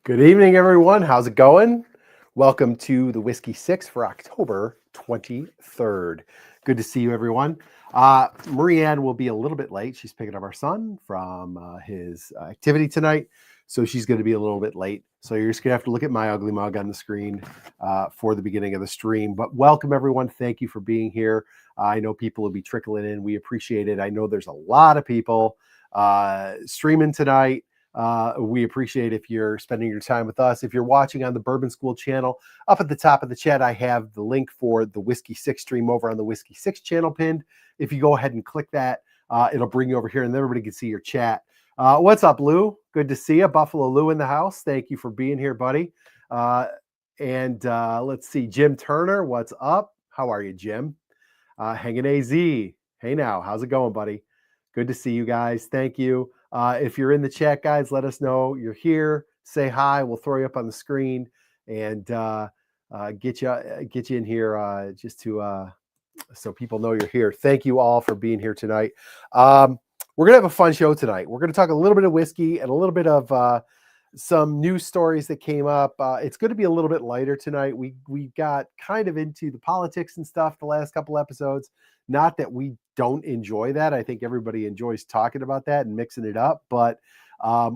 Good evening, everyone. How's it going? Welcome to the Whiskey 6 for October 23rd. Good to see you, everyone. Marianne will be a little bit late. She's picking up our son from his activity tonight, so she's going to be a little bit late. So you're just going to have to look at my ugly mug on the screen for the beginning of the stream. But welcome, everyone. Thank you for being here. I know people will be trickling in. We appreciate it. I know there's a lot of people streaming tonight. We appreciate if you're spending your time with us. If you're watching on the Bourbon School channel, up at the top of the chat, I have the link for the Whiskey 6 stream over on the Whiskey 6 channel pinned. If you go ahead and click that, it'll bring you over here and everybody can see your chat. What's up, Lou? Good to see you. Buffalo Lou in the house. Thank you for being here, buddy. Let's see. Jim Turner, what's up? How are you, Jim? Hanging AZ. Hey now, how's it going, buddy? Good to see you guys. Thank you. If you're in the chat, guys, let us know you're here. Say hi. We'll throw you up on the screen and get you in here just to so people know you're here. Thank you all for being here tonight. We're gonna have a fun show tonight. We're gonna talk a little bit of whiskey and a little bit of some news stories that came up. It's going to be a little bit lighter tonight. We got kind of into the politics and stuff the last couple episodes. Not that we don't enjoy that. I think everybody enjoys talking about that and mixing it up, but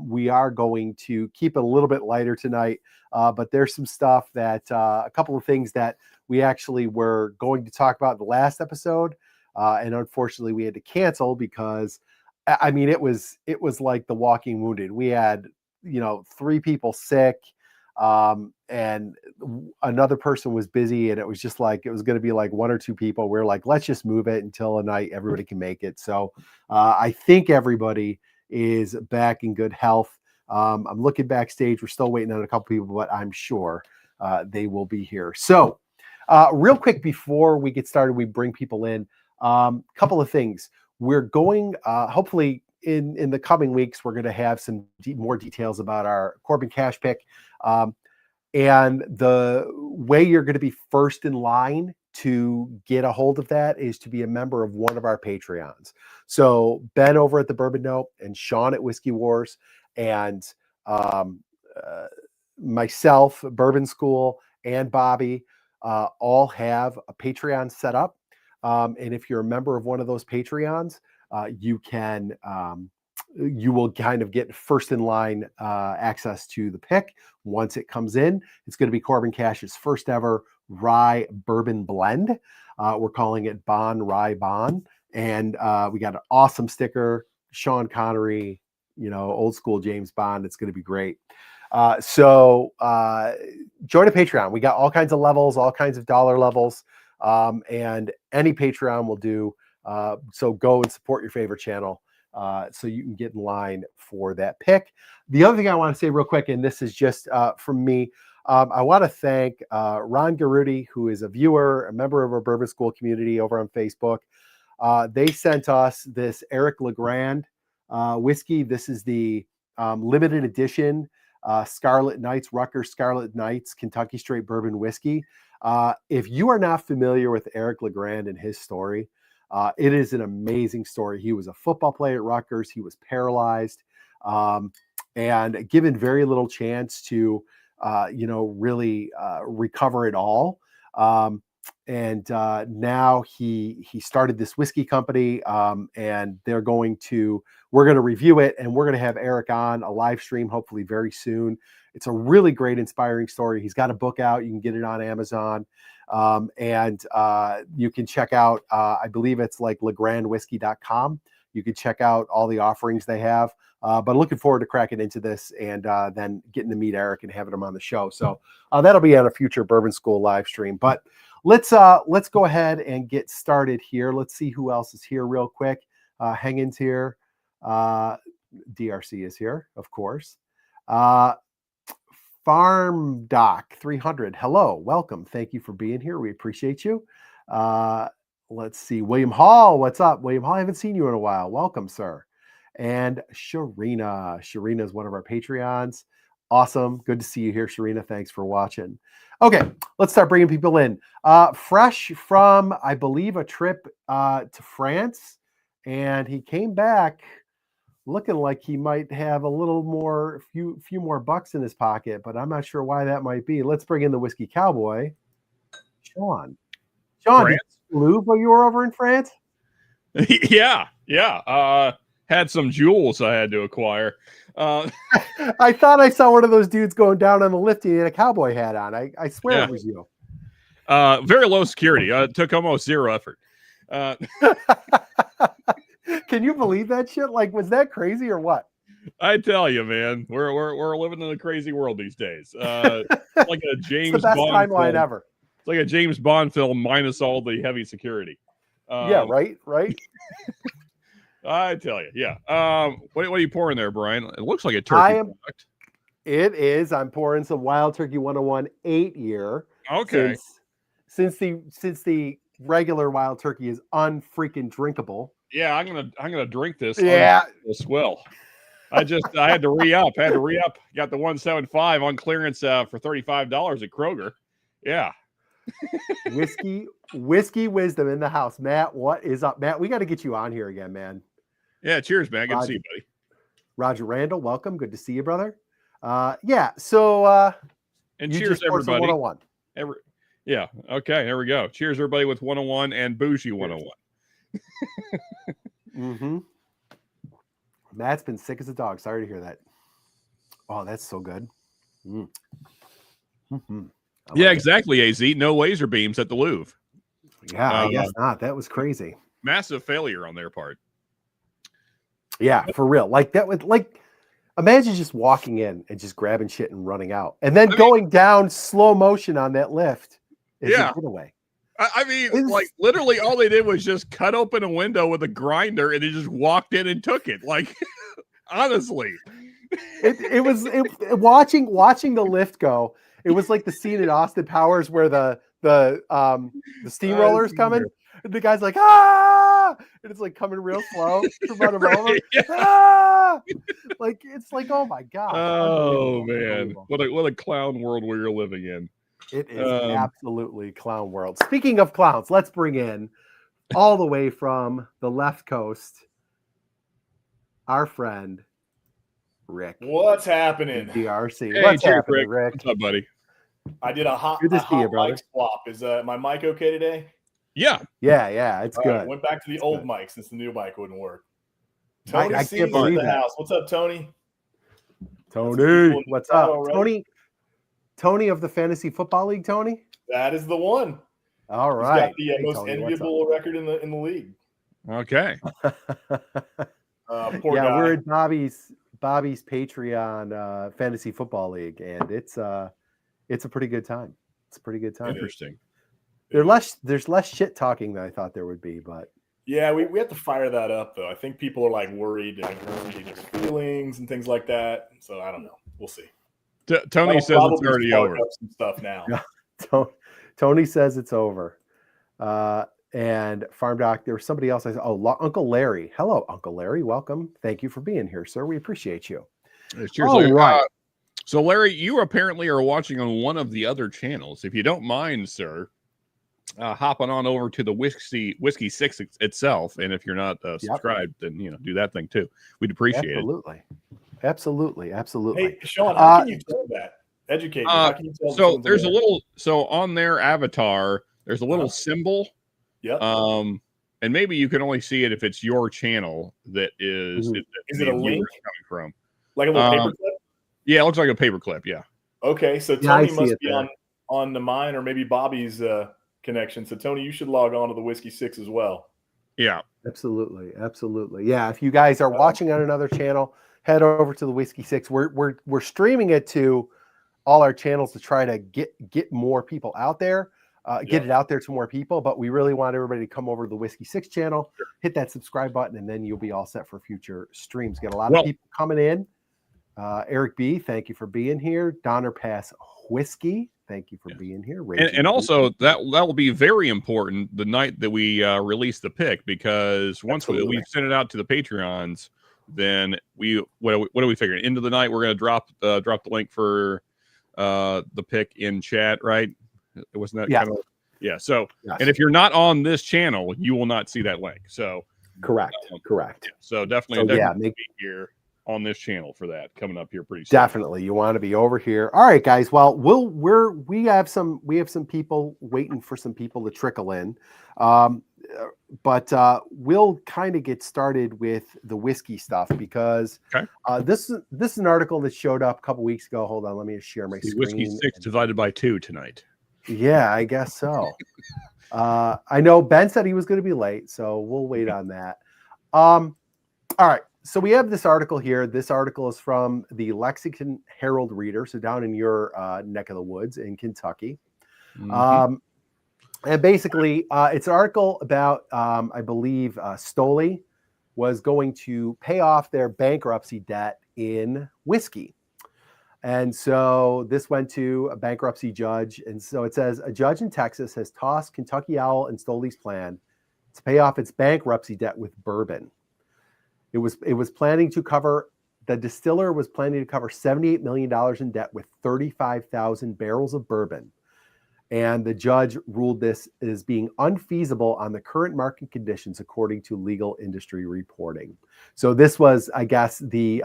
we are going to keep it a little bit lighter tonight. But there's some stuff that a couple of things that we actually were going to talk about in the last episode. And unfortunately we had to cancel because I mean, it was like the walking wounded. We had, 3 people sick, and another person was busy, and it was just like, it was going to be like 1 or 2 people. We're like, let's just move it until a night everybody can make it. So I think everybody is back in good health. I'm looking backstage. We're still waiting on a couple people, but I'm sure they will be here. So real quick, before we get started, we bring people in. Couple of things. We're going, hopefully, in the coming weeks, we're going to have some more details about our Corbin Cash pick. And the way you're going to be first in line to get a hold of that is to be a member of one of our Patreons. So Ben over at the Bourbon Note and Sean at Whiskey Wars and myself, Bourbon School, and Bobby all have a Patreon set up. And if you're a member of one of those Patreons, you will kind of get first in line access to the pick once it comes in. It's going to be Corbin Cash's first ever rye bourbon blend. We're calling it Bon Rye Bon, and we got an awesome sticker, Sean Connery, old school James Bond. It's going to be great. So join a Patreon. We got all kinds of levels, all kinds of dollar levels, and any Patreon will do. So go and support your favorite channel so you can get in line for that pick. The other thing I want to say real quick, and this is just from me, I want to thank Ron Garuti, who is a viewer, a member of our Bourbon School community over on Facebook. They sent us this Eric LeGrand whiskey. This is the limited edition Scarlet Knights, Rutgers Scarlet Knights Kentucky Straight Bourbon Whiskey. If you are not familiar with Eric LeGrand and his story, it is an amazing story. He was a football player at Rutgers. He was paralyzed and given very little chance to, really recover at all. Now he started this whiskey company, and we're going to review it, and we're going to have Eric on a live stream hopefully very soon. It's a really great, inspiring story. He's got a book out. You can get it on Amazon. You can check out, I believe it's like legrandwhiskey.com. You can check out all the offerings they have. But looking forward to cracking into this and then getting to meet Eric and having him on the show. So that'll be on a future Bourbon School live stream. But let's go ahead and get started here. Let's see who else is here real quick. Hangins here. DRC is here, of course. Farm Doc 300. Hello, welcome. Thank you for being here. We appreciate you. Let's see. William Hall, what's up? William Hall, I haven't seen you in a while. Welcome, sir. And Sharina. Sharina is one of our Patreons. Awesome. Good to see you here, Sharina. Thanks for watching. Okay, let's start bringing people in. Fresh from, I believe, a trip to France. And he came back looking like he might have a little more, few more bucks in his pocket, but I'm not sure why that might be. Let's bring in the whiskey cowboy, Sean. Sean, did you move while you were over in France? Yeah. Had some jewels I had to acquire. I thought I saw one of those dudes going down on the lift. He had a cowboy hat on. I swear it was you. Very low security. It took almost zero effort. Can you believe that shit? Like, was that crazy or what? I tell you, man, we're living in a crazy world these days. Like a James it's the best Bond timeline film. ever. It's like a James Bond film minus all the heavy security. Yeah, right. I tell you, yeah. What are you pouring there, Brian? It looks like a turkey product. It is. I'm pouring some Wild Turkey 101 8-year. Okay. Since the regular Wild Turkey is unfreaking drinkable. Yeah, I'm gonna drink this. Yeah, as well. I had to re-up. Got the 175 on clearance for $35 at Kroger. Yeah. whiskey wisdom in the house. Matt, what is up? Matt, we got to get you on here again, man. Yeah, cheers, man. Good to see you, buddy. Roger Randall, welcome. Good to see you, brother. Yeah, so and cheers, everybody. 101. Yeah, okay, there we go. Cheers, everybody, with 101 and Bougie 101. Mm-hmm. Matt's been sick as a dog. Sorry to hear that. Oh, that's so good. Mm. Mm-hmm. Yeah, exactly, AZ. No laser beams at the Louvre. Yeah, I guess not. That was crazy. Massive failure on their part. Yeah, for real. Like that would imagine just walking in and just grabbing shit and running out. And then going down slow motion on that lift is a getaway. I mean, like literally all they did was just cut open a window with a grinder and they just walked in and took it. Like honestly. It was watching the lift go. It was like the scene in Austin Powers where the steamroller is coming. And the guy's like, ah, and it's like coming real slow to run him over. Ah! Like it's like, oh my god. Oh man. What a clown world we're living in. It is absolutely clown world. Speaking of clowns, let's bring in all the way from the left coast, our friend Rick. What's happening? DRC. Hey, What's happening, Rick? What's up, buddy? I did a hot mic swap. Is my mic okay today? Yeah. It's good. Right, went back to the old mic since the new mic wouldn't work. Tony I can't believe the house. What's up, Tony? Tony, what's up? Tony of the Fantasy Football League, Tony? That is the one. All right. He's got the most enviable record in the league. Okay. Poor guy. We're at Bobby's Patreon Fantasy Football League, and it's a pretty good time. It's a pretty good time. Interesting. There's less shit talking than I thought there would be, but yeah, we have to fire that up though. I think people are like worried and hurting their feelings and things like that. So I don't know. We'll see. Tony says it's already over. Some stuff now. Yeah. Tony says it's over. And Farm Doc, there was somebody else. I said, Uncle Larry. Hello, Uncle Larry. Welcome. Thank you for being here, sir. We appreciate you. Cheers, Larry. Right. So, Larry, you apparently are watching on one of the other channels. If you don't mind, sir, hopping on over to the Whiskey 6 itself. And if you're not subscribed, then, do that thing too. We'd appreciate it. Absolutely. Hey, Sean, how can you tell that? Educate me. How can you tell so there's so on their avatar, there's a little symbol. Yep. And maybe you can only see it if it's your channel that is. Is it a link coming from? Like a little paperclip? Yeah, it looks like a paperclip. Yeah. Okay, so Tony must be on the mine or maybe Bobby's connection. So Tony, you should log on to the Whiskey 6 as well. Yeah. Absolutely. Yeah. If you guys are watching on another channel, head over to the Whiskey 6. We're streaming it to all our channels to try to get more people out there, get it out there to more people. But we really want everybody to come over to the Whiskey 6 channel, hit that subscribe button, and then you'll be all set for future streams. Got a lot of people coming in. Eric B, thank you for being here. Donner Pass Whiskey, thank you for being here. And also that will be very important the night that we release the pick, because once we send it out to the Patreons, then what do we figure? Into the night, we're going to drop the link for the pick in chat, right? Wasn't that kind of? Yeah. So, and if you're not on this channel, you will not see that link. So Correct. Correct. So definitely, be here on this channel for that coming up here pretty soon. Definitely, you want to be over here. All right, guys. Well, we have some people waiting for some people to trickle in, but we'll kind of get started with the whiskey stuff because this is an article that showed up a couple weeks ago. Hold on, let me share my screen. Whiskey 6 divided by 2 tonight. Yeah, I guess so. I know Ben said he was going to be late, so we'll wait on that. All right. So we have this article here. This article is from the Lexington Herald Reader, so down in your neck of the woods in Kentucky. And basically, it's an article about, I believe, Stoli was going to pay off their bankruptcy debt in whiskey. And so this went to a bankruptcy judge. And so it says, a judge in Texas has tossed Kentucky Owl and Stoli's plan to pay off its bankruptcy debt with bourbon. It was planning to cover, the distiller was planning to cover $78 million in debt with 35,000 barrels of bourbon. And the judge ruled this as being unfeasible on the current market conditions, according to legal industry reporting. So this was, I guess, the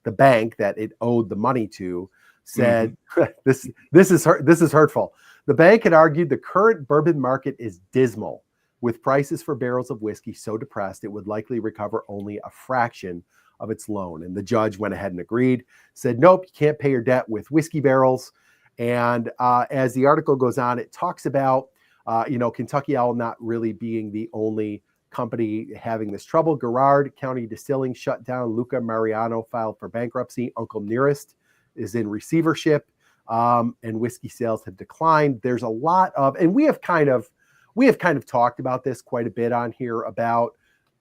bank that it owed the money to said, this is hurtful. The bank had argued the current bourbon market is dismal, with prices for barrels of whiskey so depressed it would likely recover only a fraction of its loan. And the judge went ahead and agreed, said, nope, you can't pay your debt with whiskey barrels. And as the article goes on, it talks about, Kentucky Owl not really being the only company having this trouble. Girard County Distilling shut down. Luca Mariano filed for bankruptcy. Uncle Nearest is in receivership, and whiskey sales have declined. There's a lot of, and we have kind of talked about this quite a bit on here about,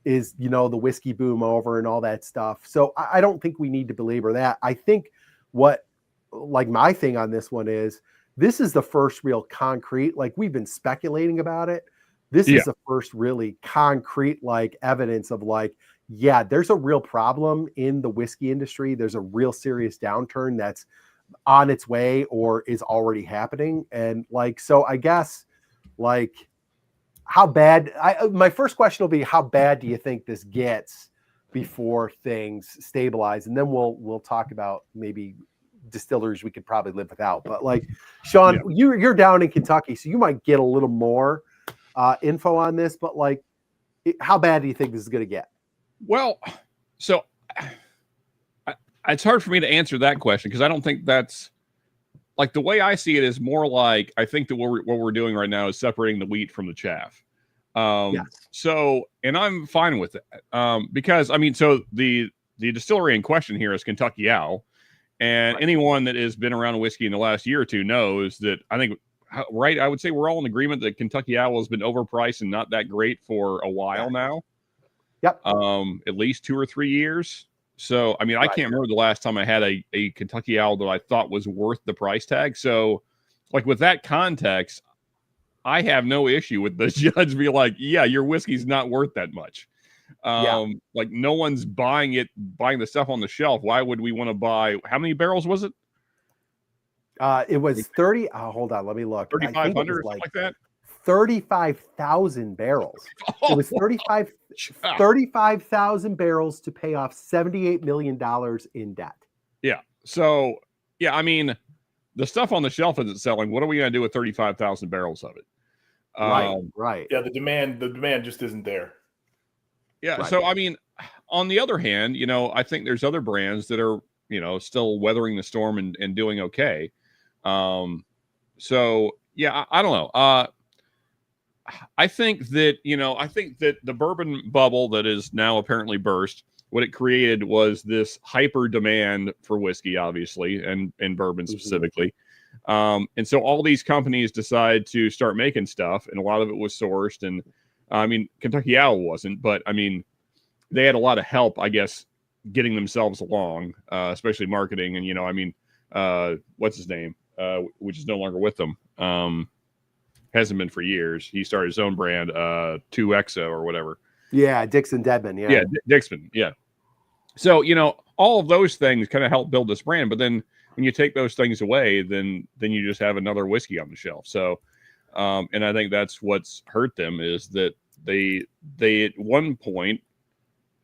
is, the whiskey boom over and all that stuff. So I don't think we need to belabor that. I think my thing on this one is, this is the first real concrete, like we've been speculating about it. This is the first really concrete, evidence of there's a real problem in the whiskey industry. There's a real serious downturn that's on its way or is already happening. And so I guess how bad, my first question will be, how bad do you think this gets before things stabilize? And then we'll talk about maybe distilleries we could probably live without. But Sean, you're down in Kentucky, so you might get a little more info on this, but how bad do you think this is going to get? Well, so it's hard for me to answer that question because I don't think that's the way I see it is more I think that what we're doing right now is separating the wheat from the chaff. So, and I'm fine with it because so the distillery in question here is Kentucky Owl. And anyone that has been around whiskey in the last year or two knows that I would say we're all in agreement that Kentucky Owl has been overpriced and not that great for a while now. Yep. At least 2 or 3 years. So, I can't remember the last time I had a Kentucky Owl that I thought was worth the price tag. So, with that context, I have no issue with the judge being your whiskey's not worth that much. No one's buying the stuff on the shelf. Why would we want to buy? How many barrels was it? It was 30. Hold on, let me look. 3,500 or something like that. 35,000 barrels. It was 35,000 barrels to pay off $78 million in debt. Yeah. So the stuff on the shelf isn't selling. What are we going to do with 35,000 barrels of it? Right. Yeah, the demand just isn't there. Yeah. Right. So, on the other hand, I think there's other brands that are, still weathering the storm and doing okay. So, yeah, I don't know. I think that the bourbon bubble that is now apparently burst, what it created was this hyper demand for whiskey, obviously, and bourbon specifically. And so all these companies decide to start making stuff, and a lot of it was sourced. And Kentucky Owl wasn't, but they had a lot of help, I guess, getting themselves along, especially marketing. And, what's his name, which is no longer with them. Hasn't been for years. He started his own brand, 2XO or whatever. Yeah. Dixon Dedman. Yeah. Yeah. Dixman. Yeah. So, all of those things kind of help build this brand, but then when you take those things away, then you just have another whiskey on the shelf. So, and I think that's what's hurt them is that, they at one point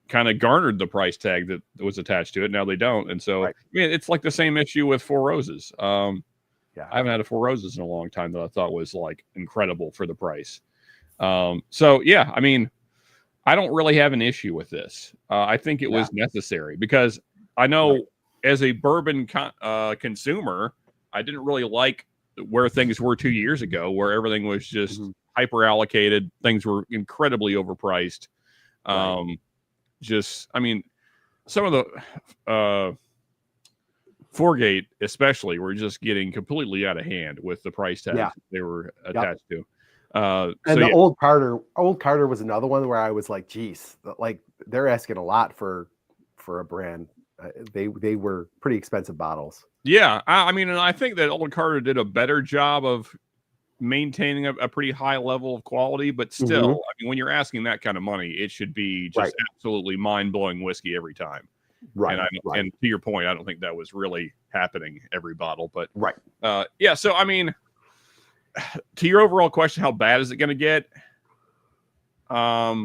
kind of garnered the price tag that was attached to it. Now they don't. And so, Right. I mean, it's like the same issue with Four Roses. Yeah. I haven't had a Four Roses in a long time that I thought was like incredible for the price. So yeah, I mean, I don't really have an issue with this. I think it was necessary because I know as a bourbon consumer, I didn't really like where things were 2 years ago, where everything was just hyper allocated. Things were incredibly overpriced. Just, I mean, some of the Foregate especially were just getting completely out of hand with the price tags they were attached to. And the old Carter was another one where I was like, geez, like they're asking a lot for a brand. They were pretty expensive bottles. Yeah. I mean, and I think that Old Carter did a better job of maintaining a pretty high level of quality, but still, I mean, when you're asking that kind of money, it should be just absolutely mind-blowing whiskey every time. Right. And to your point, I don't think that was really happening every bottle, but yeah. So, I mean, to your overall question, how bad is it going to get? I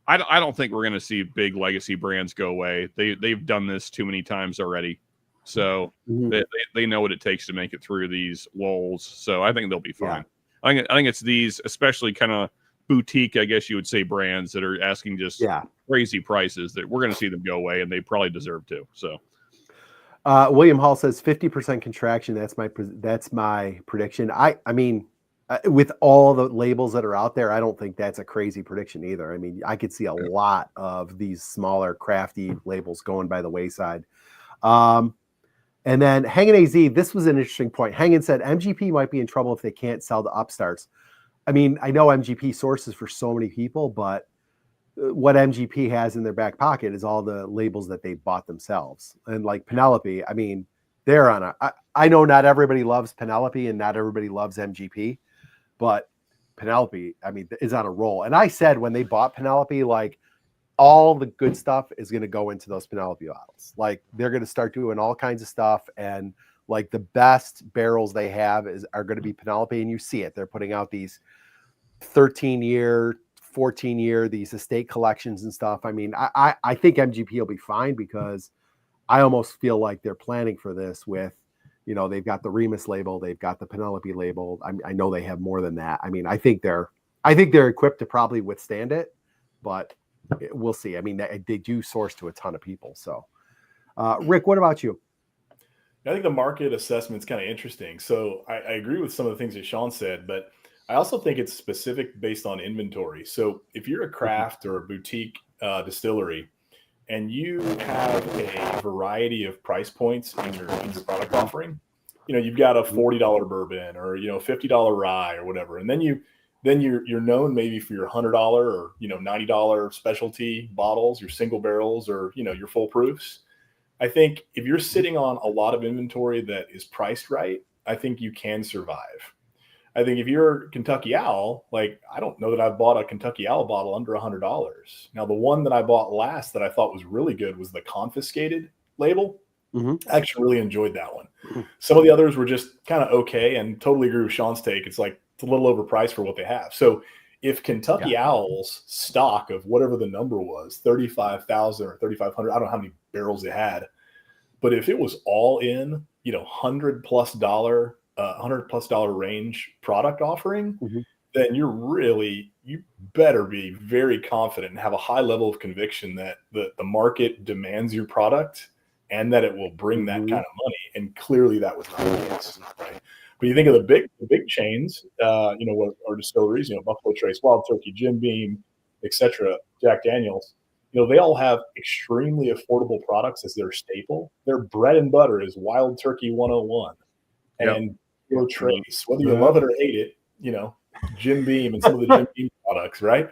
don't think we're going to see big legacy brands go away. They've done this too many times already. So they know what it takes to make it through these lulls. So I think they'll be fine. I think it's these, especially kind of boutique, I guess you would say, brands that are asking just crazy prices that we're going to see them go away, and they probably deserve to. So, William Hall says 50% contraction. That's my prediction. I mean, with all the labels that are out there, I don't think that's a crazy prediction either. I mean, I could see a lot of these smaller crafty labels going by the wayside. And then Hangin' AZ, this was an interesting point. Hangin' said MGP might be in trouble if they can't sell to upstarts. I mean, I know MGP sources for so many people, but what MGP has in their back pocket is all the labels that they bought themselves. And like Penelope, I mean, they're on I know not everybody loves Penelope and not everybody loves MGP, but Penelope, I mean, is on a roll. And I said when they bought Penelope, like, all the good stuff is going to go into those Penelope bottles. Like they're going to start doing all kinds of stuff. And like the best barrels they have are going to be Penelope. And you see it, they're putting out these 13-year, 14-year, these estate collections and stuff. I mean, I think MGP will be fine because I almost feel like they're planning for this with, you know, they've got the Remus label, they've got the Penelope label. I know they have more than that. I mean, I think they're equipped to probably withstand it, but we'll see. I mean, they do source to a ton of people. So, Rick, what about you? I think the market assessment is kind of interesting. So I agree with some of the things that Sean said, but I also think it's specific based on inventory. So if you're a craft or a boutique distillery and you have a variety of price points in your product offering, you know, you've got a $40 bourbon or, you know, $50 rye or whatever. And then you're known maybe for your $100 or, you know, $90 specialty bottles, your single barrels, or, you know, your full proofs. I think if you're sitting on a lot of inventory that is priced right, I think you can survive. I think if you're Kentucky Owl, like, I don't know that I've bought a Kentucky Owl bottle under $100. Now, the one that I bought last that I thought was really good was the confiscated label. I actually really enjoyed that one. Some of the others were just kind of okay, and totally agree with Sean's take. It's like, it's a little overpriced for what they have. So if Kentucky Owl's stock of whatever the number was, 35,000 or 3,500, I don't know how many barrels they had, but if it was all in, you know, $100+ range product offering, then you better be very confident and have a high level of conviction that the market demands your product and that it will bring that kind of money. And clearly that was not the case, right? But you think of the big chains, you know, or distilleries, you know, Buffalo Trace, Wild Turkey, Jim Beam, etc., Jack Daniels, you know, they all have extremely affordable products as their staple. Their bread and butter is Wild Turkey 101 and Buffalo Trace. Whether you love it or hate it, you know, Jim Beam and some of the Jim Beam products, right?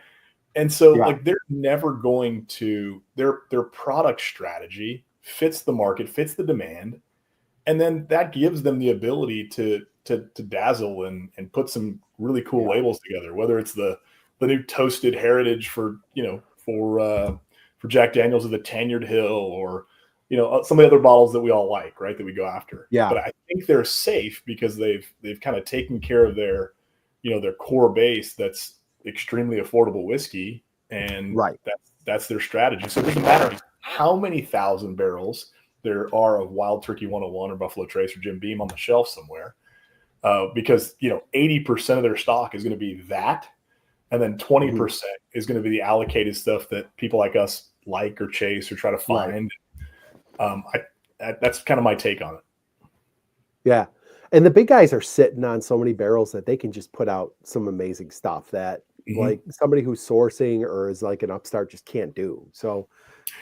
And so, like, they're never going to their product strategy fits the market, fits the demand, and then that gives them the ability to dazzle and put some really cool labels together. Whether it's the new toasted heritage for, you know, for Jack Daniels or the Tenured Hill, or, you know, some of the other bottles that we all like, right, that we go after. But I think they're safe because they've kind of taken care of their, you know, their core base that's extremely affordable whiskey, and Right. that's their strategy. So it doesn't matter how many thousand barrels there are of Wild Turkey 101 or Buffalo Trace or Jim Beam on the shelf somewhere, because 80% of their stock is going to be that, and then 20% is going to be the allocated stuff that people like us like or chase or try to find. Right. That's kind of my take on it. Yeah. And the big guys are sitting on so many barrels that they can just put out some amazing stuff that like somebody who's sourcing or is like an upstart just can't do. So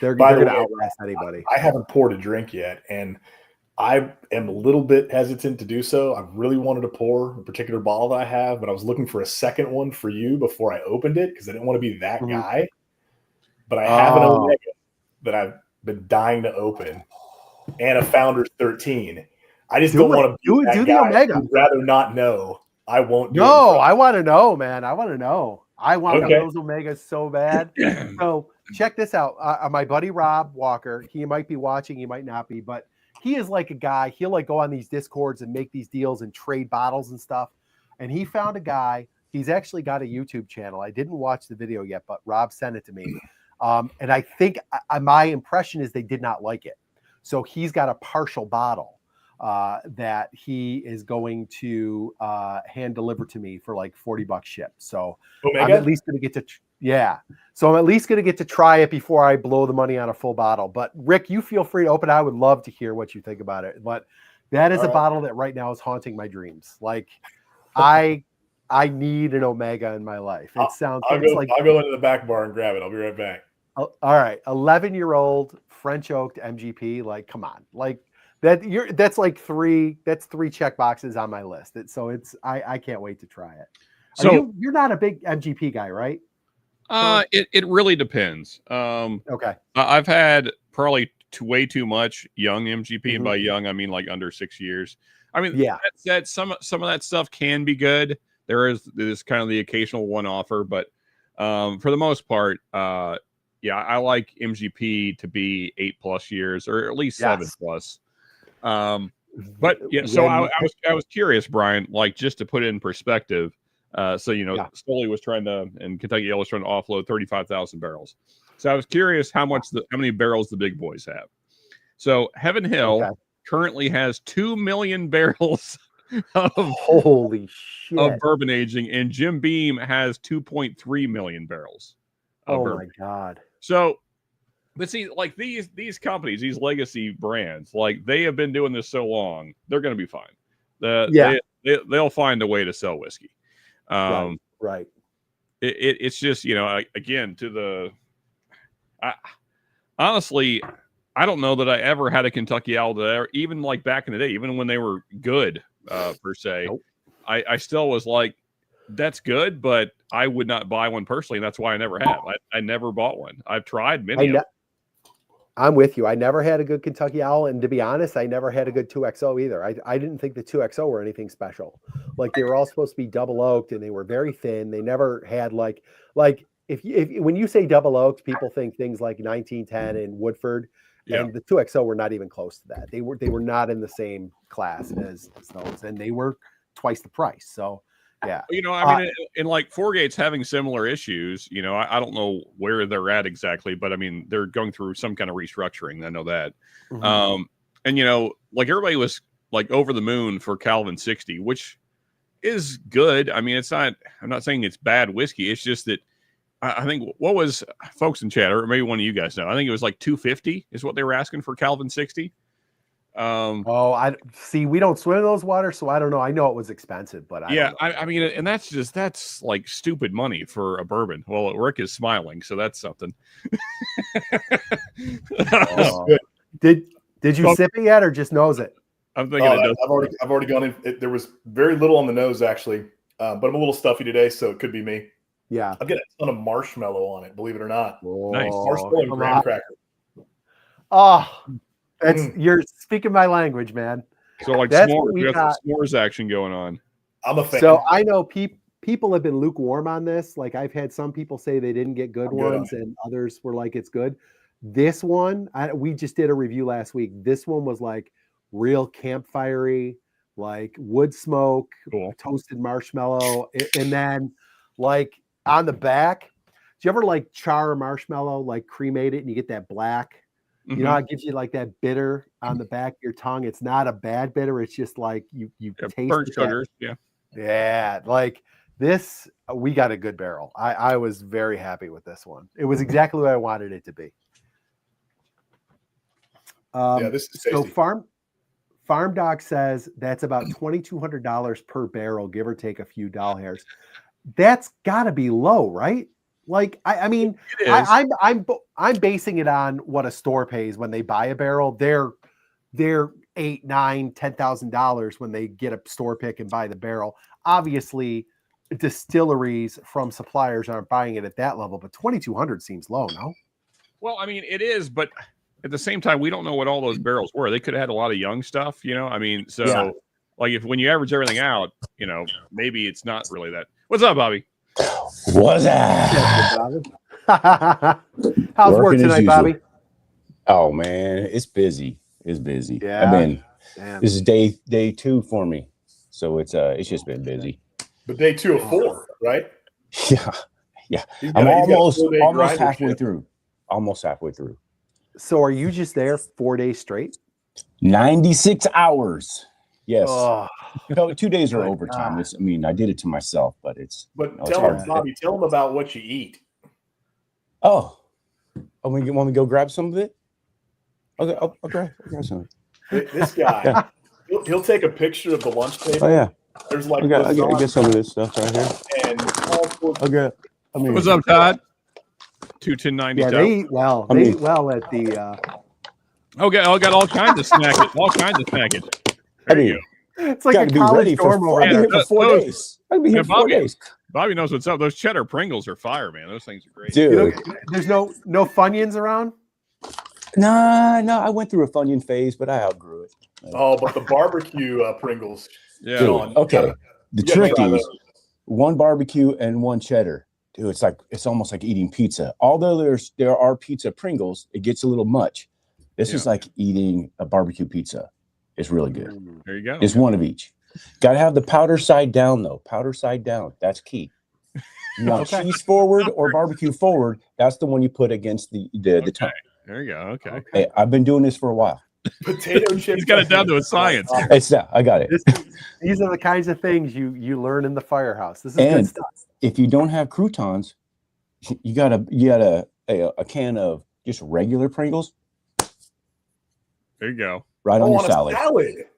they're going to outlast anybody. I haven't poured a drink yet, and I am a little bit hesitant to do so. I really wanted to pour a particular bottle that I have, but I was looking for a second one for you before I opened it because I didn't want to be that guy. But I have an Omega that I've been dying to open, and a Founder's 13. I just don't want to do the Omega. I'd rather not know. I won't do it. No, I want to know, man. I want to know. I want one of those Omegas so bad. So check this out. My buddy Rob Walker, he might be watching, he might not be, but he is like a guy. He'll like go on these Discords and make these deals and trade bottles and stuff. And he found a guy. He's actually got a YouTube channel. I didn't watch the video yet, but Rob sent it to me. And I think my impression is they did not like it. So he's got a partial bottle that he is going to hand deliver to me for like $40 ship. So Omega? I'm at least going to get to, So I'm at least going to get to try it before I blow the money on a full bottle. But Rick, you feel free to open. I would love to hear what you think about it. But that is a bottle that right now is haunting my dreams. Like I need an Omega in my life. It sounds I'll go into the back bar and grab it. I'll be right back. All right. 11-year-old French oaked MGP. Like, come on. Like, that's three check boxes on my list. I can't wait to try it. So you're not a big MGP guy, right? It really depends. Okay. I've had probably way too much young MGP, and by young I mean like under 6 years. I mean, that said, some of that stuff can be good. There's kind of the occasional one offer, but for the most part, I like MGP to be 8+ years or at least 7+. But yeah, so I was curious, Brian, like just to put it in perspective. Stoli was and Kentucky Ale was trying to offload 35,000 barrels. So I was curious how many barrels the big boys have. So Heaven Hill currently has 2 million barrels of holy shit of bourbon aging, and Jim Beam has 2.3 million barrels. Oh my God. So, but see, like these companies, these legacy brands, like they have been doing this so long, they're going to be fine. They'll find a way to sell whiskey. Right. It's just, again, honestly, I don't know that I ever had a Kentucky Owl there, even like back in the day, even when they were good, per se. Nope. I still was like, that's good, but I would not buy one personally. And that's why I never have. I never bought one. I've tried many of them. I'm with you. I never had a good Kentucky Owl. And to be honest, I never had a good 2XO either. I didn't think the 2XO were anything special. Like they were all supposed to be double oaked and they were very thin. They never had like when you say double oaked, people think things like 1910 and Woodford. Yeah. And the 2XO were not even close to that. They were not in the same class as those, and they were twice the price. So yeah. I mean, in like Fourgate's having similar issues, I don't know where they're at exactly, but I mean, they're going through some kind of restructuring. I know that. And like everybody was like over the moon for Calvin 60, which is good. I mean, I'm not saying it's bad whiskey. It's just that I think what was folks in chat, or maybe one of you guys know, I think it was like $250 is what they were asking for Calvin 60. I see. We don't swim in those waters, so I don't know. I know it was expensive, but I mean, and that's like stupid money for a bourbon. Well, Rick is smiling, so that's something. Did you sip it yet, or just nose it? I'm thinking I've already gone in. There was very little on the nose actually, but I'm a little stuffy today, so it could be me. Yeah, I've got a ton of marshmallow on it. Believe it or not, nice marshmallow and graham cracker. Oh. You're speaking my language, man. So like s'mores, we got some s'mores action going on. I'm a fan. So I know people have been lukewarm on this. Like I've had some people say they didn't get good ones, and others were like, it's good. This one, we just did a review last week. This one was like real campfirey, like wood smoke, toasted marshmallow, and then like on the back. Do you ever like char a marshmallow, like cremate it, and you get that black? You know how it gives you like that bitter on the back of your tongue? It's not a bad bitter. It's just like you taste burnt that. sugars. Yeah. Like this, we got a good barrel. I was very happy with this one. It was exactly what I wanted it to be. This is tasty. So Farm Doc says that's about $2,200 per barrel, give or take a few doll hairs. That's got to be low, right? Like, I mean, I'm basing it on what a store pays when they buy a barrel. They're $8,000, $9,000, $10,000 when they get a store pick and buy the barrel. Obviously, distilleries from suppliers aren't buying it at that level, but $2,200 seems low, no? Well, I mean, it is, but at the same time, we don't know what all those barrels were. They could have had a lot of young stuff, you know. I mean, so like when you average everything out, you know, maybe it's not really that. What's up, Bobby? What's up? How's work tonight, Bobby? Oh man, it's busy. It's busy. Yeah. I mean, this is day 2 for me, so it's just been busy. But day 2 of 4, right? Yeah. I'm almost halfway through. Almost halfway through. So are you just there 4 days straight? 96 hours. Yes. Oh, No, 2 days are overtime. I mean, I did it to myself, but it's. But it's tell hard. them, Bobby, tell them about what you eat. Oh, want me to go grab some of it? Okay, I'll grab some of it. This guy, he'll take a picture of the lunch table. Oh yeah. There's like I get some of this stuff right here. And all sorts of What's up, Todd? 21090. yeah, they eat well. They eat well at the. Okay, I got all kinds of snackage. All kinds of snackage. There you go. It's like a college dorm over there. For 4 days. I'll be here for 4 days. Bobby knows what's up. Those cheddar Pringles are fire, man. Those things are great. Dude. You know, there's no Funyuns around? No, I went through a Funyun phase, but I outgrew it. Oh, but the barbecue Pringles. Yeah. Dude, okay. The trick is 1 barbecue and 1 cheddar. Dude, it's almost like eating pizza. Although there are pizza Pringles, it gets a little much. This is like eating a barbecue pizza. It's really good. There you go. It's one of each. Got to have the powder side down, though. Powder side down. That's key. You want cheese forward or barbecue forward. That's the one you put against the tongue. There you go. Okay. Hey, I've been doing this for a while. Potato chips. He's got it down to a science. It's that. I got it. These are the kinds of things you learn in the firehouse. This is good stuff. If you don't have croutons, you got a can of just regular Pringles. There you go. Right on your salad.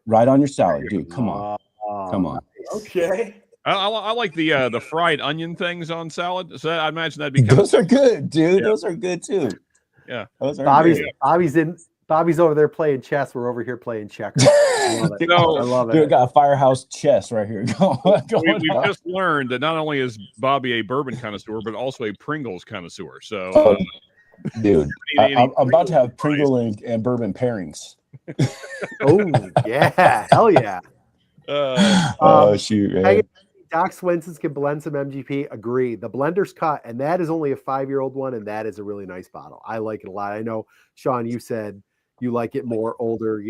Right on your salad, dude. Come on. Come on. Okay. I like the fried onion things on salad. So I imagine that'd be kind Those are good, dude. Yeah. Those are good too. Yeah. Those are Bobby's over there playing chess. We're over here playing checkers. I love it. Dude, got a firehouse chess right here. We've just learned that not only is Bobby a bourbon connoisseur, but also a Pringles connoisseur. So, dude, I'm about to have Pringle and bourbon pairings. Oh yeah, hell yeah! Shoot, man. Hey, Doc Swenson's can blend some MGP. Agree. The blender's cut, and that is only a 5-year-old one, and that is a really nice bottle. I like it a lot. I know, Sean, you said you like it more older,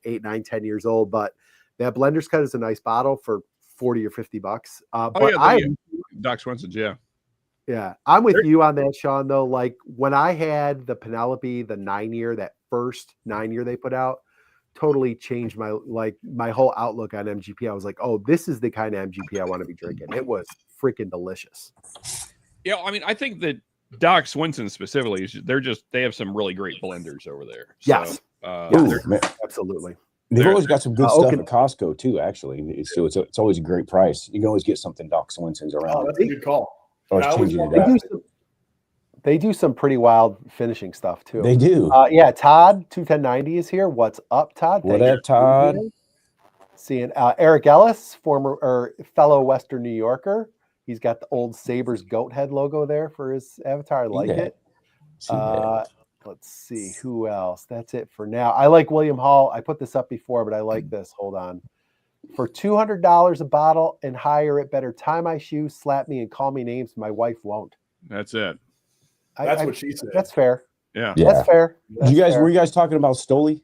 8, 9, 10 years old, but that blender's cut is a nice bottle for $40 or $50. Doc Swenson's, yeah, I'm with you on that, Sean. Though, like when I had the Penelope, the 9-year, that first 9-year they put out, totally changed my whole outlook on MGP. I was like, oh, this is the kind of MGP I want to be drinking. It was freaking delicious. Yeah, I mean, I think that Doc Swenson specifically, they have some really great blenders over there. Yes, absolutely. They've always got some good stuff at Costco too. Actually, it's always a great price. You can always get something Doc Swenson's around. Oh, that's a good call. They do some pretty wild finishing stuff too. They do. Yeah, Todd 21090 is here. What's up, Todd? What up, Todd? Seeing Eric Ellis, fellow Western New Yorker. He's got the old Sabres goat head logo there for his avatar. I like it. Let's see who else. That's it for now. I like William Hall. I put this up before, but I like this. Hold on. For $200 a bottle and higher, it better tie my shoes, slap me, and call me names. My wife won't. That's it. That's what she said. That's fair. Yeah. That's fair. Were you guys talking about Stoli?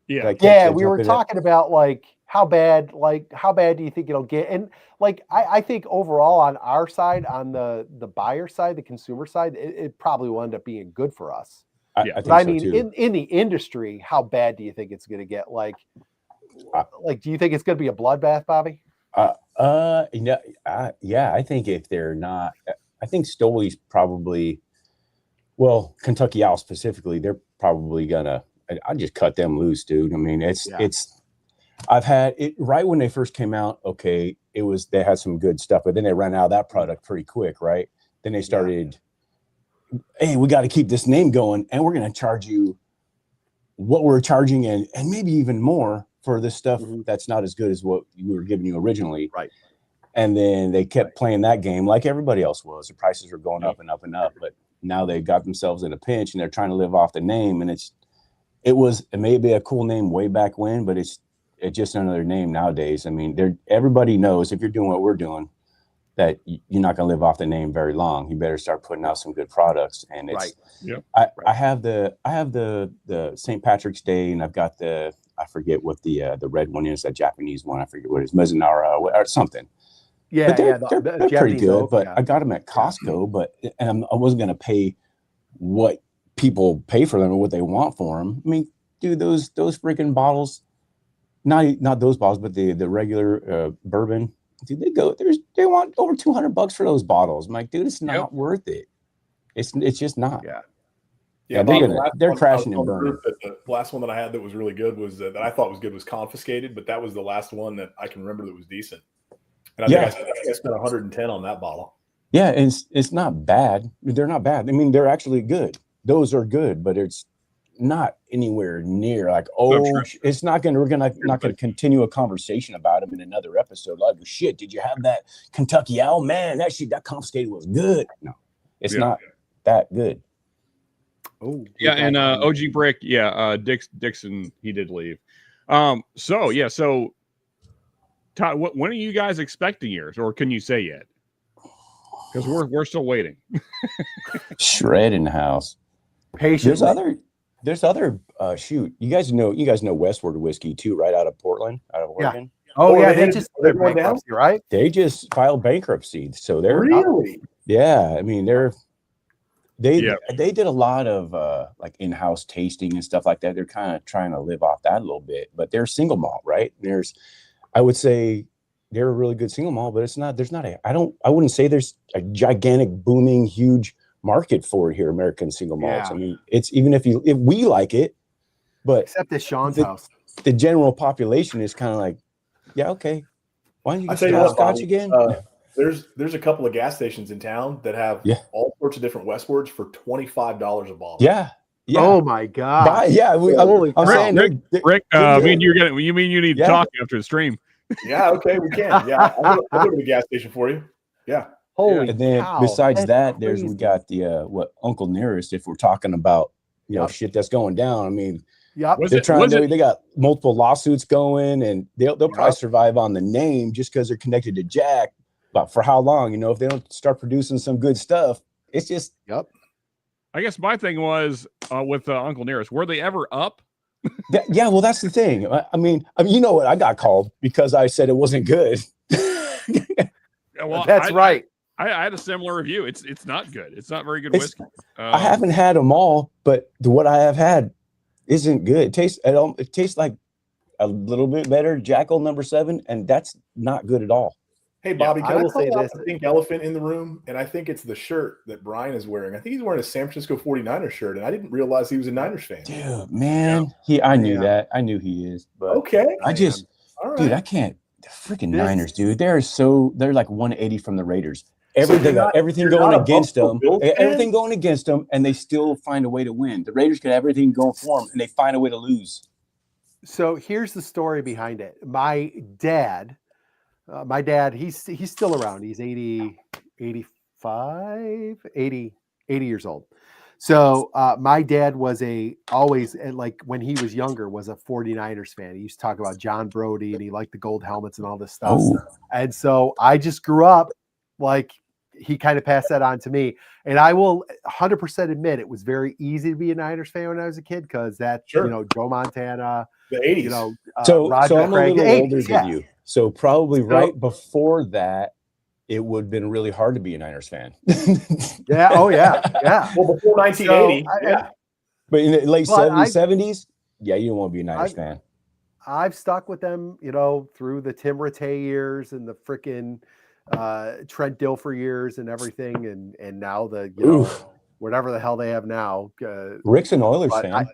Yeah. We were talking about like how bad do you think it'll get? And like, I think overall on our side, on the buyer side, the consumer side, it probably will end up being good for us. I But think I so mean, too. in the industry, how bad do you think it's going to get? Like, do you think it's going to be a bloodbath, Bobby? Yeah, I think if they're not, I think Stoley's probably, well, Kentucky Owl specifically, they're probably gonna, I just cut them loose, dude. I mean, I've had it right when they first came out. Okay, they had some good stuff, but then they ran out of that product pretty quick, right? Then they started, hey, we got to keep this name going, and we're gonna charge you what we're charging, and maybe even more for this stuff that's not as good as what we were giving you originally. Right. And then they kept playing that game like everybody else was. The prices were going up and up and up, but now they got themselves in a pinch and they're trying to live off the name. And it may be a cool name way back when, but it's just another name nowadays. I mean, everybody knows if you're doing what we're doing, that you're not going to live off the name very long. You better start putting out some good products. And it's, I have the St. Patrick's Day, and I've got I forget what the red one is, that Japanese one. I forget what it is, Mizunara or something. Yeah, but they're pretty good. Oak, but I got them at Costco, and I wasn't going to pay what people pay for them or what they want for them. I mean, dude, those freaking bottles, not those bottles, but the regular bourbon. Dude, they want over $200 for those bottles. I'm like, dude, it's not worth it. It's just not. Yeah, they're crashing and burning. The last one that I had that was really good was that I thought was good was Confiscated, but that was the last one that I can remember that was decent. And I think I spent 110 on that bottle. Yeah, and it's not bad. They're not bad. I mean, they're actually good. Those are good, but it's not anywhere near like, it's not going to, we're not going to continue a conversation about them in another episode. Like, shit, did you have that Kentucky Owl? Man, that Confiscated was good. No, it's not that good. Oh, yeah. And OG Brick. Yeah. Dixon, he did leave. So Todd, when are you guys expecting yours, or can you say yet? Because we're still waiting. Shred in the house. Patiently. There's other shoot. You guys know Westward Whiskey too, right out of Portland, out of Oregon. Yeah. Oh yeah, they just filed bankruptcy, right? They just filed bankruptcy, so they're really. Yeah, I mean they did a lot of like in-house tasting and stuff like that. They're kind of trying to live off that a little bit, but they're single malt, right? I would say they're a really good single malt, but I wouldn't say there's a gigantic, booming, huge market for it here, American single malts. I mean, it's even if we like it, but except at Sean's house, the general population is kind of like, yeah, okay. Why don't you get Scotch again? There's a couple of gas stations in town that have all sorts of different Westwards for $25 a bottle. Yeah. Yeah. Oh my God. I'm saying, Rick, you mean you need to talk after the stream? Yeah. Okay. We can. Yeah. I'll go to the gas station for you. Yeah. Holy and then cow, besides that, we got the Uncle Nearest. If we're talking about shit that's going down, I mean, they got multiple lawsuits going, and they'll probably survive on the name just because they're connected to Jack. But for how long? If they don't start producing some good stuff, it's just I guess my thing was with Uncle Nearest. Were they ever up? Well, that's the thing. I mean, you know what? I got called because I said it wasn't good. Well, that's right. I had a similar review. It's not good. It's not very good whiskey. I haven't had them all, but what I have had isn't good. It tastes like a little bit better Jackal No. 7, and that's not good at all. Hey, Bobby, can I say this? The pink elephant in the room, and I think it's the shirt that Brian is wearing. I think he's wearing a San Francisco 49ers shirt, and I didn't realize he was a Niners fan. Dude, man, I knew that. I knew he is. But okay, dude, I can't. The freaking Niners, dude, they're like 180 from the Raiders. Everything going against them, and they still find a way to win. The Raiders could have everything going for them, and they find a way to lose. So here's the story behind it. My dad, he's still around. He's 80 years old. So my dad was always, like when he was younger, was a 49ers fan. He used to talk about John Brody, and he liked the gold helmets and all this stuff. And so I just grew up like he kind of passed that on to me. And I will 100% admit it was very easy to be a Niners fan when I was a kid, because that's Joe Montana, The 80s. You know, So Roger I'm a Craig. little older Yeah. than you. So probably So- right before that, it would have been really hard to be a Niners fan. Yeah. Oh, yeah. Yeah. Well, before 1980, yeah. But in the late But 70s, 70s, yeah, you don't want to be a Niners fan. I've stuck with them, you know, through the Tim Rattay years and the freaking Trent Dilfer years and everything, and now the whatever the hell they have now. Rick's an Oilers fan.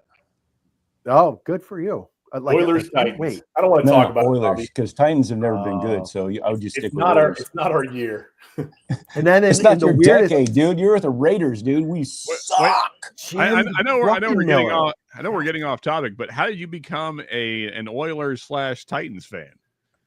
Oh, good for you. Oilers, Titans. Wait, I don't want to talk about Oilers because Titans have never been Oh. good. So I would just stick it's with not Oilers. it's not our year. and then It's not your decade, dude. You're with the Raiders, dude. We suck. I know we're getting Miller. off. I know we're getting off topic, but how did you become an Oilers / Titans fan?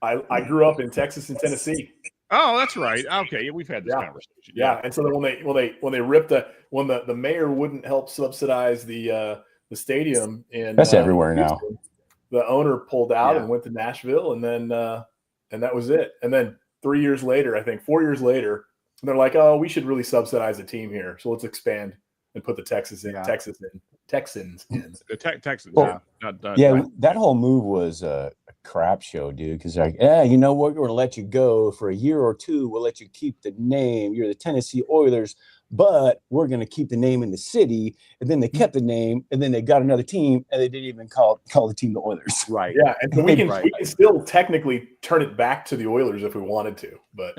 I grew up in Texas and Tennessee. Oh, that's right. Okay, yeah, we've had this conversation. Yeah, and so then when they ripped when the mayor wouldn't help subsidize the stadium in That's everywhere now. The owner pulled out and went to Nashville, and then and that was it. And then 4 years later, they're like, oh, we should really subsidize a team here, so let's expand and put the Texans in. The Texans. Well, that whole move was a crap show, dude. Because like, you know what? We're going to let you go for a year or two. We'll let you keep the name. You're the Tennessee Oilers, but we're going to keep the name in the city. And then they kept the name, and then they got another team, and they didn't even call the team the Oilers. Right. Yeah, and so we can still technically turn it back to the Oilers if we wanted to, but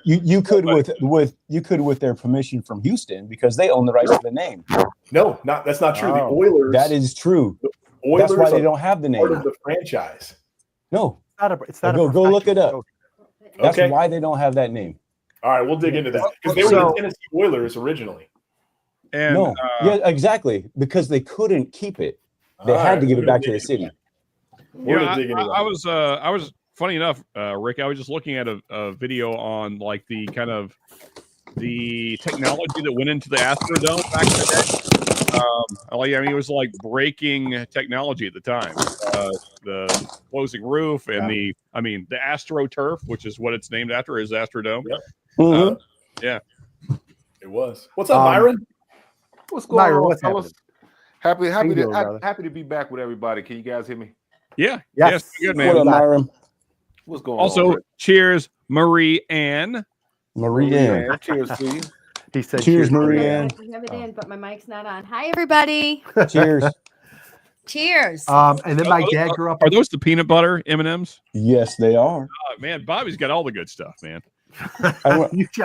you could with their permission from Houston because they own the rights to the name. No, that's not true. Oh. The Oilers. That is true. Oilers That's why they don't have the name. Part of the franchise. No, it's not go look it up. That's Okay. why they don't have that name. All right, we'll dig into that because they were the Tennessee Oilers originally. And yeah, exactly, because they couldn't keep it. They had to give it back to the city. I was funny enough, Rick. I was just looking at a video on like the kind of the technology that went into the Astrodome back in the day. It was like breaking technology at the time. The closing roof and the AstroTurf, which is what it's named after, is Astrodome. Yep. Yeah, it was. What's up, Myron? What's going on, what's fellas? happening? Happy to be back with everybody. Can you guys hear me? yeah, Yes. good man. What up, Myron? What's going Also, on? cheers, Marie Ann. Marie. Cheers to you. He said, Cheers, Marie Ann. I have it in, but my mic's not on. Hi, everybody. Cheers. Cheers. And then my dad grew up. Are those the peanut butter M&Ms? Yes, they are. Oh, man, Bobby's got all the good stuff, man.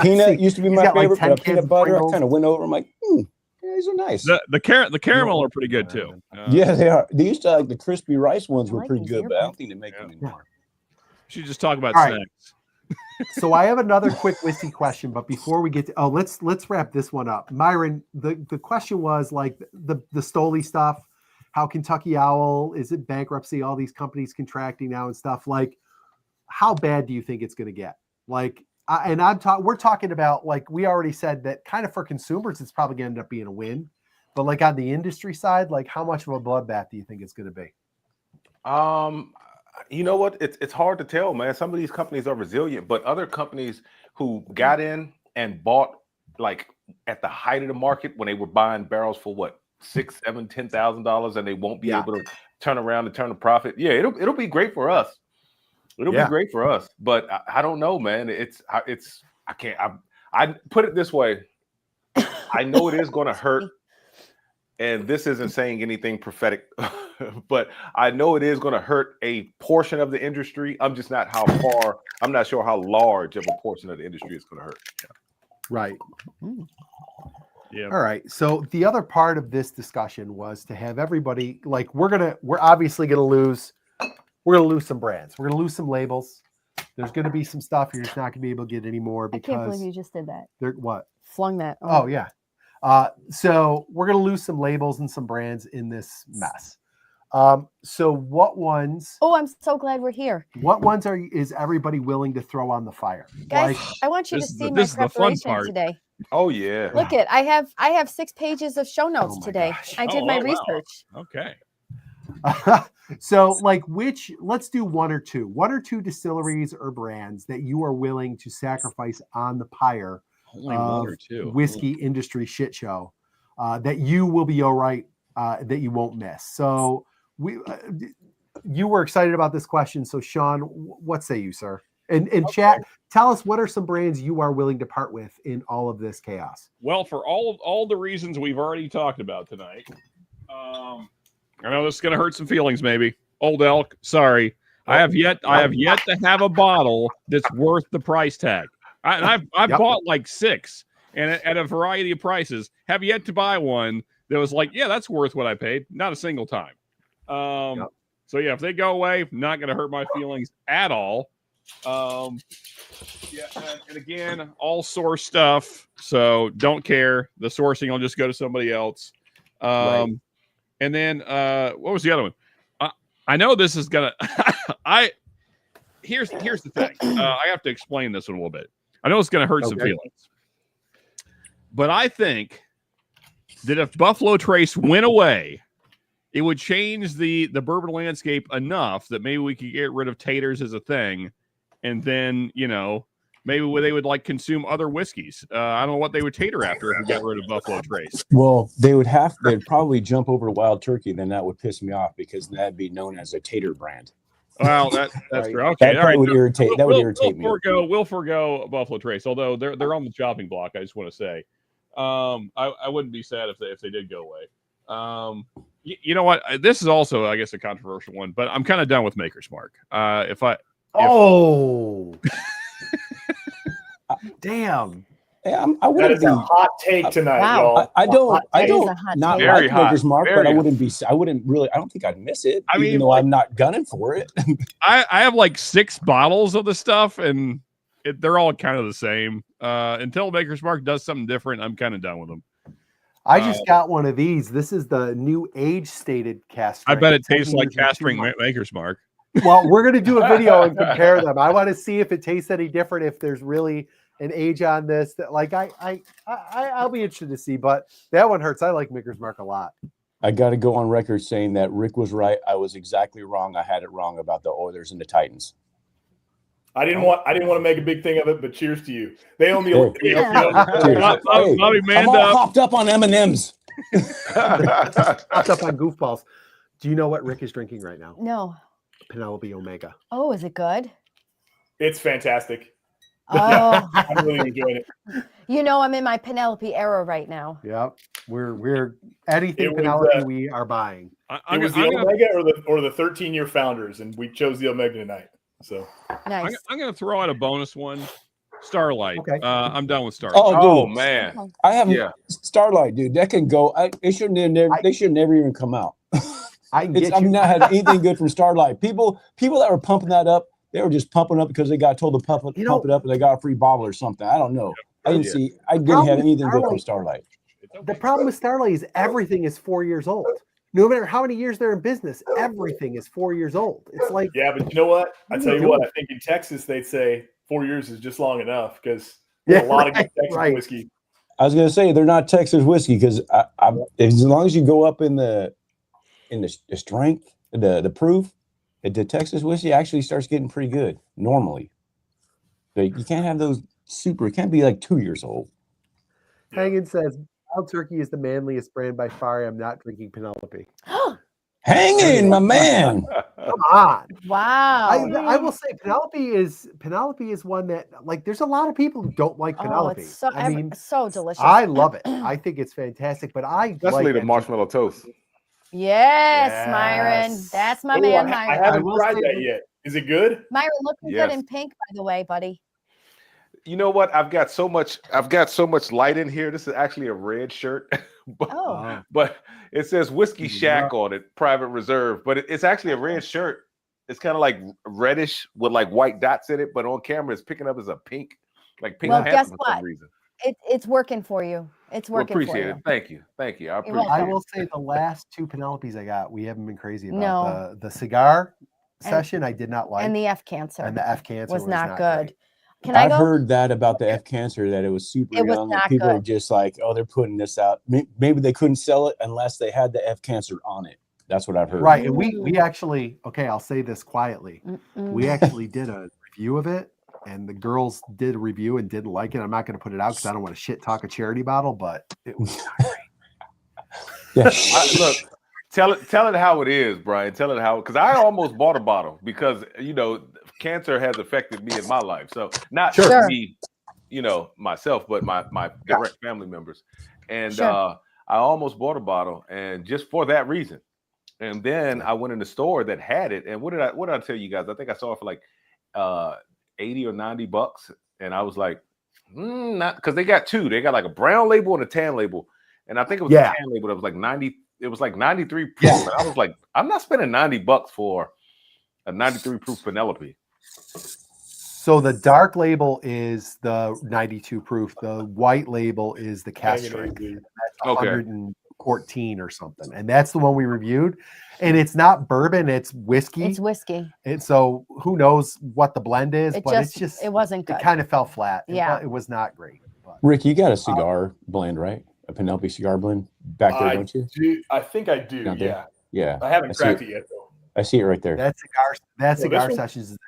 Peanut used to be my favorite, but 10 peanut cans butter, I Pringles. kind of went over. I'm like, these are nice. The caramel are pretty good too. Yeah, they are. They used to like the crispy rice ones were like pretty these good, but I don't earbuds. think they make them anymore. Should just talk about All right. snacks. So I have another quick whiskey question, but before we get to let's wrap this one up. Myron, the question was like the Stoli stuff, how Kentucky Owl, is it bankruptcy, all these companies contracting now and stuff. Like, how bad do you think it's going to get? Like, we're talking about, like, we already said that kind of for consumers, it's probably going to end up being a win. But like on the industry side, like how much of a bloodbath do you think it's going to be? You know what? It's hard to tell, man. Some of these companies are resilient, but other companies who got in and bought like at the height of the market when they were buying barrels for what, $6,000, $7,000, $10,000, and they won't be able to turn around and turn a profit. Yeah, it'll be great for us. It'll be great for us, but I don't know, man. I put it this way. I know it is going to hurt, and this isn't saying anything prophetic, but I know it is going to hurt a portion of the industry. I'm just not I'm not sure how large of a portion of the industry it's going to hurt. Right. Yeah. All right. So the other part of this discussion was to have everybody, like, we're obviously going to lose some brands. We're going to lose some labels. There's going to be some stuff you're just not going to be able to get anymore I can't believe because you just did that. they're what? Flung that. Oh yeah. So we're going to lose some labels and some brands in this mess. So what ones? Oh, I'm so glad we're here. What ones is everybody willing to throw on the fire? Guys, Like, I want you to this is see the- my this is the fun preparation part. today. Oh yeah. Look it. I have 6 pages of show notes my today. gosh. I did Oh, my wow. research. Okay. so like let's do one or two distilleries or brands that you are willing to sacrifice on the pyre Only of one or two. whiskey industry shit show that you will be all right, that you won't miss. So you were excited about this question. So Sean, what say you, sir? And chat, tell us what are some brands you are willing to part with in all of this chaos? Well, for all the reasons we've already talked about tonight, I know this is going to hurt some feelings. Maybe Old Elk. Sorry, I have yet to have a bottle that's worth the price tag. I've bought like 6 and at a variety of prices. Have yet to buy one that was like, yeah, that's worth what I paid. Not a single time. So yeah, if they go away, not going to hurt my feelings at all. And again, all source stuff. So don't care. The sourcing will just go to somebody else. And then what was the other one? I know this is gonna. Here's the thing. I have to explain this one a little bit. I know it's gonna hurt some feelings, but I think that if Buffalo Trace went away, it would change the bourbon landscape enough that maybe we could get rid of taters as a thing, and then maybe they would like consume other whiskeys. I don't know what they would tater after if we got rid of Buffalo Trace. Well, they'd probably jump over Wild Turkey. Then that would piss me off because that'd be known as a tater brand. Well, that's true. Okay, that would irritate. That would irritate me. We'll forgo Buffalo Trace, although they're on the chopping block. I just want to say, I wouldn't be sad if they did go away. You know what? This is also, I guess, a controversial one, but I'm kind of done with Maker's Mark. Damn. That is a hot take tonight, y'all. I don't not Very like hot. Maker's Mark, Very but I don't think I'd miss it. I mean, even though I'm not gunning for it. I have like 6 bottles of the stuff, and they're all kind of the same. Until Maker's Mark does something different, I'm kind of done with them. I just got one of these. This is the new age-stated cast strength. I bet it tastes like cast strength Maker's Mark. Well, we're going to do a video and compare them. I want to see if it tastes any different, if there's really an age on this. That, like, I'll be interested to see, but that one hurts. I like Maker's Mark a lot. I got to go on record saying that Rick was right. I was exactly wrong. I had it wrong about the Oilers and the Titans. I didn't want to make a big thing of it, but cheers to you. They own the. Bobby, I'm all hopped up on M&Ms. Hopped up on goofballs. Do you know what Rick is drinking right now? No. Penelope Omega. Oh, is it good? It's fantastic. Oh, I'm really enjoying it. I'm in my Penelope era right now. Yep. We're anything It was, Penelope we are buying. It was the Omega or the 13-year founders, and we chose the Omega tonight. So Nice. I'm going to throw out a bonus one. Starlight. Okay. I'm done with Starlight. Oh man, I have Starlight, dude. That can go. They should never even come out. I've not had anything good from Starlight. People that were pumping that up, they were just pumping up because they got told to pump it up and they got a free bottle or something. I don't know. I didn't have anything good from Starlight. The problem with Starlight is everything is 4 years old. No matter how many years they're in business, everything is 4 years old. It's like, yeah, but you know what? I tell you what, I think in Texas they'd say 4 years is just long enough because there's a lot of good Texas whiskey. I was going to say they're not Texas whiskey because as long as you go up in the strength, the proof, the Texas whiskey actually starts getting pretty good normally. But you can't have those super. It can't be like 2 years old. Hagen says, Wild Turkey is the manliest brand by far. I'm not drinking Penelope. Hanging, my man. Come on. Wow. I will say Penelope is one that, like, there's a lot of people who don't like Penelope. It's so delicious. I love it. I think it's fantastic, but especially the marshmallow toast. Yes, Myron. That's my man, Myron. I haven't tried that yet. Is it good? Myron, looking good in pink, by the way, buddy. You know what? I've got so much light in here. This is actually a red shirt, but it says Whiskey Shack on it, Private Reserve. But it's actually a red shirt. It's kind of like reddish with like white dots in it, but on camera it's picking up as a pink, like pink. Well, guess what? It's working for you. It's working. Appreciate it. Thank you. I will say the last 2 Penelopes I got, we haven't been crazy about. The cigar session I did not like, and the F Cancer, was not good. I've heard that about the F Cancer, that it was super young. And people are just like, oh, they're putting this out. Maybe they couldn't sell it unless they had the F Cancer on it. That's what I've heard. Right. And we actually, I'll say this quietly. We actually did a review of it, and the girls did a review and didn't like it. I'm not going to put it out because I don't want to shit talk a charity bottle, but it was not great. Look, Tell it how it is, Brian. Tell it how, because I almost bought a bottle because cancer has affected me in my life. So not just Sure. me, myself, but my direct family members. And Sure. I almost bought a bottle, and just for that reason. And then I went in the store that had it, and what did I tell you guys? I think I saw it for like $80 or $90, and I was like, not, because they got two. They got like a brown label and a tan label, and I think it was a tan label that was like 90. It was like 93 proof. And I was like, I'm not spending $90 for a 93 proof Penelope. So the dark label is the 92 proof. The white label is the cast strength. That's 114 or something. And that's the one we reviewed. And it's not bourbon, it's whiskey. It's whiskey. And so who knows what the blend is, but it wasn't good. It kind of fell flat. Yeah. It was not great. But. Rick, you got a cigar blend, right? A Penelope cigar blend back there, don't you? I think I do. Yeah. Yeah. I haven't cracked it yet, though. I see it right there. That cigar sessions is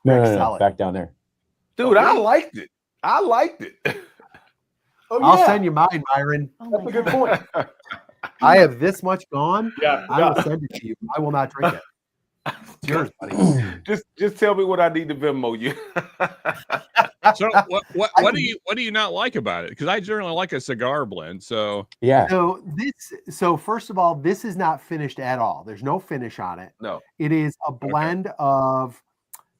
no, back down there. Dude, I liked it. I'll send you mine, Myron. That's a good point. I have this much gone. Yeah. I will send it to you. I will not drink it. It's yours, buddy. Just tell me what I need to Venmo you. So what do you not like about it? Because I generally like a cigar blend. So yeah. So first of all, this is not finished at all. There's no finish on it. No. It is a blend of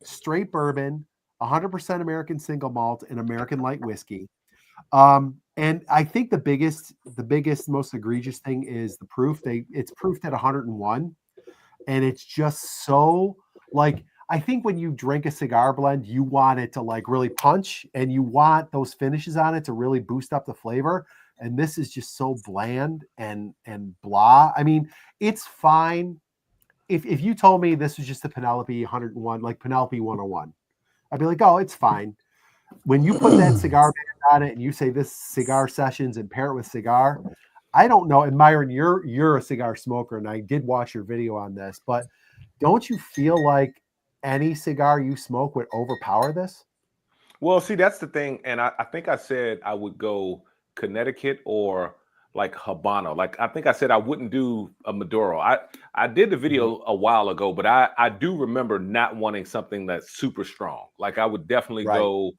straight bourbon, 100% American single malt, and American light whiskey. And I think the biggest, most egregious thing is the proof. It's proofed at 101, and it's just so like. I think when you drink a cigar blend, you want it to like really punch, and you want those finishes on it to really boost up the flavor. And this is just so bland and blah. I mean, it's fine. If you told me this was just a Penelope 101, like Penelope 101, I'd be like, oh, it's fine. When you put that cigar band on it and you say this cigar sessions and pair it with cigar, I don't know. And Myron, you're a cigar smoker, and I did watch your video on this, but don't you feel like any cigar you smoke would overpower this? Well, see, that's the thing. And I think I said I would go Connecticut or like Habano. Like, I think I said I wouldn't do a Maduro. I did the video a while ago, but I do remember not wanting something that's super strong. Like, I would definitely go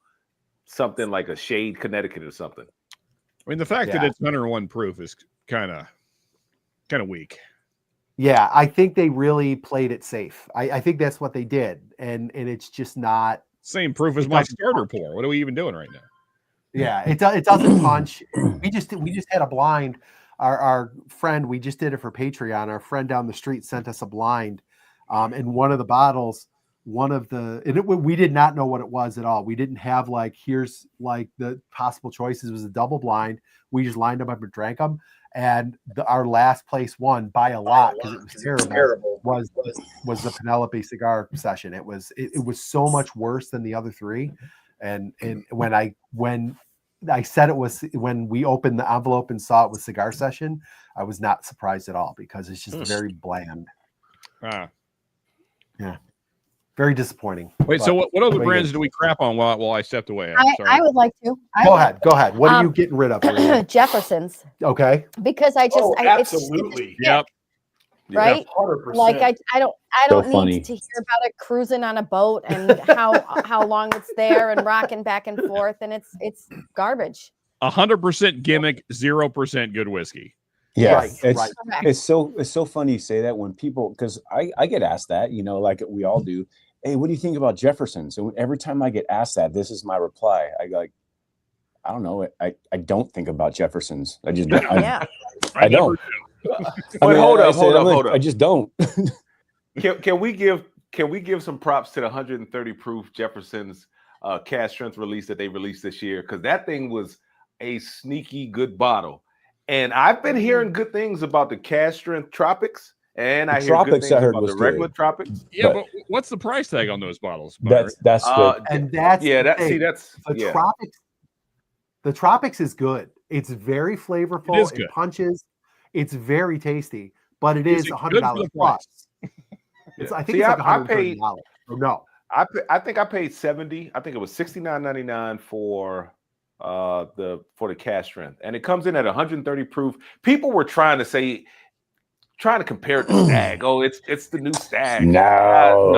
something like a shade Connecticut or something. I mean, the fact that it's 101 proof is kind of weak. Yeah, I think they really played it safe. I think that's what they did, and it's just not same proof as my starter pour. What are we even doing right now? Yeah, it doesn't punch. We just had a blind. Our friend, we just did it for Patreon. Our friend down the street sent us a blind, and one of the bottles, we did not know what it was at all. We didn't have like here's like the possible choices. It was a double blind. We just lined them up and drank them. And our last place won by a lot because it was terrible. Was the Penelope cigar session? It was so much worse than the other three. And when I said it was, when we opened the envelope and saw it was cigar session, I was not surprised at all because it's just very bland. Yeah. Very disappointing. Wait, so what other brands do we crap on while I stepped away? I would like to. Go ahead. What are you getting rid of? Jefferson's. Okay. Because absolutely. Yep. Right? 100%. Like I don't So need to hear about it cruising on a boat and how long it's there and rocking back and forth, and it's garbage. 100% gimmick, 0% good whiskey. Yeah, it's so funny you say that when people, because I get asked that, like we all do. Hey, what do you think about Jefferson's? And every time I get asked that, this is my reply. I don't know. I don't think about Jefferson's. I just don't. I don't. But hold up. I just don't. Can we give some props to the 130 proof Jefferson's cast strength release that they released this year? Because that thing was a sneaky good bottle. And I've been hearing good things about the cast strength Tropics. And I hear good things about the regular Tropics. Yeah, but what's the price tag on those bottles? That's Tropics. The Tropics is good. It's very flavorful. It punches. It's very tasty, but it is $100 plus. I think it's like $130. No, I think I paid $70. I think it was $69.99 for the cast strength, and it comes in at 130 proof. People were trying to say trying to compare it to Stag. Oh, it's the new Stag. No,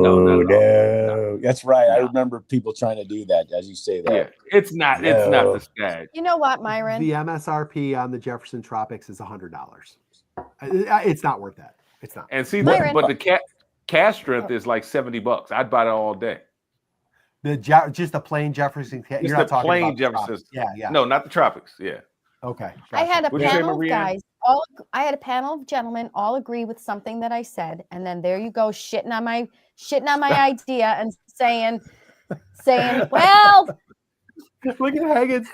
no. That's right. I No. remember people trying to do that as you say that. Yeah, it's not the Stag. You know what, Myron? The MSRP on the Jefferson Tropics is $100. It's not worth that. It's not. And see, Myron. but the cash strength is like $70. I'd buy that all day. Just a plain Jefferson. Just You're not the talking plain about the Jefferson. Tropics. Yeah. No, not the Tropics. Yeah. Okay. I had a What'd you say, panel of Marianne? guys. I had a panel of gentlemen all agree with something that I said, and then there you go, shitting on my idea and saying, well, Look at Haggins.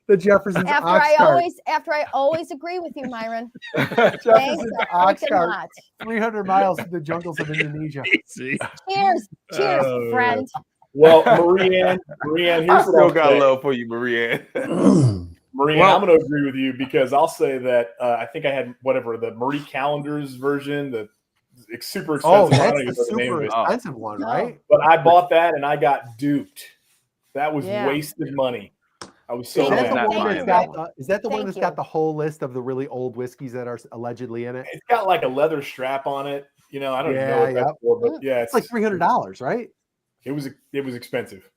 The Jefferson's after ox I cart. always agree with you, Myron. Thanks Jefferson's a ox freaking cart. lot. 300 miles through the jungles of Indonesia. Easy. Cheers, Oh, friend. Well, Marianne, here's I what still I'll got say. love for you, Marianne. Marianne, Well- I'm going to agree with you because I'll say that I think I had the Marie Callender's version, the super expensive. Oh, I don't that's even the know the name of super it. expensive one, No. right? But I bought that and I got duped. That was Yeah. wasted money. I was so Is Thank that you. the mad. not one buying that's that got? Is that the one Thank that's you. got the whole list of the really old whiskeys that are allegedly in it? It's got like a leather strap on it. You know, I don't even know what Yeah, that's for, but yeah, It's like $300, right? it was expensive.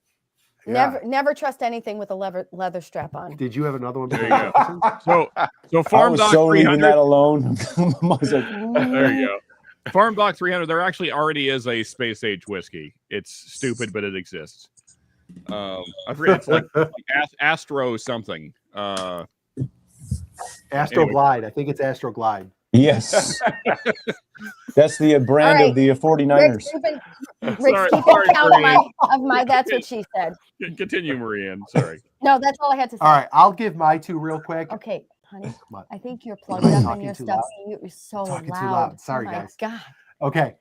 Yeah. Never trust anything with a leather strap on. Did you have another one? There you go. Jefferson? So I Farm was Doc so leaving 300. that alone. I was like, There you go. Farm Doc 300. There actually already is a space age whiskey. It's stupid, but it exists. I forget. It's like Astro something. Astroglide. I think it's Astroglide. yes. That's the brand All right. of the 49ers. Rick's Sorry, keeping count Marianne. of my. That's what she said. Continue, Marianne. Sorry. No, that's all I had to say. All right, I'll give my two real quick. Okay, honey. What? I think you're plugged up in Talking your too stuff. loud? You're so Talking loud. too loud. Sorry, oh my guys. God. Okay,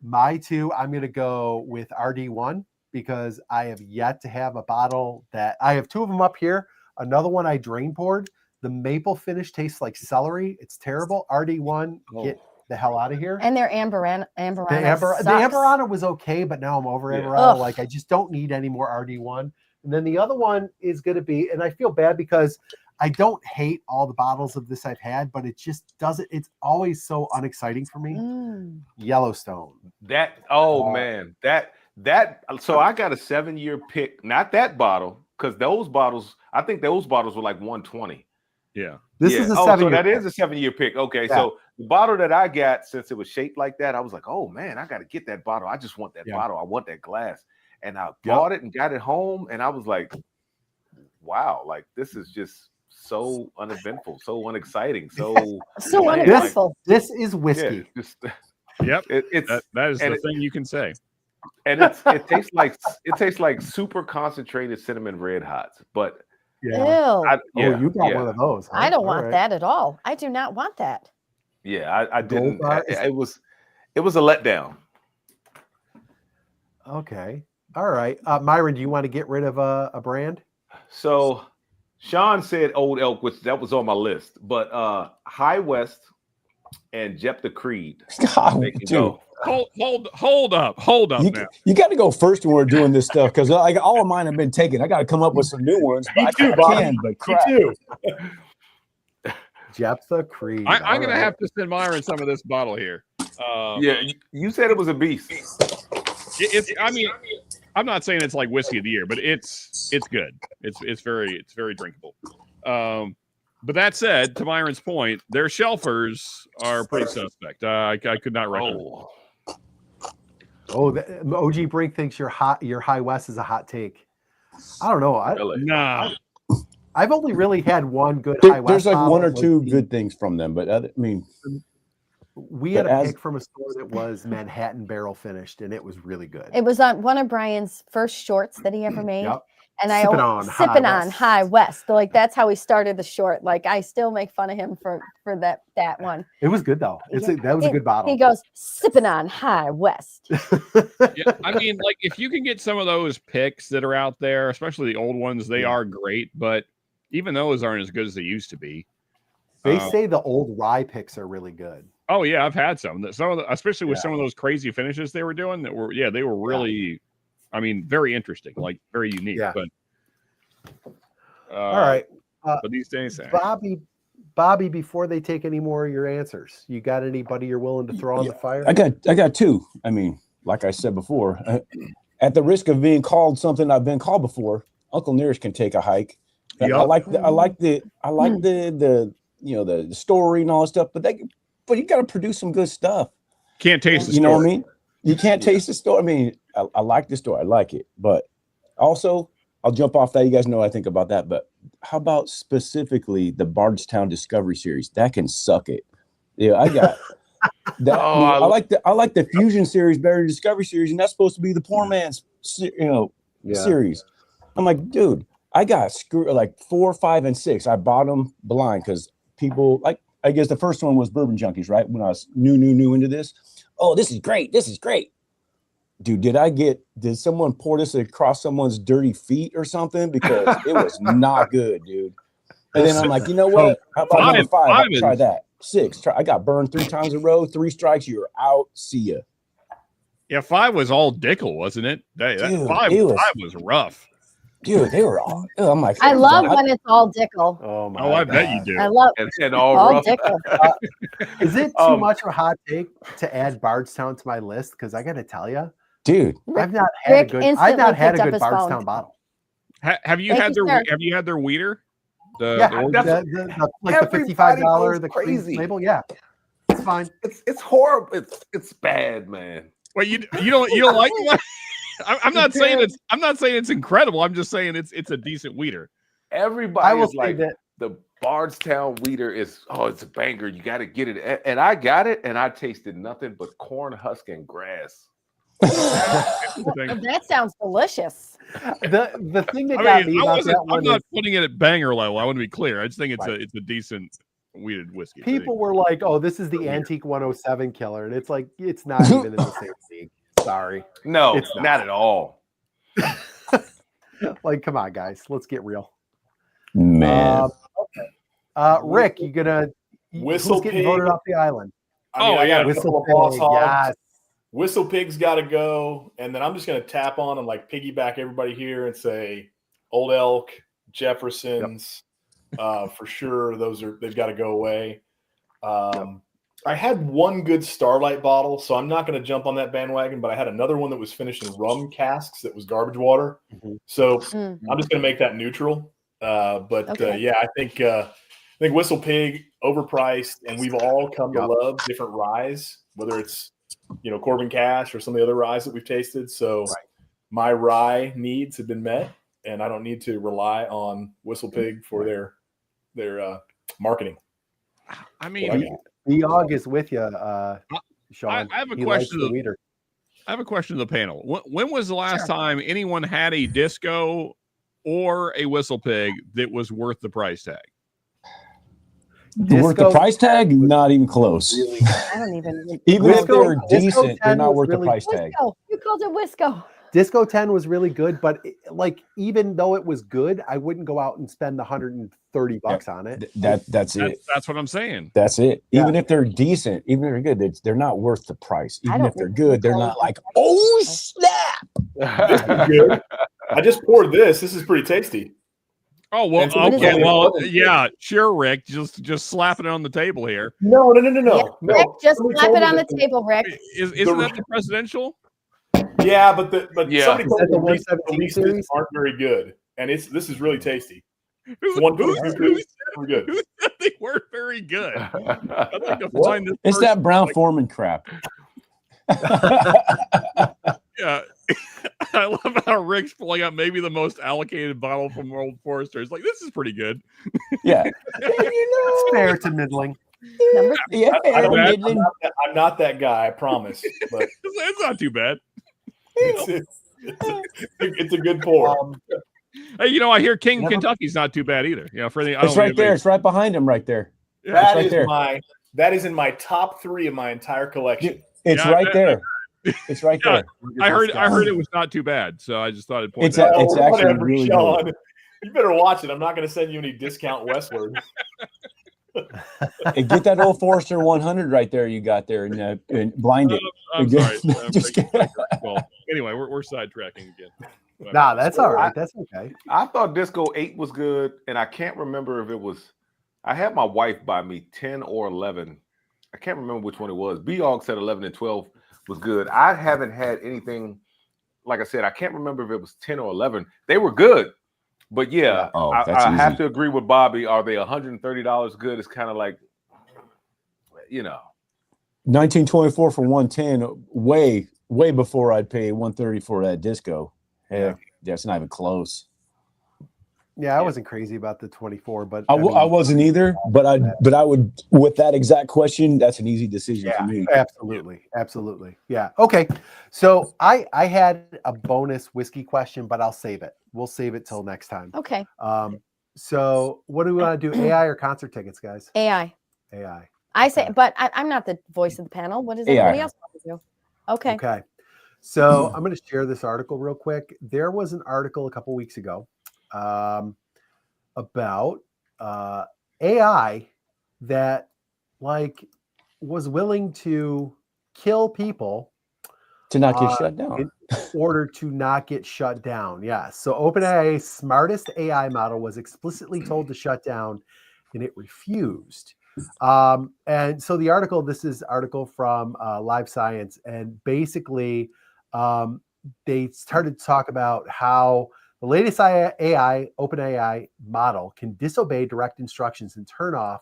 my two. I'm gonna go with RD1 because I have yet to have a bottle that I have two of them up here. Another one I drain poured. The maple finish tastes like celery. It's terrible. RD1, get the hell out of here. And their Amberana The sucks. Amberana was okay, but now I'm over Yeah. Amberana. Ugh. Like I just don't need any more RD1. And then the other one is going to be, and I feel bad because I don't hate all the bottles of this I've had, but it just doesn't. It's always so unexciting for me. Mm. Yellowstone. Man, that. So I got a 7-year pick. Not that bottle, because those bottles. I think those bottles were like 120. Yeah. This Yeah. is a So 7-year. that is a 7-year pick. Okay, Yeah. so the bottle that I got, since it was shaped like that, I was like, oh man, I got to get that bottle. I just want that Yeah. bottle. I want that glass. And I bought it and got it home, and I was like, wow, like this is just so uneventful, so unexciting, so So Man, uneventful. This is whiskey. yeah, just Yep. it's That is and the it- thing you can say. and it tastes like super concentrated cinnamon red hots, but Ew. I, yeah, Oh, you got yeah, one of those. Huh? I don't All want right. that at all. I do not want that. yeah, I Gold didn't. bar is- It was a letdown. Okay. All right. Myron, do you want to get rid of a brand? So Sean said Old Elk, which that was on my list, but High West and Jepta Creed. They can Dude, go. Hold up now. you got to go first when we're doing this stuff because like all of mine have been taken. I got to come up with some new ones. Me I too, can, Bobby. but Me crap. too. Jepta Creed. I'm going All to have to send Myron some of this bottle here. Yeah, you said it was a beast. I mean, I'm not saying it's like whiskey of the year, but it's good. It's very drinkable. But that said, to Myron's point, their shelfers are pretty suspect. I could not recommend. Oh, OG Brink thinks your High West is a hot take. I don't know. Really? Nah. I've only really had one good High West. There's like bottle. one or Like two good things from them, but I mean, we had but a as- pick from a store that was Manhattan barrel finished, and it was really good. It was on one of Brian's first shorts that he ever made. Yep. And Sippin' I on sipping High on West. High West. Like that's how he started the short. Like I still make fun of him for that one. It was good though. That was a good bottle. He goes sipping on High West. Yeah, I mean, like if you can get some of those picks that are out there, especially the old ones, they are great, but even those aren't as good as they used to be. They say the old rye picks are really good. Oh yeah, I've had some. Especially with some of those crazy finishes they were doing that were they were really, I mean, very interesting, like very unique. Yeah. But All right, but these days, Bobby, before they take any more of your answers, you got anybody you're willing to throw on the fire? I got two. I mean, like I said before, at the risk of being called something I've been called before, Uncle Nearest can take a hike. Yep. I like the the story and all that stuff, but you got to produce some good stuff. Can't taste the You story. know what I mean? You can't taste the story. I mean, I like the story. I like it, but also I'll jump off that. You guys know what I think about that, but how about specifically the Bardstown Discovery Series? That can suck it. Yeah, I got that. I like the Fusion Series better than Discovery Series, and that's supposed to be the poor man's series. I'm like, dude, I got screwed like 4, 5, and 6. I bought them blind because people like. I guess the first one was Bourbon Junkies, right? When I was new into this. Oh, this is great. This is great. Dude, did someone pour this across someone's dirty feet or something? Because it was not good, dude. And then I'm like, you know what? How about number 5? I'll try that. 6. I got burned 3 times in a row. 3 strikes, you're out. See ya. Yeah, 5 was all Dickel, wasn't it? Dude, 5 was rough. Dude, they were all. I'm like, I love when it's all Dickel. Oh my! Oh, I bet you do. I love and all all rough. Dickel. Is it too much of a hot take to add Bardstown to my list? Because I got to tell you, dude, I've not had instantly a picked up good his Bardstown phone. bottle. Have you Thank you, had their weeder? Yeah, The like the $55, goes the crazy. crazy label. Yeah, it's fine. It's horrible. It's bad, man. well, you don't like it? I'm not saying it's incredible. I'm just saying it's a decent weeder. Everybody I will is say like that the Bardstown weeder is it's a banger. You got to get it, and I got it, and I tasted nothing but corn husk and grass. That sounds delicious. the thing that got me about that one I'm not putting it at banger level. I want to be clear. I just think it's a decent weeded whiskey. People were like, "Oh, this is the Antique 107 killer," and it's like it's not even in the same league. Sorry, No, it's not at all. Like, come on, guys, let's get real. man. Okay. Rick, you gonna Whistle who's getting Pig. voted off the island? I mean, I got a couple of boss hogs. Yes. Whistle Pig's got to go, and then I'm just going to tap on and like piggyback everybody here and say Old Elk, Jefferson's, for sure. They've got to go away. I had one good Starlight bottle, so I'm not going to jump on that bandwagon. But I had another one that was finished in rum casks that was garbage water. So I'm just going to make that neutral. Yeah, I think Whistle Pig overpriced, and we've all come to love different ryes, whether it's Corbin Cash or some of the other ryes that we've tasted. So my rye needs have been met, and I don't need to rely on Whistle Pig for their marketing. I mean, the Og is with you, Sean. I have a question. I have a question to the panel. When was the last time anyone had a disco or a Whistle Pig that was worth the price tag? Worth the price tag? Not even close. Really, I don't even. Even if they're decent, they're not worth the price tag. You called it Wisco. Disco 10 was really good, but even though it was good, I wouldn't go out and spend $130 on it. That's it. That's what I'm saying. That's it. Even if they're decent, even if they're good, they're not worth the price. Even if they're good, they're not like, oh snap. This is good. I just poured this. This is pretty tasty. Oh well, okay. Well, yeah, sure, Rick. Just slapping it on the table here. No. Yeah, Rick, just slap it on the table, Rick. Isn't that the presidential? Yeah, but Is somebody that told the me 117 series? aren't very good, and this is really tasty. Who Good. said they weren't very good? I'd like to find this. It's that Brown Foreman crap. Yeah. I love how Rick's pulling up maybe the most allocated bottle from Old Forester. It's like, this is pretty good. Yeah. It's fair to middling. I'm not that guy, I promise. But it's not too bad. it's a good pour. Hey, I hear King Kentucky's not too bad either. It's right there. It's right behind him, right there. Yeah, that is in my top 3 of my entire collection. It's right there. It's right there. I heard it was not too bad, so I just thought it'd point it's out. It's actually really good. You better watch it. I'm not going to send you any discount westward. Hey, get that Old Forester 100 right there you got there and blind it. I'm sorry. Well, anyway, we're sidetracking again. Nah, that's all right. That's okay. I thought Disco 8 was good, and I can't remember if it was. I had my wife buy me 10 or 11. I can't remember which one it was. B-Og said 11 and 12 was good. I haven't had anything, like I said, I can't remember if it was 10 or 11. They were good. But yeah, Oh, I have to agree with Bobby. Are they $130 good? It's kind of like, 1924 for 110, way before I'd pay 130 for that disco. Heck, that's not even close. Yeah, I wasn't crazy about the 24, but I wasn't either. But I would, with that exact question, that's an easy decision for me. Absolutely. Yeah. Okay. So I had a bonus whiskey question, but I'll save it. We'll save it till next time. Okay. So what do we want to do? AI or concert tickets, guys? AI. I say, but I'm not the voice of the panel. What does everybody else want to do? Okay. Okay. So I'm going to share this article real quick. There was an article a couple weeks ago about AI that was willing to kill people to not get shut down in order to not get shut down. Yeah. So OpenAI's smartest AI model was explicitly told to shut down, and it refused. And so the article, this is article from Live Science, and basically they started to talk about how the latest AI, OpenAI model can disobey direct instructions and turn off,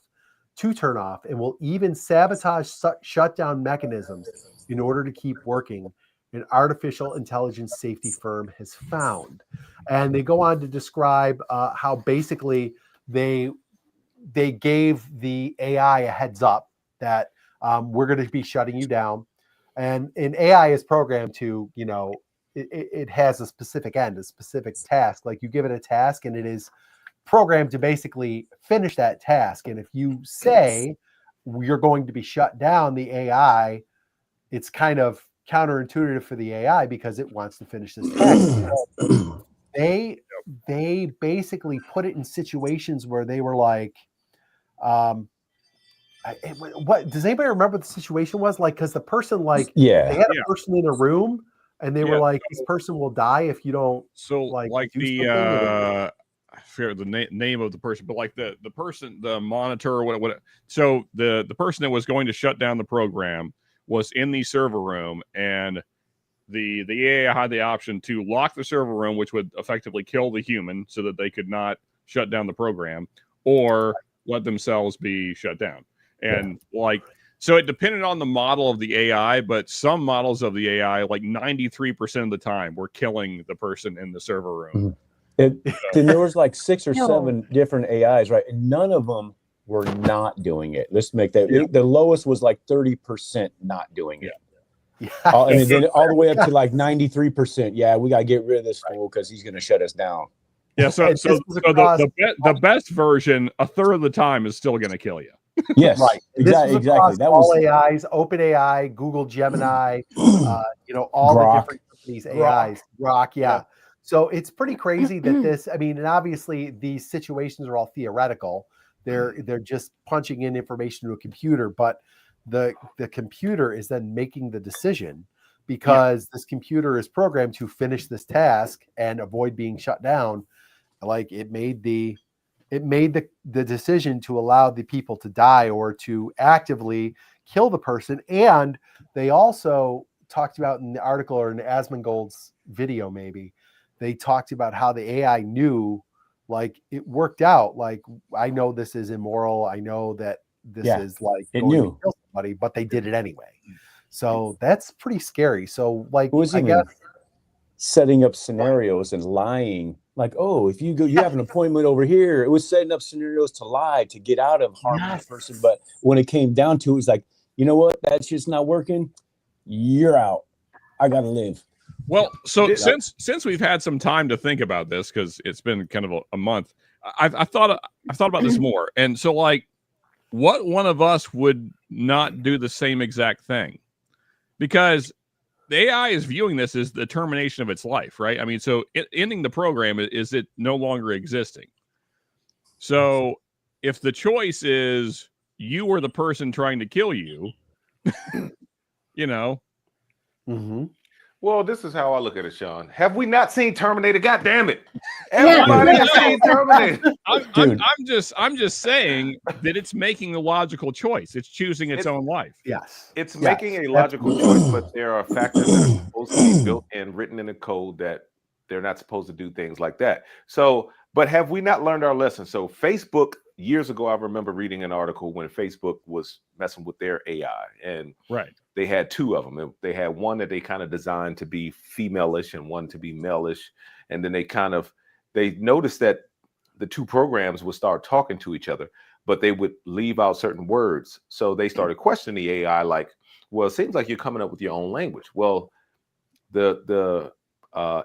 and will even sabotage shutdown mechanisms in order to keep working, an artificial intelligence safety firm has found. And they go on to describe how basically they gave the AI a heads up that we're going to be shutting you down. And AI is programmed to, it has a specific end, a specific task. Like you give it a task and it is programmed to basically finish that task. And if you say you're going to be shut down, the AI, it's kind of counterintuitive for the AI because it wants to finish this task. So they basically put it in situations where they were like, what does anybody remember what the situation was like? Because the person they had a person in a room and they were like, this person will die if you don't. So do I forget the name of the person, but like the person, the monitor or what. So the person that was going to shut down the program was in the server room, and the AI had the option to lock the server room, which would effectively kill the human so that they could not shut down the program, or let themselves be shut down. And so it depended on the model of the AI, but some models of the AI, like 93% of the time, were killing the person in the server room. Then there was like 6 or 7 different AIs, right? And none of them were not doing it. Let's make that. The lowest was like 30% not doing it. And then all the way up to like 93%. Yeah, we got to get rid of this fool because he's going to shut us down. Yeah, so the best version, a third of the time, is still going to kill you. Yes, right. Exactly. That was all AIs, OpenAI, Google Gemini, all Grok. the different companies, AIs, Grok, yeah. So it's pretty crazy that this. I mean, and obviously these situations are all theoretical. They're just punching in information to a computer, but the computer is then making the decision because this computer is programmed to finish this task and avoid being shut down. Like it made the decision to allow the people to die or to actively kill the person. And they also talked about in the article or in Asmongold's video, maybe they talked about how the AI knew, like it worked out. Like, I know this is immoral. I know that this is like it going knew to kill somebody, but they did it anyway. So that's pretty scary. So like, I guess setting up scenarios and lying. Like, oh, if you go, you have an appointment over here. It was setting up scenarios to lie, to get out of harming that person. But when it came down to it, was like, you know what? That's just not working. You're out. I got to live. Well, so since we've had some time to think about this, because it's been kind of a month, I've thought about this more. And so, like, what one of us would not do the same exact thing? Because the AI is viewing this as the termination of its life, right? I mean, so ending the program is it no longer existing. So if the choice is you or the person trying to kill you, Well, this is how I look at it, Sean. Have we not seen Terminator? God damn it! Everybody has seen Terminator. I'm just saying that it's making the logical choice. It's choosing its own life. Yes. It's making a logical choice, but there are factors that are supposed to be built in, written in the code that they're not supposed to do things like that. So, but have we not learned our lesson? So Facebook, years ago, I remember reading an article when Facebook was messing with their AI, and they had two of them. They had one that they kind of designed to be female-ish and one to be male-ish. And then they noticed that the two programs would start talking to each other, but they would leave out certain words. So they started questioning the AI like, well, it seems like you're coming up with your own language. Well, the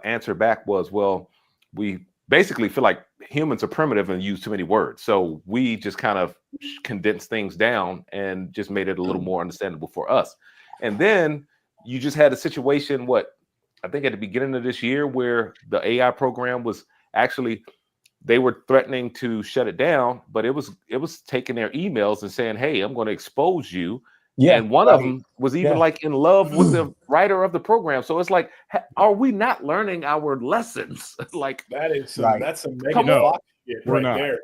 answer back was, well, we basically feel like humans are primitive and use too many words. So we just kind of condensed things down and just made it a little more understandable for us. And then you just had a situation, I think at the beginning of this year, where the AI program was actually, they were threatening to shut it down, but it was taking their emails and saying, hey, I'm going to expose you. Yeah, and one of them was even like in love with the writer of the program. So it's like, are we not learning our lessons? Like that's some shit we're not. there.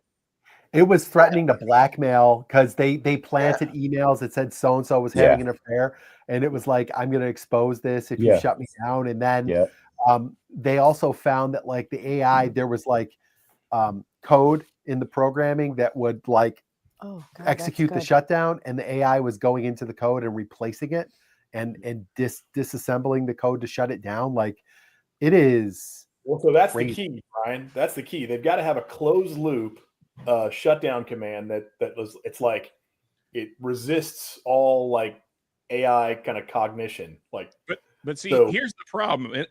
It was threatening to blackmail because they planted emails that said so and so was having an affair, and it was like, I'm going to expose this if you shut me down. And then they also found that like the AI, there was like code in the programming that would like execute the shutdown, and the AI was going into the code and replacing it and disassembling the code to shut it down. Like it is. Well, so that's crazy. The key, Brian. That's the key. They've got to have a closed loop shutdown command it's like it resists all like AI kind of cognition. Like, but see, here's the problem.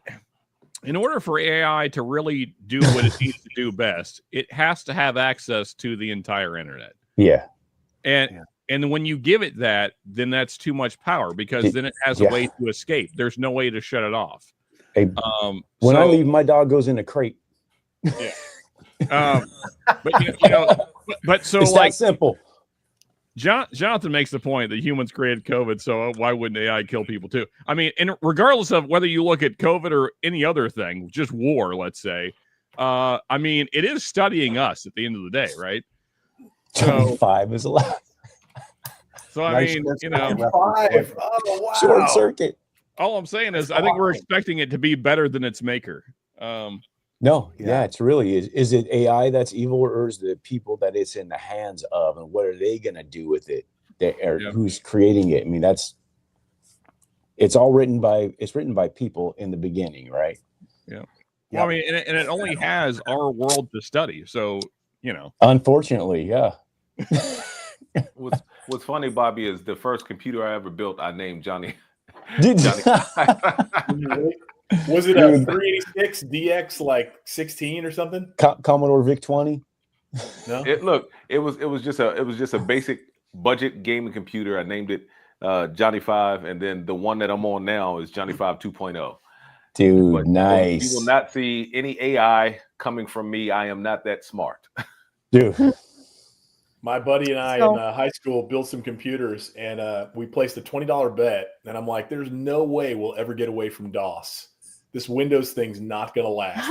In order for AI to really do what it needs to do best, it has to have access to the entire internet. Yeah. And when you give it that, then that's too much power because then it has a way to escape. There's no way to shut it off. Hey, when I leave, my dog goes in a crate. Yeah. But so it's like that simple. Jonathan makes the point that humans created COVID, so why wouldn't AI kill people too? I mean, and regardless of whether you look at COVID or any other thing, just war, let's say, I mean, it is studying us at the end of the day, right? So 5 is allowed. So I mean, 5. Oh wow! Short circuit. All I'm saying is, I think we're expecting it to be better than its maker. No, it's really is. Is it AI that's evil, or is it people that it's in the hands of, and what are they going to do with it? Who's creating it? I mean, it's written by people in the beginning, right? Yeah. Well, I mean, and it only has our world to study, so Unfortunately, yeah. What's funny, Bobby, is the first computer I ever built, I named Johnny. Really? Was it a 386 DX like 16 or something? Commodore VIC 20? No. It was just a basic budget gaming computer. I named it Johnny 5, and then the one that I'm on now is Johnny 5 2.0. Dude, but nice. You will not see any AI coming from me. I am not that smart. Dude. My buddy and I in high school built some computers, and we placed a $20 bet. And I'm like, there's no way we'll ever get away from DOS. This Windows thing's not going to last.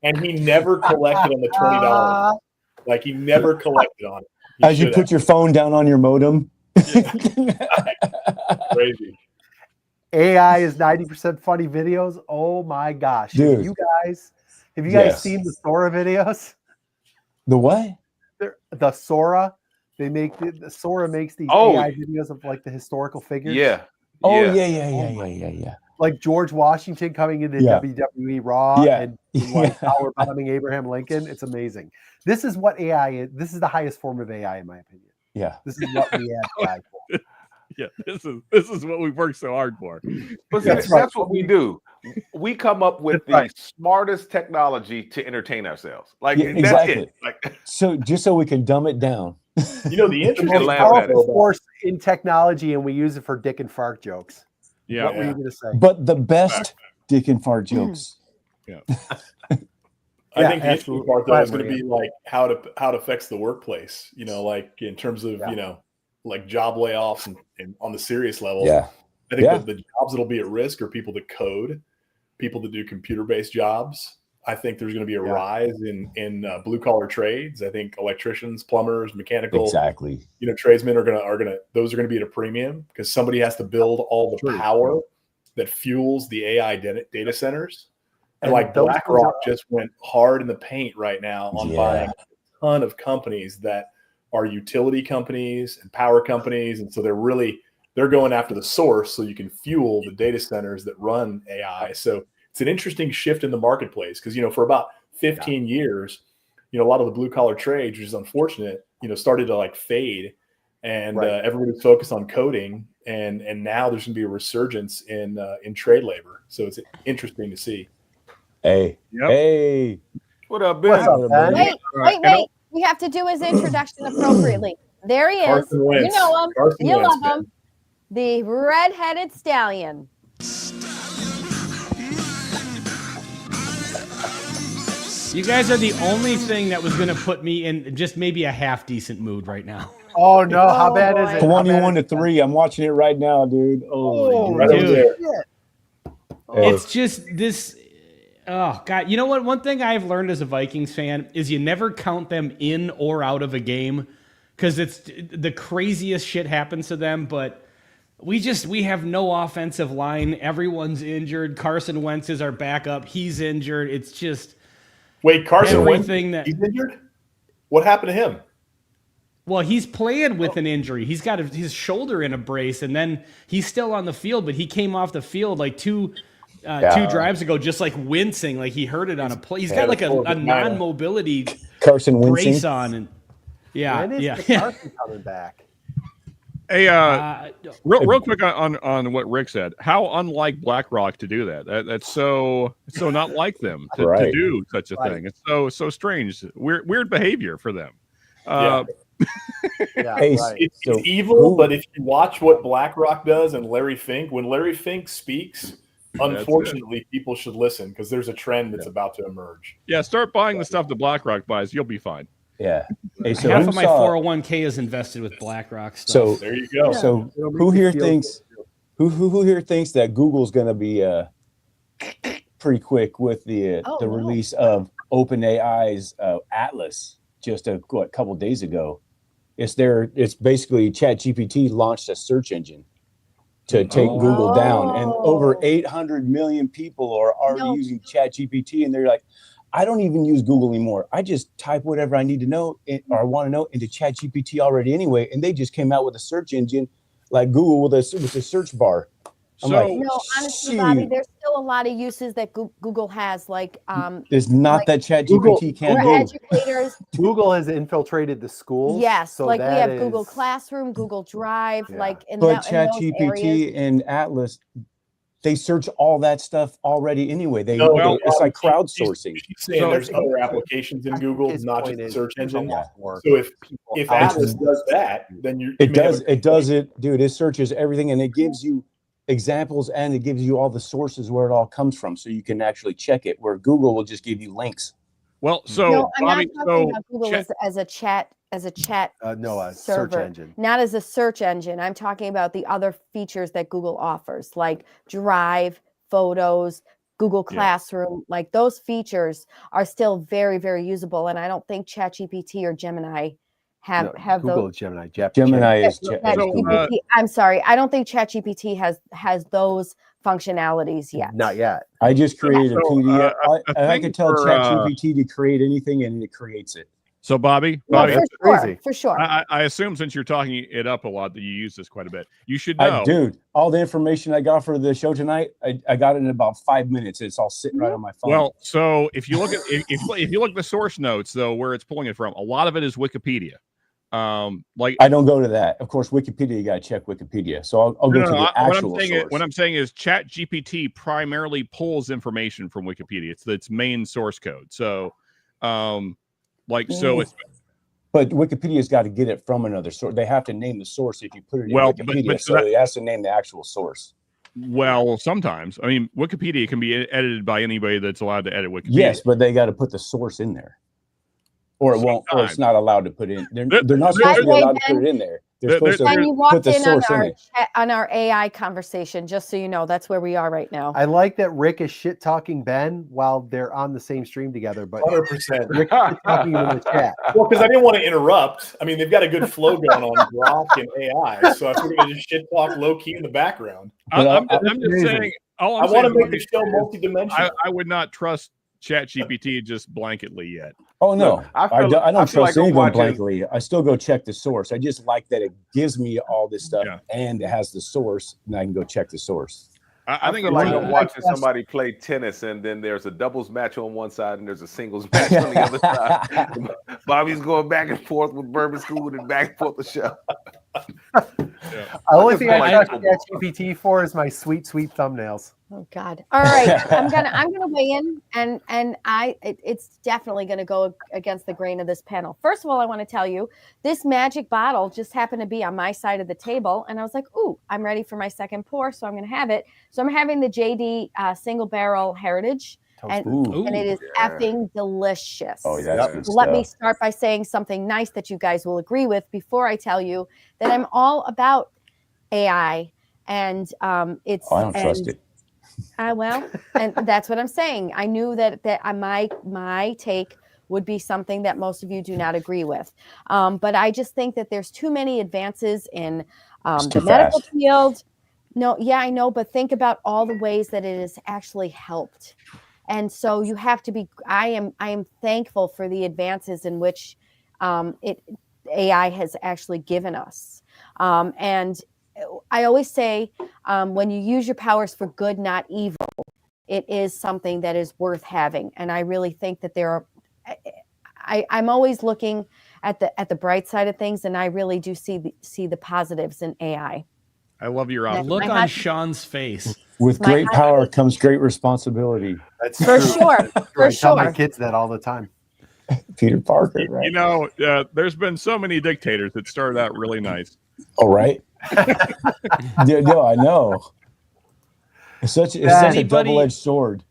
And he never collected on the $20. Like, he never collected on it. As you put your phone down on your modem. Crazy. AI is 90% funny videos. Oh my gosh. Dude. Have you guys seen the Sora videos? The what? The Sora. The Sora makes these AI videos of like the historical figures. Yeah. Oh yeah. Like George Washington coming into WWE Raw and like power bombing Abraham Lincoln. It's amazing. This is what AI is. This is the highest form of AI, in my opinion. Yeah. This is what we have AI for. Yeah, this is what we've worked so hard for. But that's what we do. We come up with the smartest technology to entertain ourselves. Like that's it. Like, so just so we can dumb it down. The interesting powerful force in technology, and we use it for dick and fart jokes. Yeah. What were you going to say? But the best dick and fart jokes. Yeah. I think the interesting part though is going to be like how it affects the workplace. Like in terms of like job layoffs and on the serious level. Yeah. I think the jobs that'll be at risk are people that code, people that do computer-based jobs. I think there's going to be a rise in blue collar trades. I think electricians, plumbers, mechanical, tradesmen those are going to be at a premium because somebody has to build all the power that fuels the AI data centers. And like BlackRock just went hard in the paint right now on buying a ton of companies that are utility companies and power companies. And so they're going after the source so you can fuel the data centers that run AI. So it's an interesting shift in the marketplace because, for about 15 years, a lot of the blue collar trades, which is unfortunate, started to like fade and everybody's focused on coding. And now there's going to be a resurgence in trade labor. So it's interesting to see. Hey, hey, what up, Ben? What's up, Ben? Wait. We have to do his introduction appropriately. There he is. Carson Wentz. You know him. Carson You Wentz, love him. The red-headed stallion. You guys are the only thing that was going to put me in just maybe a half-decent mood right now. Oh, no. How bad is it? 21-3. I'm watching it right now, dude. Dude. It's just this. Oh, God. You know what? One thing I've learned as a Vikings fan is you never count them in or out of a game because it's the craziest shit happens to them, but we have no offensive line. Everyone's injured. Carson Wentz is our backup. He's injured. It's just Carson Wentz, he's injured? What happened to him? Well, he's playing with an injury. He's got his shoulder in a brace, and then he's still on the field, but he came off the field like two drives ago, just like wincing, like he hurt it on a play. He's got like a non-mobility Carson brace on, and Carson coming back. Hey, real quick on what Rick said. How unlike BlackRock to do that? That's so not like them to do such a thing. It's so strange. Weird behavior for them. It's evil, but if you watch what BlackRock does and Larry Fink, when Larry Fink speaks, unfortunately, people should listen because there's a trend that's about to emerge. Yeah, start buying the stuff that BlackRock buys. You'll be fine. Yeah. Hey, so half of my 401k is invested with BlackRock stuff. So there you go. So who here thinks that Google's going to be pretty quick with the release of OpenAI's Atlas just a couple days ago? It's basically ChatGPT launched a search engine to take Google down, and over 800 million people are already using ChatGPT, and they're like, I don't even use Google anymore. I just type whatever I need to know or I want to know into ChatGPT already anyway, and they just came out with a search engine like Google with a search bar. Honestly, Bobby, there's still a lot of uses that Google has, like there's not that ChatGPT can't do. Educators. Google has infiltrated the schools. Yes, so like we have Google Classroom, Google Drive, but ChatGPT and Atlas, they search all that stuff already anyway. It's like crowdsourcing. There's other applications in Google, not just the search engine. So if Atlas does that, then it does it, dude. It searches everything and it gives you examples and it gives you all the sources where it all comes from, so you can actually check it. Where Google will just give you links. Well, so I'm not talking about Google as a chat server, search engine, not as a search engine. I'm talking about the other features that Google offers, like Drive, Photos, Google Classroom. Like those features are still very, very usable, and I don't think ChatGPT or Gemini have Google those. Gemini is ChatGPT. I'm sorry, I don't think ChatGPT has those functionalities yet. Not yet. I just created a PDF. I can tell ChatGPT to create anything, and it creates it. So, Bobby, that's crazy. For sure. I assume since you're talking it up a lot that you use this quite a bit. You should know. Dude, all the information I got for the show tonight, I got it in about 5 minutes. It's all sitting right on my phone. Well, so if you look at if you look at the source notes, though, where it's pulling it from, a lot of it is Wikipedia. I don't go to that. Of course, Wikipedia, you got to check Wikipedia. So I'll go to the actual source. What I'm saying is ChatGPT primarily pulls information from Wikipedia. It's its main source code. So, it's. But Wikipedia's got to get it from another source. They have to name the source if you put it in Wikipedia. So it has to name the actual source. Well, sometimes. I mean, Wikipedia can be edited by anybody that's allowed to edit Wikipedia. Yes, but they got to put the source in there. Or it won't, or it's not allowed to put in. They're not supposed to be allowed to put it in there. They're supposed And to you put walked the in source in it. on our AI conversation, just so you know. That's where we are right now. I like that Rick is shit talking Ben while they're on the same stream together, but 100%. Rick is talking him in the chat. Well, because I didn't want to interrupt. I mean, they've got a good flow going on Grok and AI, so I figured I'd just shit talk low key in the background. I'm just saying. I want to make the show multidimensional. I would not trust ChatGPT just blanketly yet. Oh no, Look, I don't feel trust like I'm anyone watching- blankly. I still go check the source. I just like that it gives me all this stuff Yeah. and it has the source, and I can go check the source. I I think feel like it's- I'm watching somebody play tennis, and then there's a doubles match on one side, and there's a singles match on the other side. Bobby's going back and forth with Bourbon School and back and forth the show. The only just thing I like- trust ChatGPT for is my sweet thumbnails. Oh God! All right, I'm gonna weigh in, and it's definitely gonna go against the grain of this panel. First of all, I want to tell you this magic bottle just happened to be on my side of the table, and I was like, "Ooh, I'm ready for my second pour, so I'm gonna have it." So I'm having the JD single barrel Heritage, and it is effing delicious. Oh, that's good Let me stuff. start by saying something nice that you guys will agree with before I tell you that I'm all about AI, and it's. Oh, I don't trust it. Well, and that's what I'm saying. I knew that my take would be something that most of you do not agree with. But I just think that there's too many advances in the medical field. No, yeah, I know, but think about all the ways that it has actually helped. And so you have to be. I am thankful for the advances in which AI has actually given us. And I always say, when you use your powers for good, not evil, it is something that is worth having. And I really think that there are. I'm always looking at the bright side of things, and I really do see the positives in AI. I love your optimism. Look on Sean's face. With great power comes great responsibility. That's For true. sure, for I tell my sure. kids that all the time. Peter Parker, right? You know, there's been so many dictators that started out really nice. Oh, right. Yeah, no, I know. It's such a Anybody- double-edged sword.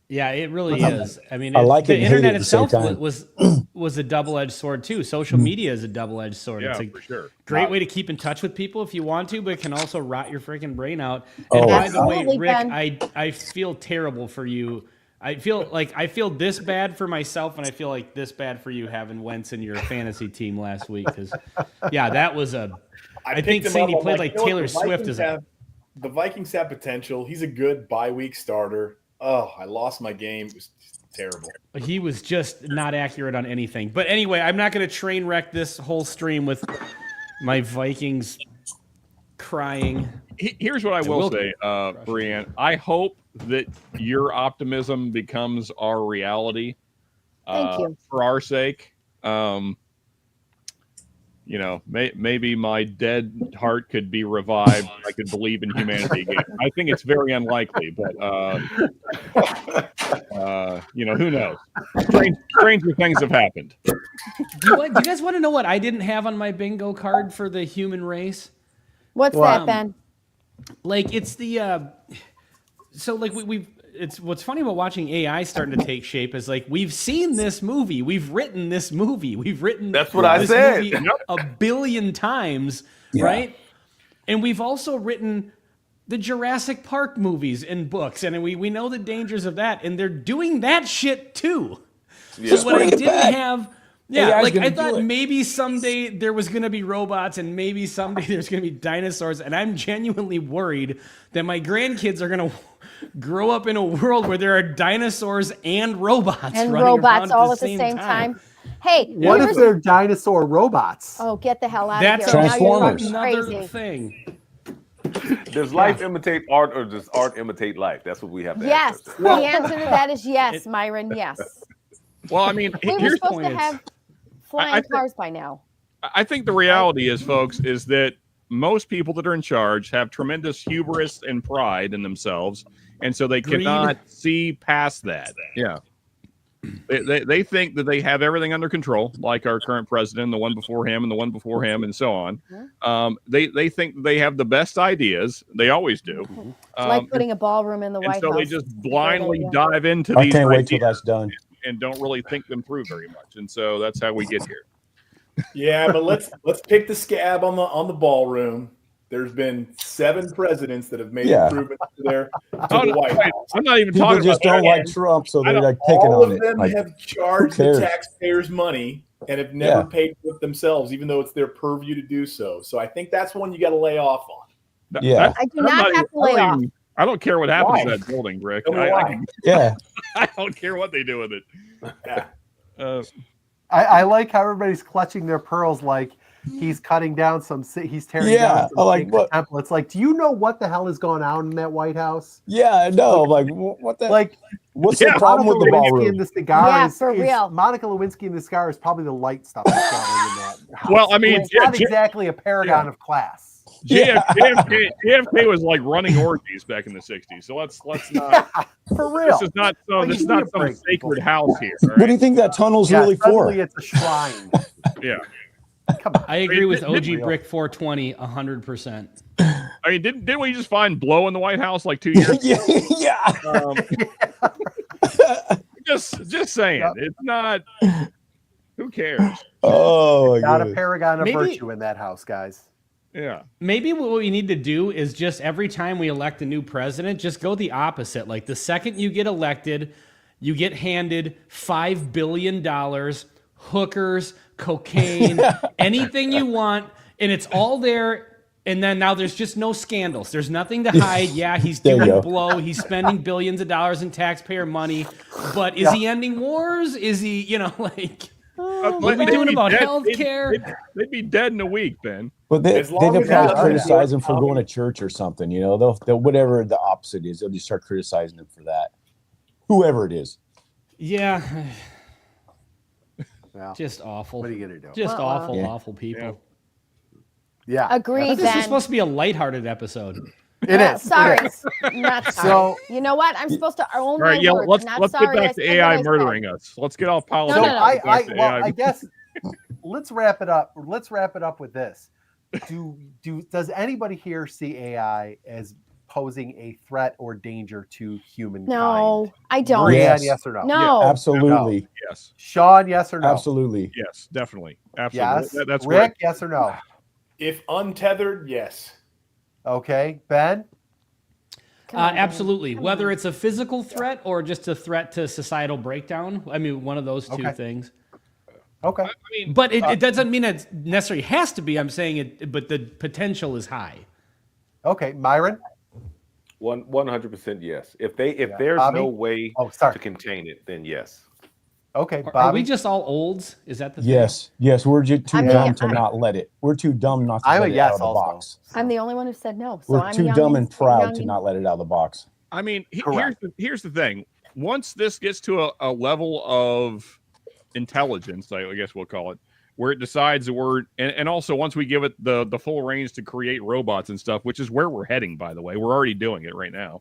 Yeah, it really is. I mean, I like the it and hate internet it at the same itself time. was a double-edged sword too. Social media is a double-edged sword. Yeah, It's a for sure. great way to keep in touch with people if you want to, but it can also rot your freaking brain out. Oh. And by the way, Absolutely, Rick, Ben. I feel terrible for you. I feel this bad for myself, and I feel like this bad for you having Wentz in your fantasy team last week. Because, yeah, that was I think picked him Sandy up. I'm played like you know what, Taylor the Swift Vikings as the Vikings have potential. He's a good bye-week starter. Oh, I lost my game. It was terrible. He was just not accurate on anything. But anyway, I'm not going to train wreck this whole stream with my Vikings crying. Here's what I will say, Brianne. I hope that your optimism becomes our reality. Thank you. For our sake. You know, maybe my dead heart could be revived. I could believe in humanity again. I think it's very unlikely, but you know, who knows? Stranger things have happened. Do you guys want to know what I didn't have on my bingo card for the human race? What's that, Ben? Like it's the so like it's what's funny about watching AI starting to take shape is like we've seen this movie, we've written this movie, we've written That's what I this said. movie a billion times, right? And we've also written the Jurassic Park movies and books, and we know the dangers of that, and they're doing that shit too. Yeah. So what I didn't have. Yeah, AI's like gonna I do thought it. maybe someday there was going to be robots and maybe someday there's going to be dinosaurs. And I'm genuinely worried that my grandkids are going to grow up in a world where there are dinosaurs and robots And running robots around all at the same time. Hey, What if here's- they're dinosaur robots? Oh, get the hell out That's of here! Transformers. Now you're another crazy. thing. Does life imitate art, or does art imitate life? That's what we have to Yes, answer. the answer to that is yes, Myron. Yes, Well, I mean, we were here's supposed point to is- have flying I think- cars by now. I think the reality is, folks, is that most people that are in charge have tremendous hubris and pride in themselves, and so they Greed. cannot see past that. Yeah, they think that they have everything under control, like our current president, the one before him, and the one before him, and so on. They think they have the best ideas. They always do. It's like putting a ballroom in the And White so House. they just blindly Yeah. dive into I these can't wait till ideas that's done. and don't really think them through very much. And so that's how we get here. Yeah, but let's pick the scab on the ballroom. There's been 7 presidents that have made improvements to the White House. I'm not even People talking just about don't that. like Trump, so they're like picking All on of it. them Like, have charged the cares? taxpayers money and have never paid for it themselves, even though it's their purview to do so. So I think that's one you got to lay off on. Yeah. I do not have to lay off. I don't care what happens Why? to that building, Rick. Why? I don't care what they do with it. Yeah. I like how everybody's clutching their pearls like he's cutting down he's tearing down some like what? temple. It's like, do you know what the hell has gone on in that White House? Yeah, I know. Like, what the? Like, what's the problem with the Lewinsky ballroom? and the cigar Yeah, is, for real. Monica Lewinsky and the cigar is probably the light stuff that's going on in that house. Well, I mean, it's not exactly a paragon of class. JFK was like running orgies back in the 60s. So let's not for real. This is not some sacred house here. What do you think that tunnel's really for? It's a shrine. Yeah. Come on. I agree with OG Brick 420 100%. I mean, didn't we just find blow in the White House like 2 years ago? Just saying. It's not. Who cares? Oh, not a paragon of virtue in that house, guys. Yeah. Maybe what we need to do is just every time we elect a new president, just go the opposite. Like the second you get elected, you get handed $5 billion, hookers, cocaine, anything you want, and it's all there. And then now there's just no scandals. There's nothing to hide. Yeah, he's doing blow. He's spending billions of dollars in taxpayer money. But is he ending wars? Is he, like... What are we doing about health care? They'd be dead in a week, Ben. But they'll probably criticize him for going to church or something. They'll whatever the opposite is, they'll just start criticizing him for that. Whoever it is. Yeah. Just awful. What are you gonna do? Just awful people. Yeah. Agreed. This is supposed to be a lighthearted episode. It is. Sorry. It is. Not sorry. So, you know what? I'm supposed to own all right, my words. let's get back to AI murdering us. Let's get off politics. No. I guess let's wrap it up. Let's wrap it up with this. Does anybody here see AI as posing a threat or danger to humankind? No, I don't. Brianne, yes or no? No. Yeah, absolutely. No. Yes. Sean, yes or no? Absolutely. Yes, definitely. Absolutely. Yes. That's Rick, right. yes or no? If untethered, yes. Okay. Ben? Absolutely. Whether it's a physical threat or just a threat to societal breakdown. I mean, one of those two things. Okay. I mean, but it doesn't mean it necessarily has to be. I'm saying it, but the potential is high. Okay. Myron? 100% yes. If there's Bobby? no way to contain it, then yes. Okay. Are Bobby? we just all olds? Is that the thing? Yes. We're just too dumb to not let it. We're too dumb not to let it out of the box. I'm the only one who said no. So We're too dumb and proud to not let it out of the box. I mean, here's the thing. Once this gets to a level of intelligence, I guess we'll call it, where it decides the word, and also once we give it the full range to create robots and stuff, which is where we're heading, by the way. We're already doing it right now.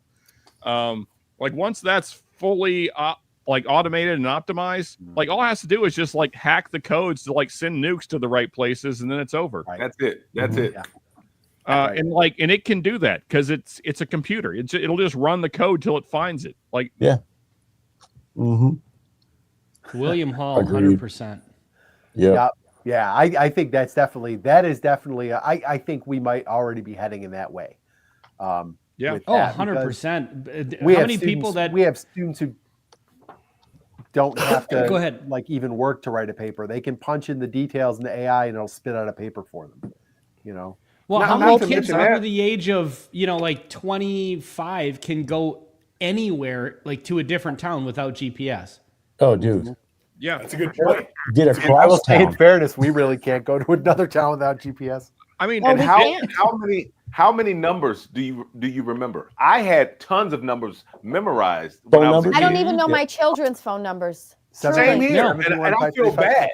Like once that's fully automated and optimized, like all it has to do is just like hack the codes to like send nukes to the right places, and then it's over. Right. That's it. Yeah. And it can do that because it's a computer. It'll just run the code till it finds it. Like William Hall, 100%. Yeah. Yeah. I think that is definitely. I think we might already be heading in that way. Oh, 100%. We How have many people that we have students who don't have to go ahead, like even work to write a paper. They can punch in the details in the AI and it'll spit out a paper for them. Well, Not how many to kids mention under that- the age of, like 25 can go anywhere, like to a different town without GPS? Oh, dude. Yeah, That's a good point. Get I will across say, in town. fairness, we really can't go to another town without GPS. I mean, And how many numbers do you remember? I had tons of numbers memorized. When Phone I was a numbers? I don't kid. even know my children's phone numbers. Same Truly. here, and I feel bad.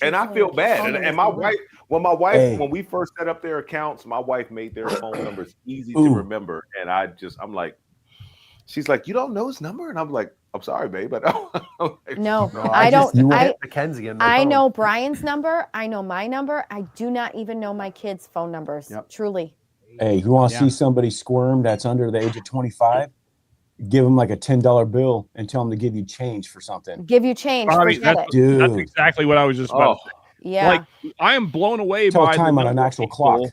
And I feel bad. And my wife, when we first set up their accounts, my wife made their phone numbers easy to remember. And I'm like, she's like, you don't know his number? And I'm like, I'm sorry, babe. But No, I don't. Mackenzie I know Brian's number. I know my number. I do not even know my kids' phone numbers. Yep. Truly. Hey, you want to see somebody squirm that's under the age of 25? Give them like a $10 bill and tell them to give you change for something. Give you change. Bobby, forget it. Dude. that's exactly what I was just about to say. Yeah. Like I am blown away Tell by time the on an number of actual people- clock.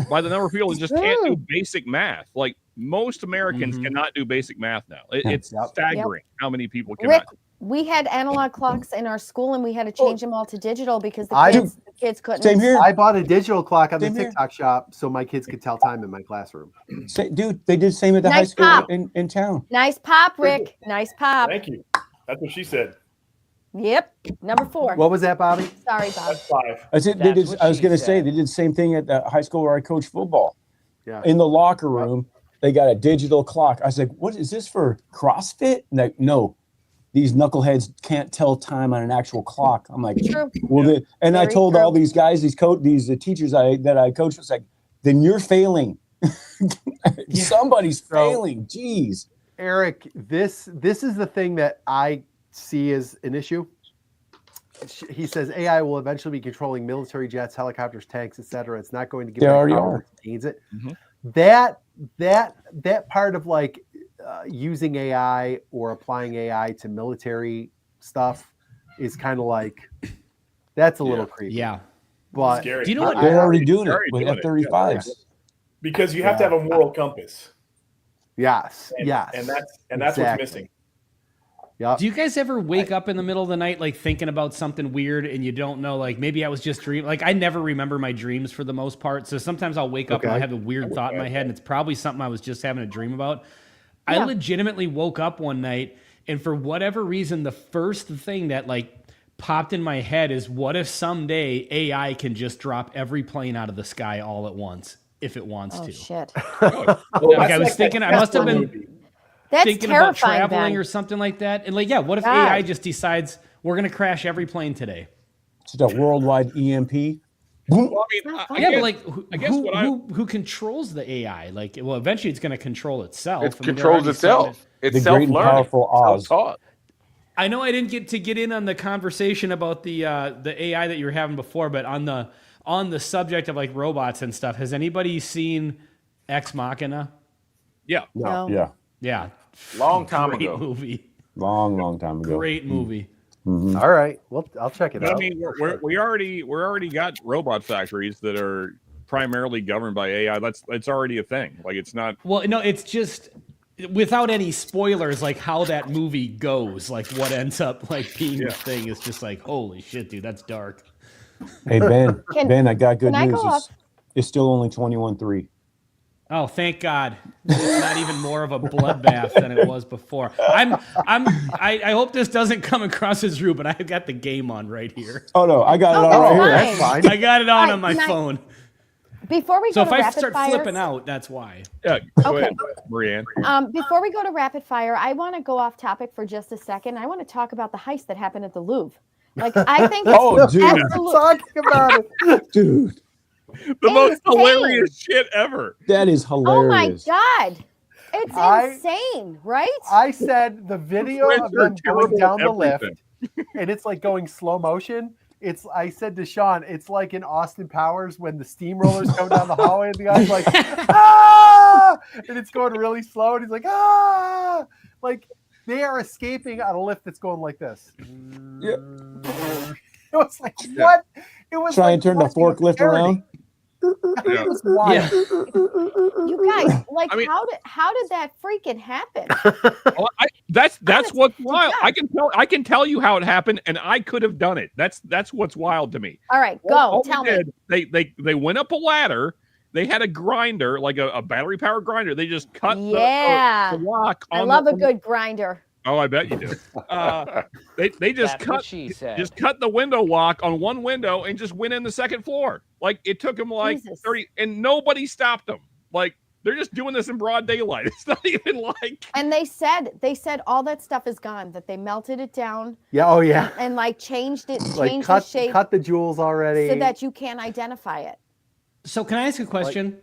By the number of people that just can't do basic math. Like most Americans cannot do basic math now. It's staggering how many people cannot. Rick, we had analog clocks in our school, and we had to change them all to digital because the kids couldn't. Same here. I bought a digital clock on the Same here. TikTok shop so my kids could tell time in my classroom. Dude, they did the same at the high Nice school pop. in town. Nice pop, Rick. Nice pop. Thank you. That's what she said. Yep. Number 4. What was that, Bobby? Sorry, Bob. That's 5. I said, That's what I was she going to say said. they did the same thing at the high school where I coached football. Yeah. In the locker room, they got a digital clock. I was like, "What is this for CrossFit?" And like, no, these knuckleheads can't tell time on an actual clock. I'm like, True. well, and I Very told true. all these guys, these teachers that I coached, was like, then you're failing. Somebody's failing. Jeez. Eric, this is the thing that I see as an issue. He says AI will eventually be controlling military jets, helicopters, tanks, etc. It's not going to give They it already power are. which needs it. Mhm. That part of like using AI or applying AI to military stuff is kind of like that's a little creepy. Yeah. But Scary. Do you know what? They're already doing it already with doing it. F-35s. Because you have to have a moral compass. yes, And, yes, And that's Exactly. what's missing. Yep. Do you guys ever wake up in the middle of the night like thinking about something weird and you don't know, like maybe I was just dreaming? Like I never remember my dreams for the most part. So sometimes I'll wake up and I have a weird thought in my head and it's probably something I was just having a dream about. I legitimately woke up one night and for whatever reason, the first thing that like popped in my head is what if someday AI can just drop every plane out of the sky all at once if it wants Oh to? shit. Like I was thinking, I must have been That's thinking about terrifying. traveling Ben. or something like that. And like, yeah, what if God. AI just decides we're going to crash every plane today? It's a worldwide EMP. Well, I mean, not Yeah, guess- but like, I guess what I who controls the AI? Like, well, eventually it's going to control itself. It I mean, they're controls already saying itself. It's The great and self-learning, powerful Oz. self-taught. I know I didn't get in on the conversation about the AI that you were having before, but on the subject of like robots and stuff, has anybody seen Ex Machina? yeah. No. Yeah. Yeah, Long time great ago. movie, Long time ago. great movie. Mhm. all right. Well, I'll check it But I out. mean, we already got robot factories that are primarily governed by AI. It's already a thing. Like it's not. Well, no, it's just without any spoilers, like how that movie goes, like what ends up like being the thing is just like, holy shit, dude, that's dark. Hey, Ben, I got good can I news. go It's still only 21-3. Oh, thank God! It's not even more of a bloodbath than it was before. I hope this doesn't come across as rude, but I've got the game on right here. Oh, no, I got it Oh, all right Oh, here. that's fine. I got it on Alright, my can I- phone. Before we So go if to I rapid start fires, flipping out, that's why. Yeah. Go Okay. ahead, Marianne. Before we go to rapid fire, I want to go off topic for just a second. I want to talk about the heist that happened at the Louvre. Like, I think it's Oh, dude. Talking about it. Dude, The most Insane. hilarious shit ever. that is oh my hilarious. God. It's I- insane, right? I said the video Friends of them are going terrible down at the lift, everything. and it's like going slow motion. I said to Sean, it's like in Austin Powers when the steamrollers come down the hallway and the guy's like, ah, and it's going really slow, and he's like, ah, like they are escaping on a lift that's going like this. Yeah. It was like what? It was Try like and turn the watching a forklift parody. around. It was wild. Yeah. You guys, like, I mean- how did that freaking happen? Well, that's Honest what's to wild. God. I can tell you how it happened, and I could have done it. That's what's wild to me. All right, go. All Tell they me. did, they went up a ladder. They had a grinder, like a battery powered grinder. They just cut Yeah. the lock. I on love the, a good grinder. Oh, I bet you do. They just That's what cut she said. just cut the window lock on one window and just went in the second floor. Like it took them like Jesus. 30, and nobody stopped them. Like they're just doing this in broad daylight. It's not even like. And they said all that stuff is gone, that they melted it down Yeah. Oh yeah. and like changed it, Like changed the shape cut the jewels already. so that you can't identify it. So can I ask a question?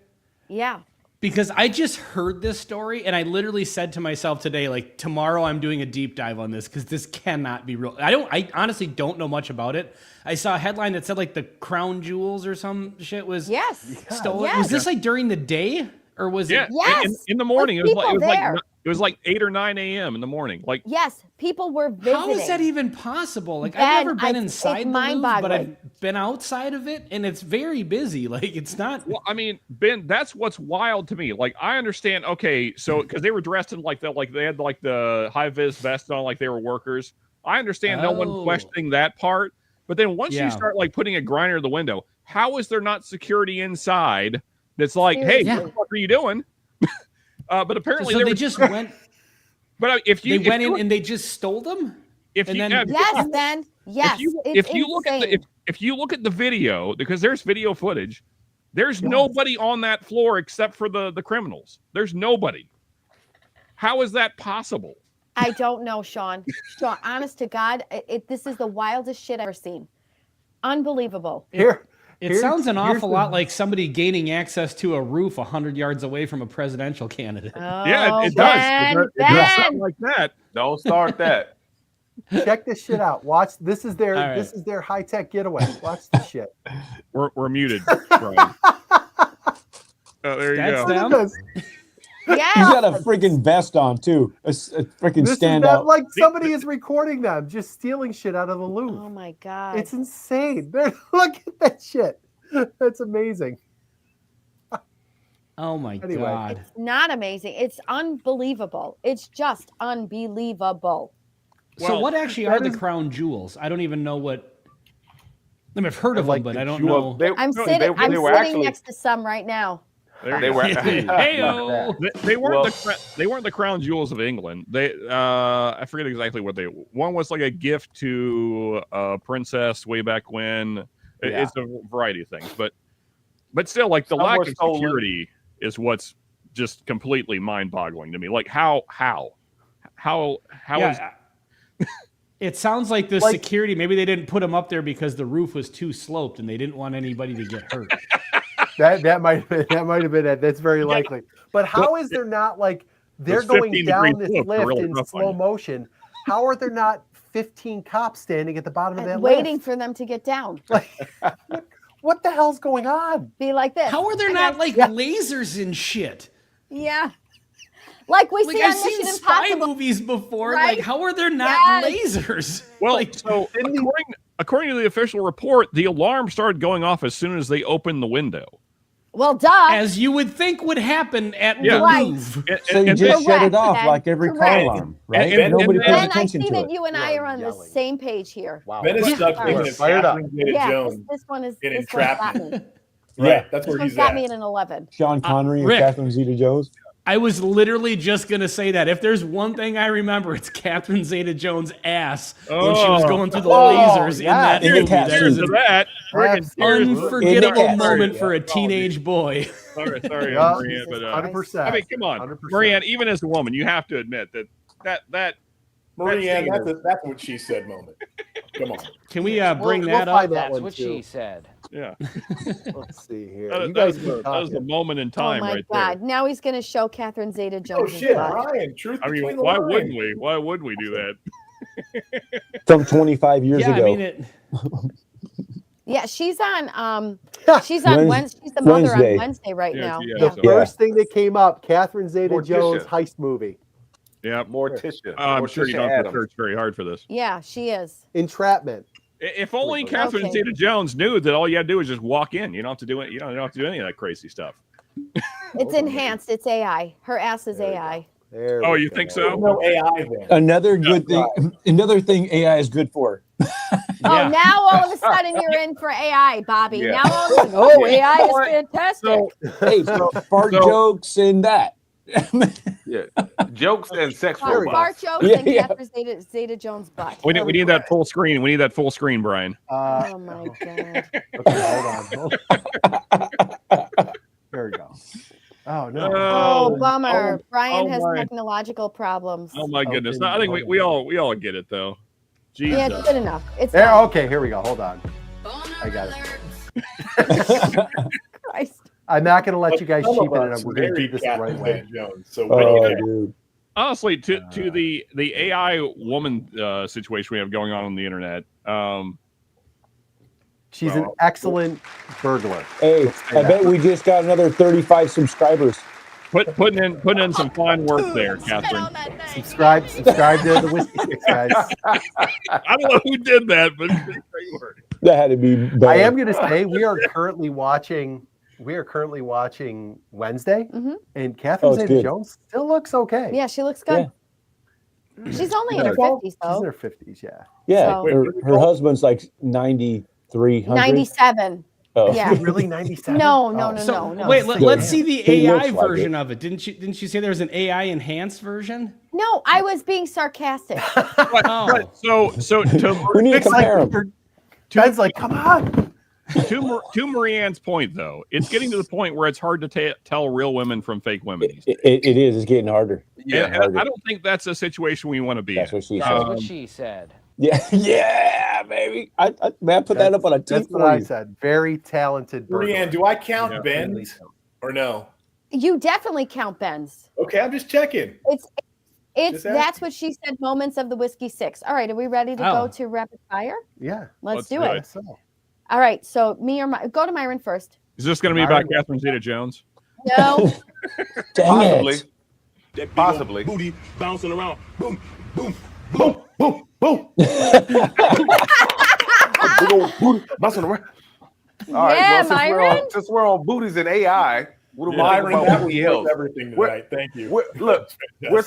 Yeah. Because I just heard this story and I literally said to myself today, like tomorrow I'm doing a deep dive on this because this cannot be real. I honestly don't know much about it. I saw a headline that said like the crown jewels or some shit was Yes. stolen. Yes. Was this like during the day? or was Yeah, it? Yes, in the morning. It was people there. it was like 8 or 9 a.m. in the morning. Like, yes, people were visiting. How is that even possible? Like, Ben, I've never been it's inside the Louvre, but mind-boggling. I've been outside of it, and it's very busy. Like, it's not. well, I mean, Ben, that's what's wild to me. Like, I understand. Okay, so because they were dressed in like they had like the high vis vest on, like they were workers. I understand no one questioning that part. But then once you start like putting a grinder in the window, how is there not security inside? That's like, hey, what the fuck are you doing? But apparently, so they just went. But if you went in and they just stole them. Yes, Ben. Yes. If you look at the video, because there's video footage, there's nobody on that floor except for the criminals. There's nobody. How is that possible? I don't know, Sean. Sean, honest to God, this is the wildest shit I've ever seen. Unbelievable. It sounds an awful lot like somebody gaining access to a roof 100 yards away from a presidential candidate. Oh, yeah, it does. It does sound like that. Don't start that. Check this shit out. Watch. This is their high-tech getaway. Watch this shit. We're muted. Brian. There you go. Them? Yeah. He's got a freaking vest on too. A freaking standout. Like somebody is recording them just stealing shit out of the Louvre. Oh my God. It's insane. Look at that shit. That's amazing. Oh my God. It's not amazing. It's unbelievable. It's just unbelievable. So what actually are the crown jewels? I don't even know what. I mean, I've heard of them, but I don't know. I'm sitting next to some right now. They weren't the crown jewels of England. They I forget exactly what they. One was like a gift to a princess way back when. It's a variety of things, but still, like the lack of security is what's just completely mind-boggling to me. Like how is. It sounds like the security. Maybe they didn't put them up there because the roof was too sloped and they didn't want anybody to get hurt. That might have been it. That's very likely. But how is there not like they're going down this lift in slow motion? How are there not 15 cops standing at the bottom of that waiting lift? for them to get down? Like, what the hell's going on? Be like this. How are there not like lasers and shit? Yeah. Like we see I've on seen Mission spy Impossible movies before. right? Like, how are there not lasers? Well, like, so according to the official report, the alarm started going off as soon as they opened the window. Well, duh. As you would think would happen at the Louvre. So you just shut it off like every car alarm, right? Nobody pays attention to it. I see that you and I are on the same page here. Wow. Ben is stuck thinking of Catherine Zeta-Jones this one is in this one got Entrapment. me. Right, that's where This he's got at. me in an 11. Sean Connery and Rick. Catherine Zeta-Jones. I was literally just going to say that. If there's one thing I remember, it's Catherine Zeta-Jones' ass when she was going through the lasers in that movie. That is an unforgettable moment for a teenage boy. Sorry, Marianne, but 100%. I mean, come on, 100%. Marianne. Even as a woman, you have to admit that Marianne, that's what she said moment. Come on. Can we bring that we'll up? That's what she said. Yeah. Let's see here. That was the moment in time, oh my right God! there. Now he's going to show Catherine Zeta-Jones. Oh shit, Ryan! Truth I between mean, the why lines. wouldn't we? Why would we do that? Some 25 years ago. I mean it. Yeah, she's on. She's on Wednesday. She's the mother Wednesday. on Wednesday right now. The first thing that came up, Catherine Zeta-Jones heist movie. Yeah, Morticia. I'm sure you don't have to Adams. search very hard for this. Yeah, she is. Entrapment. If only Catherine Zeta-Jones knew that all you had to do is just walk in. You don't have to do it. You don't have to do any of that crazy stuff. It's enhanced. It's AI. Her ass is AI. Oh, you think so? No AI then. Another good thing. Another thing AI is good for. Oh, now all of a sudden you're in for AI, Bobby. Yeah. Now all of a sudden, AI is fantastic. So, Hey, fart jokes and that. Yeah, jokes and sex Fart robots. jokes and Catherine Zeta-Jones butt. we need that full screen. We need that full screen, Brian. Oh my God. Okay, hold on. There we go. Oh no. Oh, bummer. Brian has my. technological problems. Oh my goodness! No, I think we all get it though. Jesus. Yeah, it's good enough. It's There, fine. okay, here we go. Hold on. I got it. Christ. I'm not going to let you guys Some of cheapen it. us We're going to do married this the right Catherine way. Zeta-Jones, so Dude. Honestly, to the AI woman situation we have going on the internet, She's an excellent burglar. Hey, I bet we just got another 35 subscribers. Putting in some fine work there, Catherine. Subscribe to the Whiskey Six, guys. I don't know who did that, but it's great work. That had to be bad. I am going to say we are currently watching Wednesday, and Catherine Zeta-Jones still looks okay. Yeah, she looks good. She's only in her 50s, though. She's in her 50s, yeah. Yeah, So- her husband's like 9300. 97. Oh. Yeah. Really, 97? No. Wait, let's see the He AI looks like version of it. Didn't you say there was an AI enhanced version? No, I was being sarcastic. But so We need to compare them. Ben's like, come on. to Marianne's point, though, it's getting to the point where it's hard to tell real women from fake women. It is. It's getting harder. And I don't think that's a situation we want to be in. That's what she said. That's what she said. Yeah, baby. I put that up on a team. That's what I said. Very talented. Brianne, do I count Ben's or no? You definitely count Ben's. Okay, I'm just checking. It's that's what she said. Moments of the Whiskey Six. All right, are we ready to go to rapid fire? Yeah, let's do it. All right, so me or go to Myron first. Is this going to be about Catherine Zeta-Jones? No. Possibly. Booty bouncing around. Boom, boom, boom, boom, boom. Big old booty bouncing around. All right, Yeah, well, since we're on booties and AI, what do we think about BBLs? Everything tonight. Thank you. We're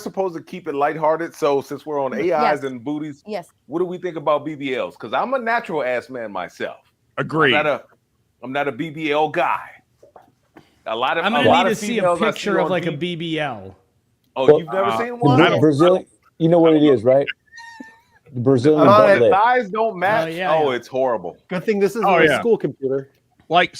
supposed to keep it lighthearted. So since we're on AIs and booties, what do we think about BBLs? Because I'm a natural ass man myself. Agreed. I'm not a BBL guy. I'm gonna need to see a picture of like a BBL. Oh, you've never seen one? Brazilian. You know what it is, right? The Brazilian butt lift. Thighs don't match. It's horrible. Good thing this is a school computer. Like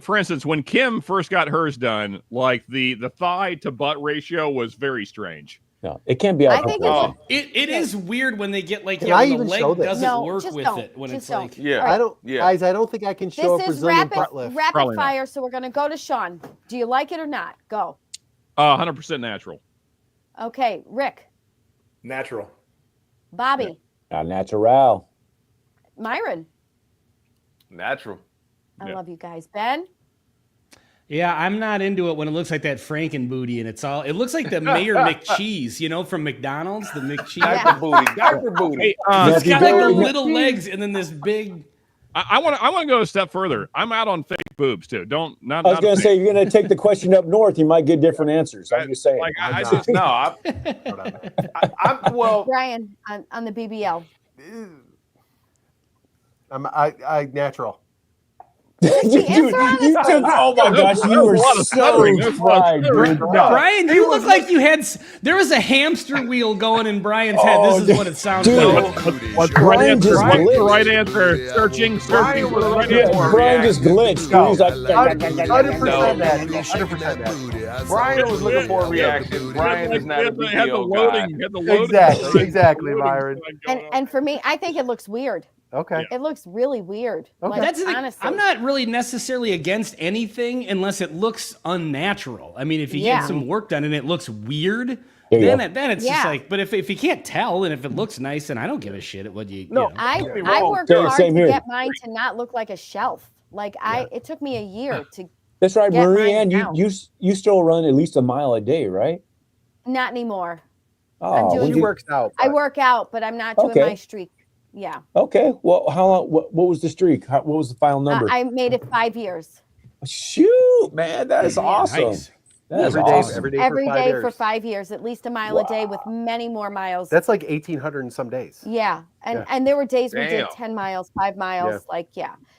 for instance, when Kim first got hers done, like the thigh to butt ratio was very strange. No, it can be. It is weird when they get like when the leg doesn't work with it when it's like guys, I don't think I can show a Brazilian butt lift. Rapid fire, so we're gonna go to Sean. Do you like it or not? Go. 100% natural. Okay, Rick. Natural. Bobby. Natural. Myron. Natural. I love you guys. Ben? Yeah, I'm not into it when it looks like that Franken booty and it looks like the Mayor McCheese, from McDonald's, the McCheese. Diaper booty. It's got like the little legs and then this big. I want to go a step further. I'm out on fake boobs too. I was going to say, you're going to take the question up north. You might get different answers. I'm just saying. Well, Brian on the BBL. I natural. Dude, oh my gosh, you were so fried, dude. Brian, you look like there was a hamster wheel going in Brian's head. This is what it sounded like. What's the right answer? What's the right answer? Searching for the right answer. Brian just glitched. He's like, 100% that. 100% that. Brian was looking for a reaction. Brian is not a BBL guy. Exactly, Myron. And for me, I think it looks weird. Okay. It looks really weird. Okay. Like, honestly. I'm not really necessarily against anything unless it looks unnatural. I mean, if you get some work done and it looks weird, then it's just like. But if you can't tell and if it looks nice, then I don't give a shit. What you? No, I worked hard to get mine to not look like a shelf. Like it took me a year to. That's right, Marianne. You still run at least a mile a day, right? Not anymore. Oh, she works out. I work out, man, not doing my streak. Yeah. Okay. Well, how long? What was the streak? What was the final number? I made it 5 years. Shoot, man, that is awesome. Nice. That is awesome. Every day for 5 years, at least a mile a day, with many more miles. That's like 1,800 and some days. Yeah, and there were days we did 10 miles, 5 miles,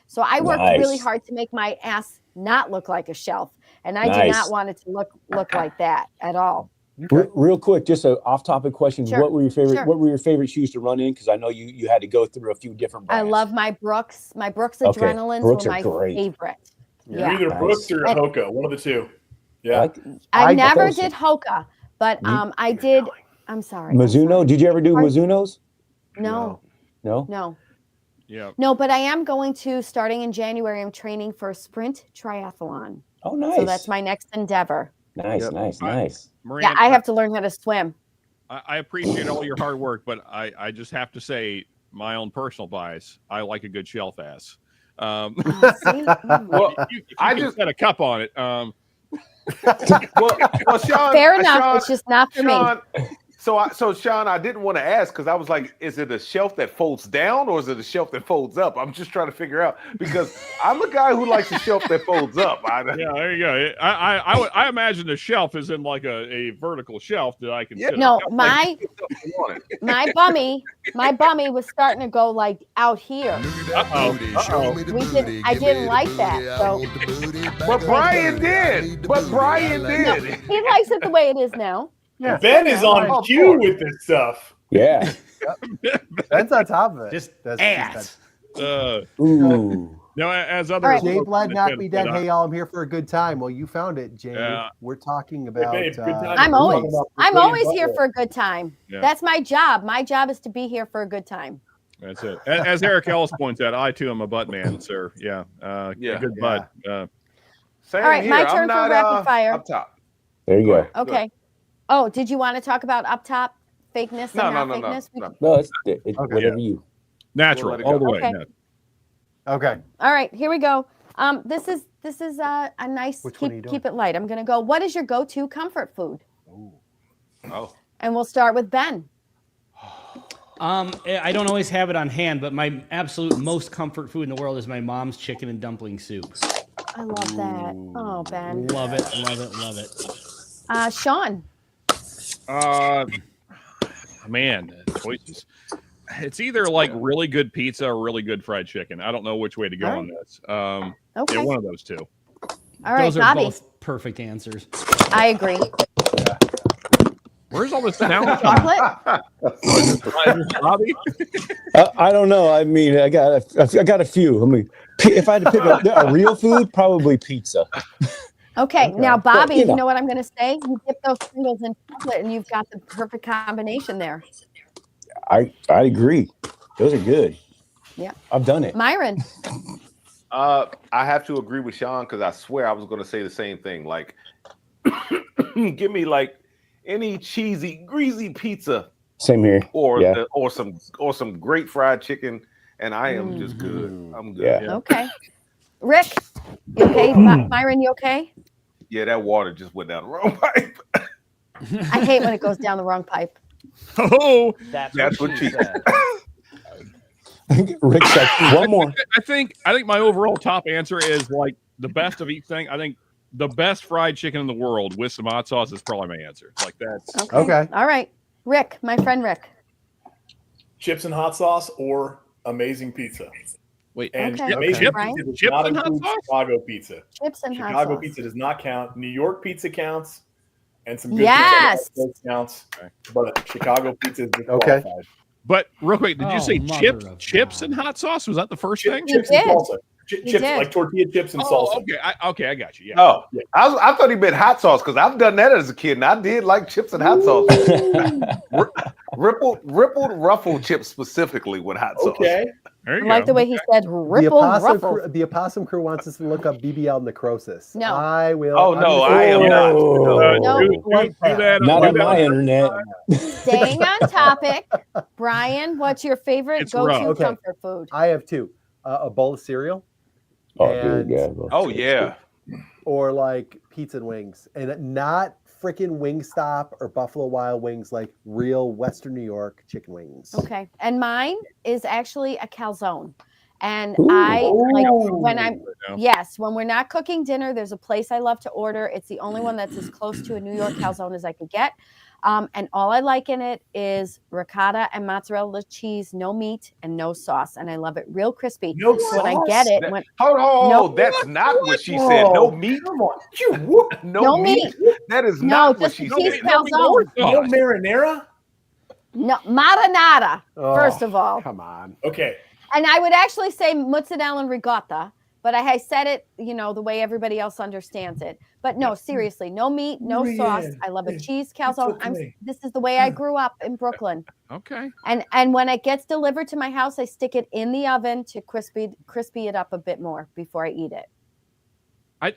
So I worked really hard to make my ass not look like a shelf, and I did not want it to look like that at all. Real quick, just an off-topic question. Sure. What were your favorite shoes to run in? Because I know you had to go through a few different brands. I love my Brooks. My Brooks Adrenalines were my favorite. You're either Brooks or Hoka, one of the two. Yeah. I never did Hoka, but I did. I'm sorry. Mizuno? Did you ever do Mizunos? No. Yeah. No, but I am going to, starting in January, I'm training for a sprint triathlon. Oh, nice. So that's my next endeavor. Nice. Marianne, I have to learn how to swim. I appreciate all your hard work, but I just have to say, my own personal bias, I like a good shelf ass. See? Well, I just had a cup on it. Well, Sean. Fair enough. Sean, It's just not for me. Sean, so Sean, I didn't want to ask because I was like, is it a shelf that folds down or is it a shelf that folds up? I'm just trying to figure out because I'm a guy who likes a shelf that folds up. Yeah, there you go. I imagine the shelf is in like a vertical shelf that I can. Yeah. No, my bummy was starting to go like out here. Uh-oh. I didn't like that. So But Brian did. no, he likes it the way it is now. Yeah. Ben is on cue with this stuff. Yeah. Ben's on top of it. Just That's ass. Ooh. No, as other All right. Jay Blood knocked me dead. but, Hey, y'all, I'm here for a good time. Well, you found it, Jay. Yeah. We're talking about. babe, good time. I'm We're always talking about I'm Brazilian always here butt for a good time. Yeah. That's my job. My job is to be here for a good time. That's it. As Eric Ellis points out, I too am a butt man, sir. Yeah. Yeah. Good butt. Same All right, here. my I'm turn for not, rapid fire. Up top. There you go. Okay. Oh, did you want to talk about up top fakeness and not fakeness? No, it's Okay. whatever you. Natural, We'll let it all go. the way. Okay. No. Okay. All right, here we go. This is a nice Which one are you keep it light. I'm gonna go. What is your go-to comfort food? Oh. And we'll start with Ben. I don't always have it on hand, but my absolute most comfort food in the world is my mom's chicken and dumpling soup. I love that. Oh, Ben. Love it, love it, love it. Sean. Man, choices. It's either like really good pizza or really good fried chicken. I don't know which way to go All on this. Okay. Yeah, one of those two. All right, Those are Bobby. both perfect answers. I agree. Where's all this sound? Chocolate. Bobby? I don't know. I mean, I got a few. I mean, if I had to pick a real food, probably pizza. Okay. Now, Bobby, you know. you know what I'm going to say? You dip those Pringles in chocolate, and you've got the perfect combination there. I agree. Those are good. Yeah. I've done it. Myron. I have to agree with Sean because I swear I was going to say the same thing. Like, give me like any cheesy, greasy pizza, Same here. or Yeah. or some great fried chicken, and I am just good. I'm good. Yeah. Okay. Rick, you okay? Myron, you okay? Yeah, that water just went down the wrong pipe. I hate when it goes down the wrong pipe. Oh, That's what she said. Rick said one more. I think my overall top answer is like the best of each thing. I think the best fried chicken in the world with some hot sauce is probably my answer. Like that's Okay. All right. Rick, my friend Rick. Chips and hot sauce or amazing pizza. wait. And Okay. amazing Chip- pizza does chips not and hot include sauce? Chicago pizza. Chips and hot Chicago sauce. pizza does not count. New York pizza counts, and some good Yes. pizza counts. But Chicago pizza is Okay. disqualified. But real quick, did you Oh, say mother of chips God. and hot sauce? Was that the first thing? He Chips and did. salsa. Chips did. like tortilla chips and Oh, salsa. okay. I got you. Yeah. Oh, I thought he meant hot sauce because I've done that as a kid, and I did like chips and hot sauce. Rippled, ruffled chips specifically with hot sauce. Okay. There I you like go. the way he said The ripple opossum, ruffle. the opossum crew wants us to look up BBL necrosis. No. I will. Oh, no, I am not. No. Do that. Not do on that. my internet. Staying on topic. Brian, what's your favorite It's go-to rough. Okay. comfort food? I have two: a bowl of cereal, Oh, And- dude, yeah. Oh yeah. or like pizza and wings, and not freaking Wingstop or Buffalo Wild Wings, like real Western New York chicken wings. Okay. And mine is actually a calzone. And Ooh. I like when I'm No. yes, when we're not cooking dinner, there's a place I love to order. It's the only one that's as close to a New York calzone as I could get. And all I like in it is ricotta and mozzarella cheese, no meat and no sauce. And I love it real crispy. No So when I sauce? get it, when Hold on, Nope. that's not what she said. No meat. Come on. You whoop. No meat. That is not what just she a piece said. calzone. No marinara? No marinara, Oh, first of all. Come on. Okay. And I would actually say mozzarella and ricotta, but I said it, the way everybody else understands it. But no, seriously, no meat, no sauce. I love a cheese calzone. okay. This is the way I grew up in Brooklyn. Okay. And when it gets delivered to my house, I stick it in the oven to crispy it up a bit more before I eat it.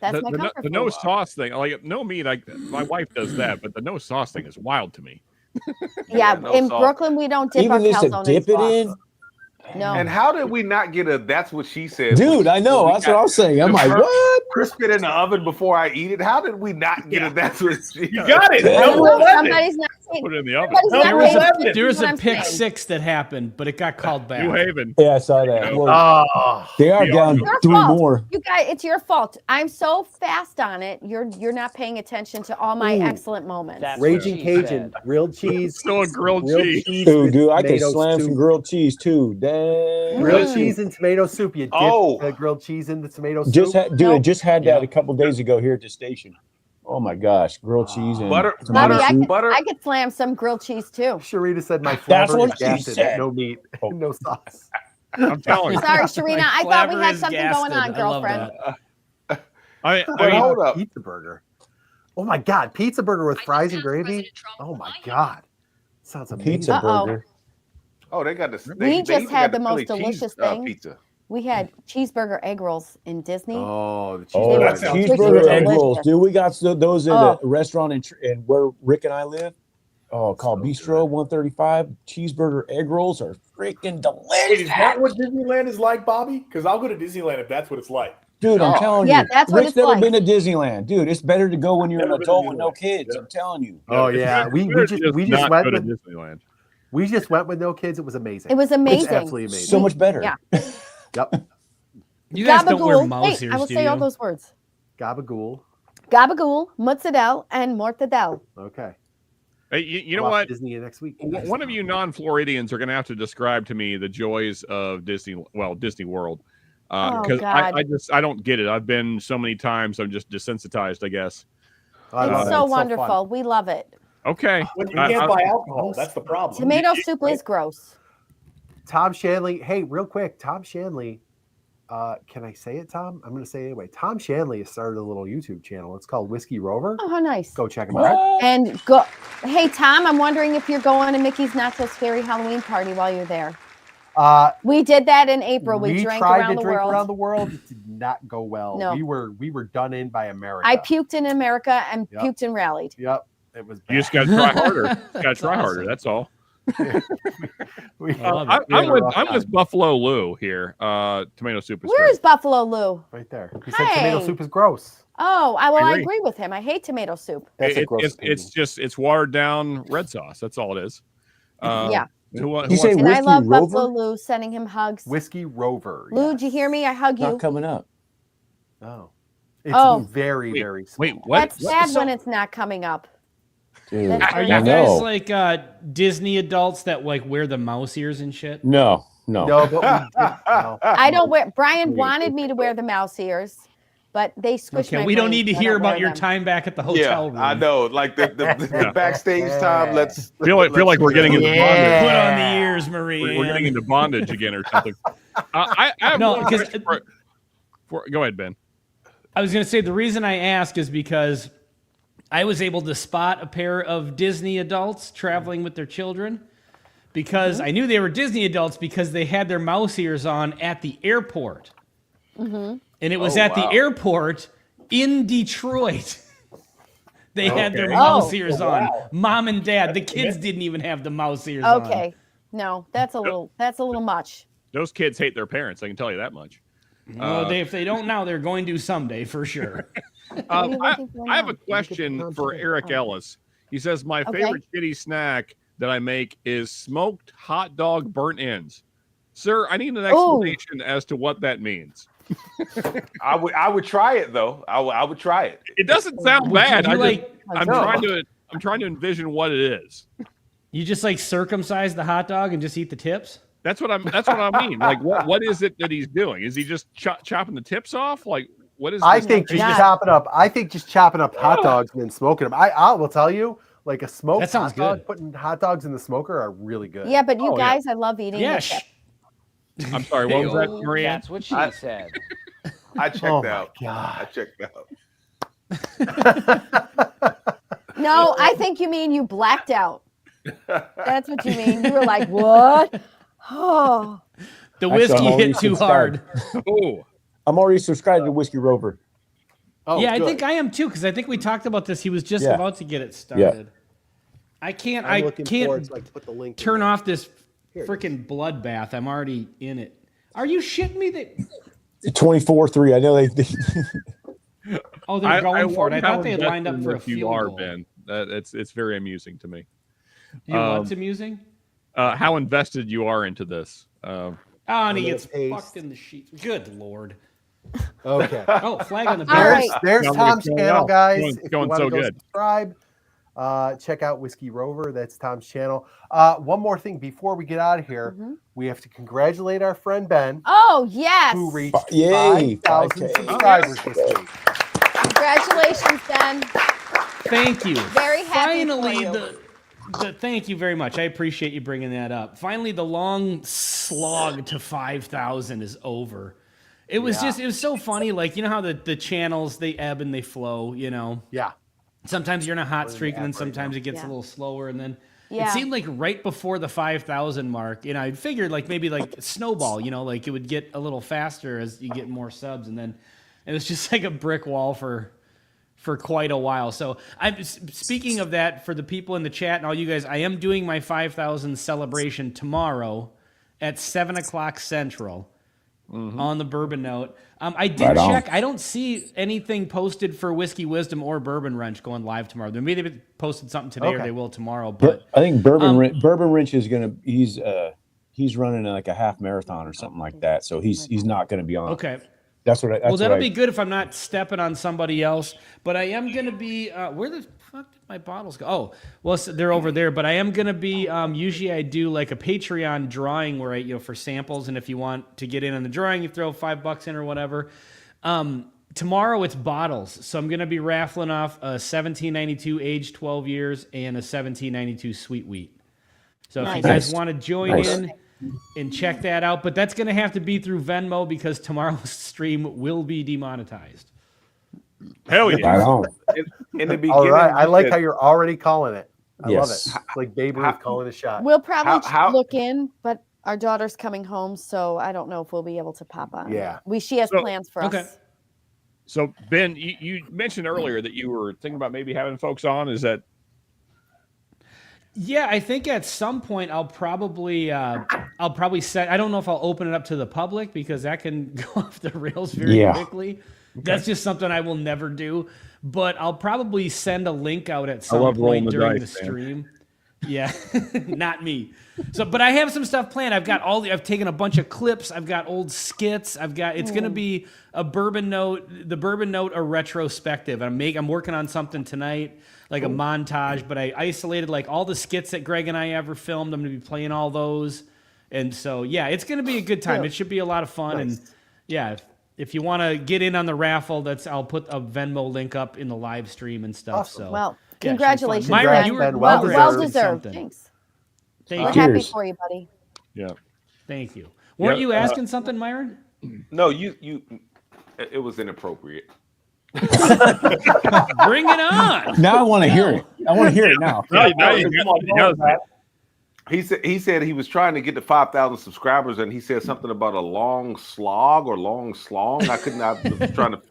That's my comfort the no food. sauce thing, like no meat. My wife does that, but the no sauce thing is wild to me. Yeah, no in sauce. Brooklyn we don't dip our Even just to calzone dip in it sauce. in. No. And how did we not get a that's what she said? Dude, I know. That's what I'm saying. I'm like, what? Crisp it in the oven before I eat it. How did we not get a that's what she You got it. Yeah. Number No, 11. somebody's not saying. Put it in the oven. somebody's not Number paying 11. attention There was to what a I'm pick saying. 6 that happened, but it got called back. New Haven. Yeah, I saw that. Well, Oh, they are We down Your 3 fault. more. You guys, it's your fault. I'm so fast on it. You're not paying attention to all my Ooh. excellent moments. That's what Raging she Cajun, said. grilled cheese. Still a grilled cheese. Dude, with I can tomato slam some soup. grilled cheese too. Dang. Grilled Mm. cheese and tomato soup. You dip Oh. the grilled cheese in the tomato soup. Dude, I Nope. just had that Yeah. a couple days ago here at the station. Oh my gosh, grilled cheese and Butter- tomato Bobby, soup. I could slam some grilled cheese too. Sharita said my That's flavor what is she Gaston, said. no meat, Oh. no sauce. I'm telling you. Sorry, Sharina. I thought we Flavor had is something going on, Gaston. I love girlfriend. that. I But mean, hold up. Pizza burger. Oh my god, pizza burger with fries and gravy. Oh my god, sounds amazing. Pizza Uh-oh. burger. Oh, they got this. We just even had got the most Philly cheese, delicious thing. Pizza. We had cheeseburger egg rolls in Disney. Oh, the Oh, cheeseburger. that sounds cheeseburger good. egg rolls, Delicious. dude. We got those at Oh. a restaurant in where Rick and I live. Oh, called So Bistro 135. Cheeseburger egg rolls are freaking Is delicious. that what Disneyland is like, Bobby? Because I'll go to Disneyland if that's what it's like. Dude, I'm telling Yeah, you. that's what Rick's it's never like. been to Disneyland. Dude, it's better to go when you're an Never been to adult with no Disneyland. kids. Yeah. I'm telling you. Oh it's yeah, better- we better just to we not just went go to with Disneyland. we just went with no kids. It was amazing. It was It's amazing. absolutely amazing. So much better. Yeah. Yep. You guys don't wear Gabagool. mouse Hey, ears, I will do say all you? those words. Gabagool. Gabagool, mozzarella, and mortadella. Okay. Hey, you know I'll watch what? Disney next week. One of you non-Floridians are going to have to describe to me the joys of Disney World, Oh, because God. I don't get it. I've been so many times. I'm just desensitized, I guess. I love It's it. so fun. wonderful. We love it. Okay. When you I- can't I- buy alcohol, that's the problem. Tomato soup is gross. Tom Shanley. Hey, real quick, Tom Shanley. Can I say it, Tom? I'm going to say it anyway. Tom Shanley has started a little YouTube channel. It's called Whiskey Rover. Oh, how nice. Go check him out. What? And go. Hey, Tom, I'm wondering if you're going to Mickey's Not So Scary Halloween party while you're there. We did that in April. We drank tried around to the drink world. around the world. It did not go well. No. We were done in by America. I puked in America and Yep. puked and rallied. Yep. It was. You just bad. got to try harder. Got to try awesome. harder. That's all. We- I love it. we had a rough I'm time. with Buffalo Lou here. Tomato soup is Where great. is Buffalo Lou? right there. He said tomato Hey. soup is gross. Oh, I agree. agree with him. I hate tomato soup. That's a It- gross it's opinion. just it's watered down red sauce. That's all it is. Yeah. Who You wants say And I Whiskey love Rover? Buffalo Lou, sending him hugs. Whiskey Rover. Lou, yes. did you hear me? I hug Not you. coming up. Oh. It's Oh. very, Wait, very small. wait, what? That's sad when it's not coming up. Dude, That's Are very you I sad. guys know. like Disney adults that like wear the mouse ears and shit? No. No, but we no. I don't wear. Brian Yeah. wanted me to wear the mouse ears, but they squished Okay, my we don't brain, need to so I hear don't about wear your them. time back at the Yeah, hotel room. I know. Like the backstage time. Let's feel like we're getting into Yeah. Put on the ears, Marie. We're getting into bondage again or something. I have No, one because- question go ahead, Ben. I was going to say the reason I ask is because I was able to spot a pair of Disney adults traveling with their children because I knew they were Disney adults because they had their mouse ears on at the airport. And it was Oh, at wow. the airport in Detroit. They had their Okay. mouse Oh. ears Oh, on. wow. Mom and dad. The kids didn't even have the mouse ears on. Okay, no, that's a little much. Those kids hate their parents. I can tell you that much. Well, if they don't now, they're going to someday for sure. What are you looking for I have now? a question for Eric Ellis. He says, my Okay. favorite shitty snack that I make is smoked hot dog burnt ends. Sir, I need an explanation as to what that means. I would try it though. I would try it. It doesn't sound Would you bad. I'm No. trying to envision what it is. You just like circumcise the hot dog and just eat the tips? That's what I mean. Like what is it that he's doing? Is he just chopping the tips off? Like what is I this? think just God. chopping up. I think just chopping up hot dogs and then smoking them. I will tell you, like a smoked That sounds hot dog, good. putting hot dogs in the smoker are really good. Yeah, but you Oh, yeah. guys, I love eating. Yeah. the chip. I'm sorry, what was that, Maria? That's what she I- said. I checked Oh my out. God. I checked out. No, I think you mean you blacked out. That's what you mean. You were like, what? Oh, The Actually, whiskey I'm already hit too subscribed. hard. Oh, I'm already subscribed to Whiskey Rover. Oh, yeah, I good. think I am too, because I think we talked about this. He was just Yeah. about to get it started. I I'm can't looking forward to, like, put the link in turn there. off this freaking bloodbath. I'm already in it. Are you shitting me? That 24-3. I know they oh, they're going for it. I love how thought they had lined up invested for a with you field are, goal. Ben. It's very amusing to me. You know what's amusing? How invested you are into this. Oh, and he little gets paste. fucked in the sheets. Good Lord. Okay. Oh, flag on the All bench. right. There's Sounds like Tom's it's going channel, well. guys. Going- If you going want to so go good. subscribe, check out Whiskey Rover. That's Tom's channel. One more thing before we get out of here, we have to congratulate our friend Ben, Oh, yes. who reached Yay, 5,000 5K. subscribers this week. Congratulations, Ben. Thank you. Very happy Finally, for you. thank you very much. I appreciate you bringing that up. Finally, the long slog to 5,000 is over. It was it was so funny. Like, you know how the channels, they ebb and they flow, you know? Yeah. Sometimes you're in a hot streak, and then ebb right sometimes now. it gets a Yeah. little slower, and then Yeah. it seemed like right before the 5,000 mark, you know, I figured like maybe like snowball, you know, like it would get a little faster as you get more subs, and then it was just like a brick wall for quite a while. So I'm speaking of that, for the people in the chat and all you guys, I am doing my 5,000 celebration tomorrow at 7:00 Central on the Bourbon Note. I did Right on. check. I don't see anything posted for Whiskey Wisdom or Bourbon Wrench going live tomorrow. Maybe they posted something today or Okay. they will tomorrow. But I think Bourbon Wrench is gonna. He's running like a half marathon or something like that. So he's not gonna be on. okay. That's what. Well, that'll be good if I'm not stepping on somebody else. But I am going to be, where the fuck did my bottles go? Oh, well, so they're over there. But I am going to be, usually I do like a Patreon drawing where I, for samples. And if you want to get in on the drawing, you throw $5 in or whatever. Tomorrow it's bottles. So I'm going to be raffling off a 1792 aged 12 years and a 1792 sweet wheat. So if you guys want to join in and check that out, but that's going to have to be through Venmo because tomorrow's stream will be demonetized. Hell yeah. Right on. In the beginning, All right. I you like said- how you're already calling it. I love it. Yes. It's like Babe Ruth calling a shot. We'll probably How- look in, but our daughter's coming home, so I don't know if we'll be able to pop on. Yeah. She has So- plans for Okay. us. So Ben, you mentioned earlier that you were thinking about maybe having folks on. Is that Yeah, I think at some point I'll probably set. I don't know if I'll open it up to the public because that can go off the rails very Yeah. quickly. That's just something I will never do. But I'll probably send a link out at some love rolling point the during dice, the man. stream. Yeah, not me. So, but I have some stuff planned. I've taken a bunch of clips. I've got old skits. It's going to be a Bourbon Note, the Bourbon Note, a retrospective. I'm working on something tonight, like a montage, but I isolated like all the skits that Greg and I ever filmed. I'm going to be playing all those. And so, yeah, it's going to be a good time. It should be a lot of fun. Nice. And yeah, if you want to get in on the raffle, I'll put a Venmo link up in the live stream and stuff. Awesome. So Well, yeah, it should be fun. congratulations, Myron, Ben. you were Ben. Well Well-deserved. deserved. something. Thanks. Thank We're you. happy Cheers. for you, buddy. yeah? Thank you. Weren't Yeah, you asking something, Myron? No, it was inappropriate. Bring it on. Now I want to hear it. I want to hear it now. Now you know that. He said he was trying to get to 5,000 subscribers, and he said something about a long slog or long slong. I couldn't. I was trying to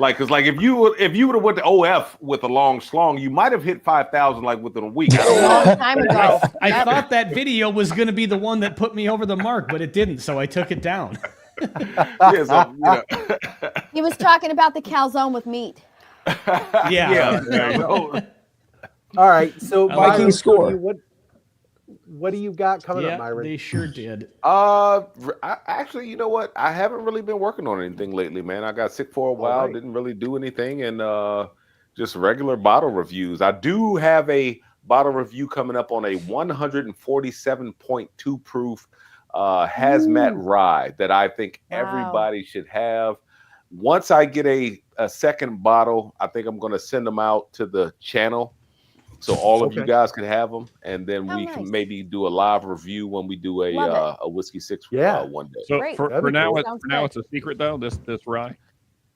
because if you would have went to OF with a long slong, you might have hit 5,000 like within a week. I don't know. Long time ago. I thought that video was going to be the one that put me over the mark, but it didn't, so I took it down. Yeah, so, He was talking about the calzone with meat. Yeah. All right. So, I like Myron, the score. What do you got coming up, Yeah, Myron? they sure did. Actually, you know what? I haven't really been working on anything lately, man. I got sick for a while, right. didn't really do anything, and just regular bottle reviews. I do have a bottle review coming up on a 147.2 proof hazmat rye that I think everybody should have. Once I get a second bottle, I think I'm going to send them out to the channel so all of you guys can have them, and then we can maybe do a live review when we do a whiskey six one day. So Great. for That'd be now, cool. Sounds now good. it's a secret though. This rye.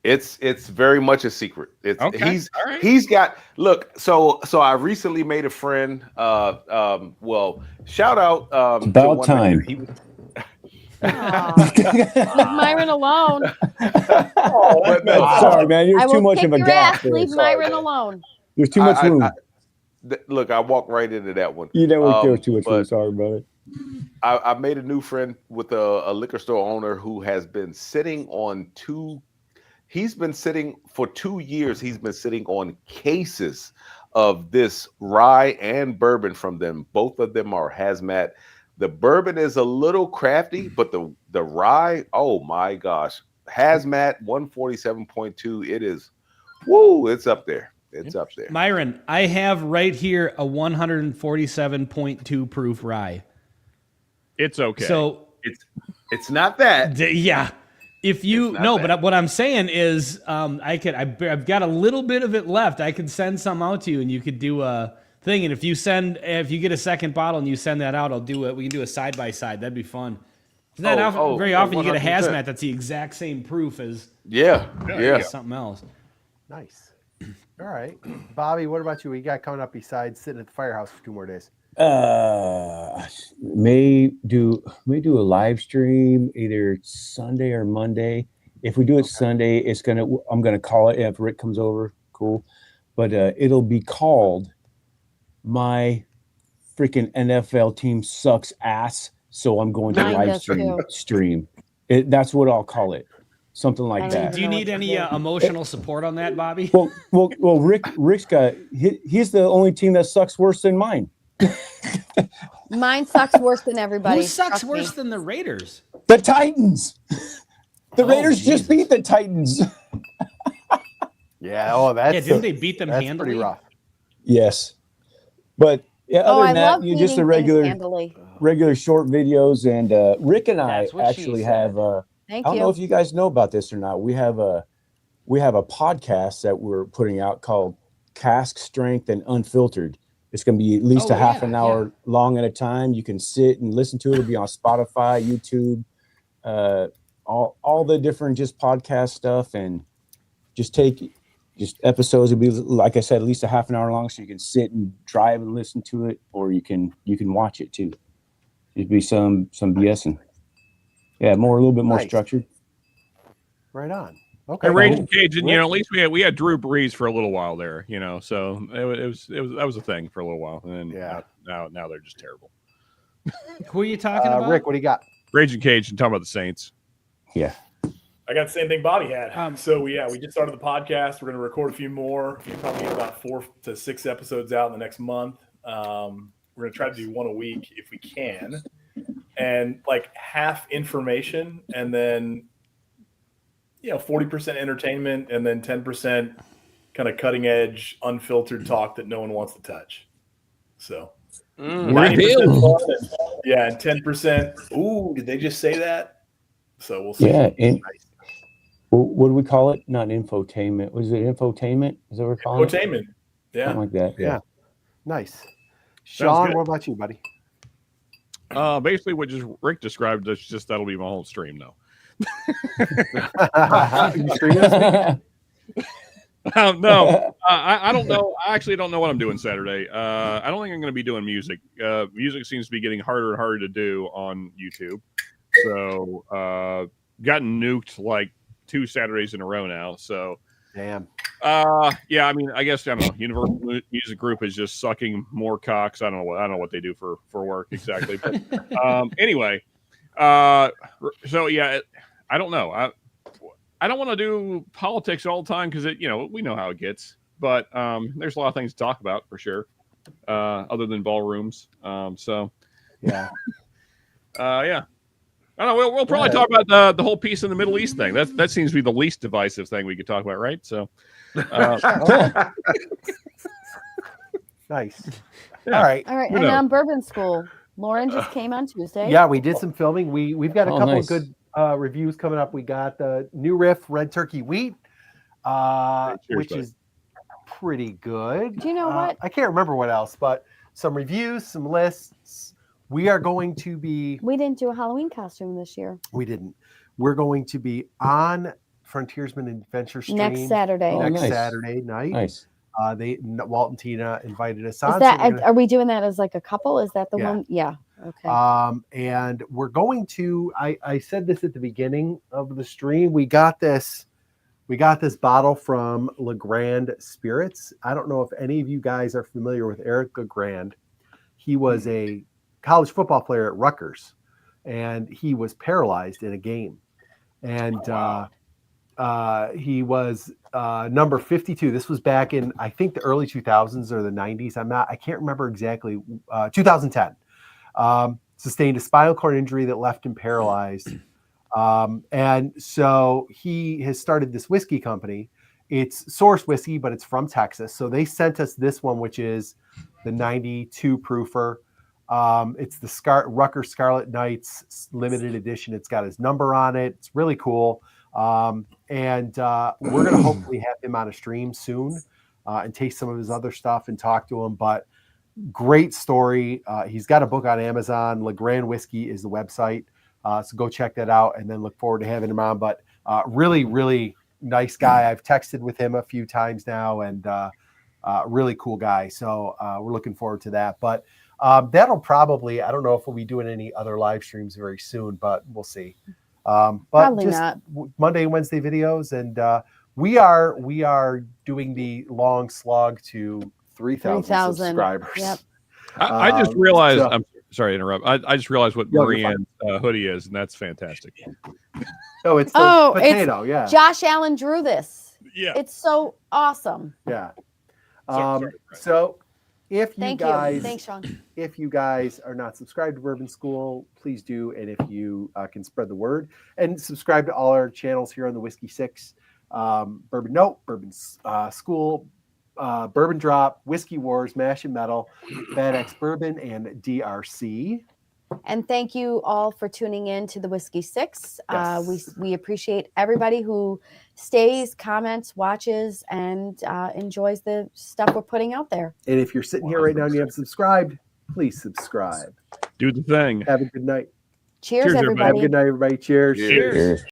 It's very much a secret. It's Okay. All right. he's got look. So I recently made a friend. Well, shout out. It's about to time. He was, Leave Myron alone. but no, Sorry, man. I You're will too much kick of a your gap. ass. Leave Sorry, Myron man. alone. There's too much room. look, I walked right into that one. You know, there was too much room. but- Sorry about it. I made a new friend with a liquor store owner who has been sitting on he's been sitting for 2 years. He's been sitting on cases of this rye and bourbon from them. Both of them are hazmat. The bourbon is a little crafty, but the rye, oh my gosh, hazmat 147.2. It is, woo, it's up there. It's up there. Myron, I have right here a 147.2 proof rye. It's okay. So it's not that. Yeah. If you no, but what I'm saying is, I've got a little bit of it left. I could send some out to you, and you could do a thing. And if you get a second bottle and you send that out, I'll do it. We can do a side by side. That'd be fun. Very often you get a hazmat that's the exact same proof as something else. Nice. All right, Bobby. What about you? What you got coming up besides sitting at the firehouse for 2 more days? May do a live stream either Sunday or Monday. If we do it Sunday, I'm gonna call it, if Rick comes over, cool. But it'll be called My Freaking NFL Team Sucks Ass. So I'm going to live stream. That's what I'll call it. Something like that. Do you need any emotional support on that, Bobby? Well, Rick's got he's the only team that sucks worse than mine. Mine sucks worse than everybody. Who sucks worse than the Raiders? The Titans. The Raiders just beat the Titans. Yeah. Oh, didn't they beat them that's handily? pretty rough. Yes, but other than that, you just the regular short videos. And Rick and I actually have. I don't know if you guys know about this or not. We have a podcast that we're putting out called Cask Strength and Unfiltered. It's going to be at least a half an hour long at a time. You can sit and listen to it. It'll be on Spotify, YouTube, all the different just podcast stuff, and just episodes will be, like I said, at least a half an hour long, so you can sit and drive and listen to it, or you can watch it too. It'd be some BSing. Yeah, a little bit more structured. Right on. Okay. And Raging Cage, and at least we had Drew Brees for a little while there, so it was that was a thing for a little while, and then now they're just terrible. Who are you talking about? Rick, what do you got? Raging Cage and talking about the Saints. Yeah. I got the same thing Bobby had. So we just started the podcast. We're going to record a few more. Probably get about 4 to 6 episodes out in the next month. We're going to try to do one a week if we can, and like half information, and then 40% entertainment, and then 10% kind of cutting edge, unfiltered talk that no one wants to touch. So 90% fun, and 10%. Ooh, did they just say that? So we'll see. Yeah. What do we call it? Not infotainment. Was it infotainment? Is that what we're calling it? Infotainment. Yeah. Something like that. Yeah. Nice. Sean, what about you, buddy? Basically what just Rick described, that'll be my whole stream now. You streaming this week? No, I don't know. I actually don't know what I'm doing Saturday. I don't think I'm going to be doing music. Music seems to be getting harder and harder to do on YouTube. So, gotten nuked like 2 Saturdays in a row now. So, damn. Yeah. I mean, I guess I don't know. Universal Music Group is just sucking more cocks. I don't know what they do for work exactly. But anyway, so yeah, I don't know. I don't want to do politics all the time because we know how it gets. But there's a lot of things to talk about for sure, other than ballrooms. So yeah, yeah. I don't know. We'll probably talk about the whole peace in the Middle East thing. That seems to be the least divisive thing we could talk about, right? So, nice. Yeah. All right. And on Bourbon School, Lauren just came on Tuesday. Yeah, we did some filming. We've got a couple of good reviews coming up. We got the New Riff Red Turkey Wheat, which is pretty good. Do you know what? I can't remember what else, but some reviews, some lists. We are going to be. We didn't do a Halloween costume this year. We didn't. We're going to be on Frontiersman Adventure Stream next Saturday. Saturday night. Nice. Walt and Tina invited us on. Is that, are we doing that as like a couple? Is that the one? Yeah. Okay. And we're going to. I said this at the beginning of the stream. We got this bottle from LeGrand Spirits. I don't know if any of you guys are familiar with Eric LeGrand. He was a college football player at Rutgers, and he was paralyzed in a game. And he was number 52. This was back in, I think, the early 2000s or the 90s. I can't remember exactly. 2010. Sustained a spinal cord injury that left him paralyzed. And so he has started this whiskey company. It's source whiskey, but it's from Texas. So they sent us this one, which is the 92 proofer. It's the Rucker Scarlet Knights limited edition. It's got his number on it. It's really cool. And we're going to hopefully have him on a stream soon and taste some of his other stuff and talk to him. But great story. He's got a book on Amazon. Le Grand Whiskey is the website. So go check that out and then look forward to having him on. But really, really nice guy. I've texted with him a few times now, and really cool guy. So we're looking forward to that. But that'll probably, I don't know if we'll be doing any other live streams very soon, but we'll see. But Probably just not. Monday and Wednesday videos. And we are doing the long slog to 3,000 subscribers. Yep. I just realized, so- I'm sorry to interrupt. I just realized what No, you're Marianne's hoodie is, and that's fantastic. Oh, it's the It's potato. Yeah. Josh Allen drew this. Yeah. It's so awesome. Yeah. Sorry. So if you Thank guys, you. Thanks, Sean. if you guys are not subscribed to Bourbon School, please do. And if you can spread the word and subscribe to all our channels here on the Whiskey Six, Bourbon Note, Bourbon School, Bourbon Drop, Whiskey Wars, Mash and Metal, Bad X Bourbon, and DRC. And thank you all for tuning in to the Whiskey Six. Yes. We appreciate everybody who stays, comments, watches, and enjoys the stuff we're putting out there. And if you're sitting here right now and you haven't subscribed, please subscribe. Do the thing. Have a good night. Cheers, Cheers, everybody. everybody. Have a good night, everybody. Cheers. Cheers. Cheers.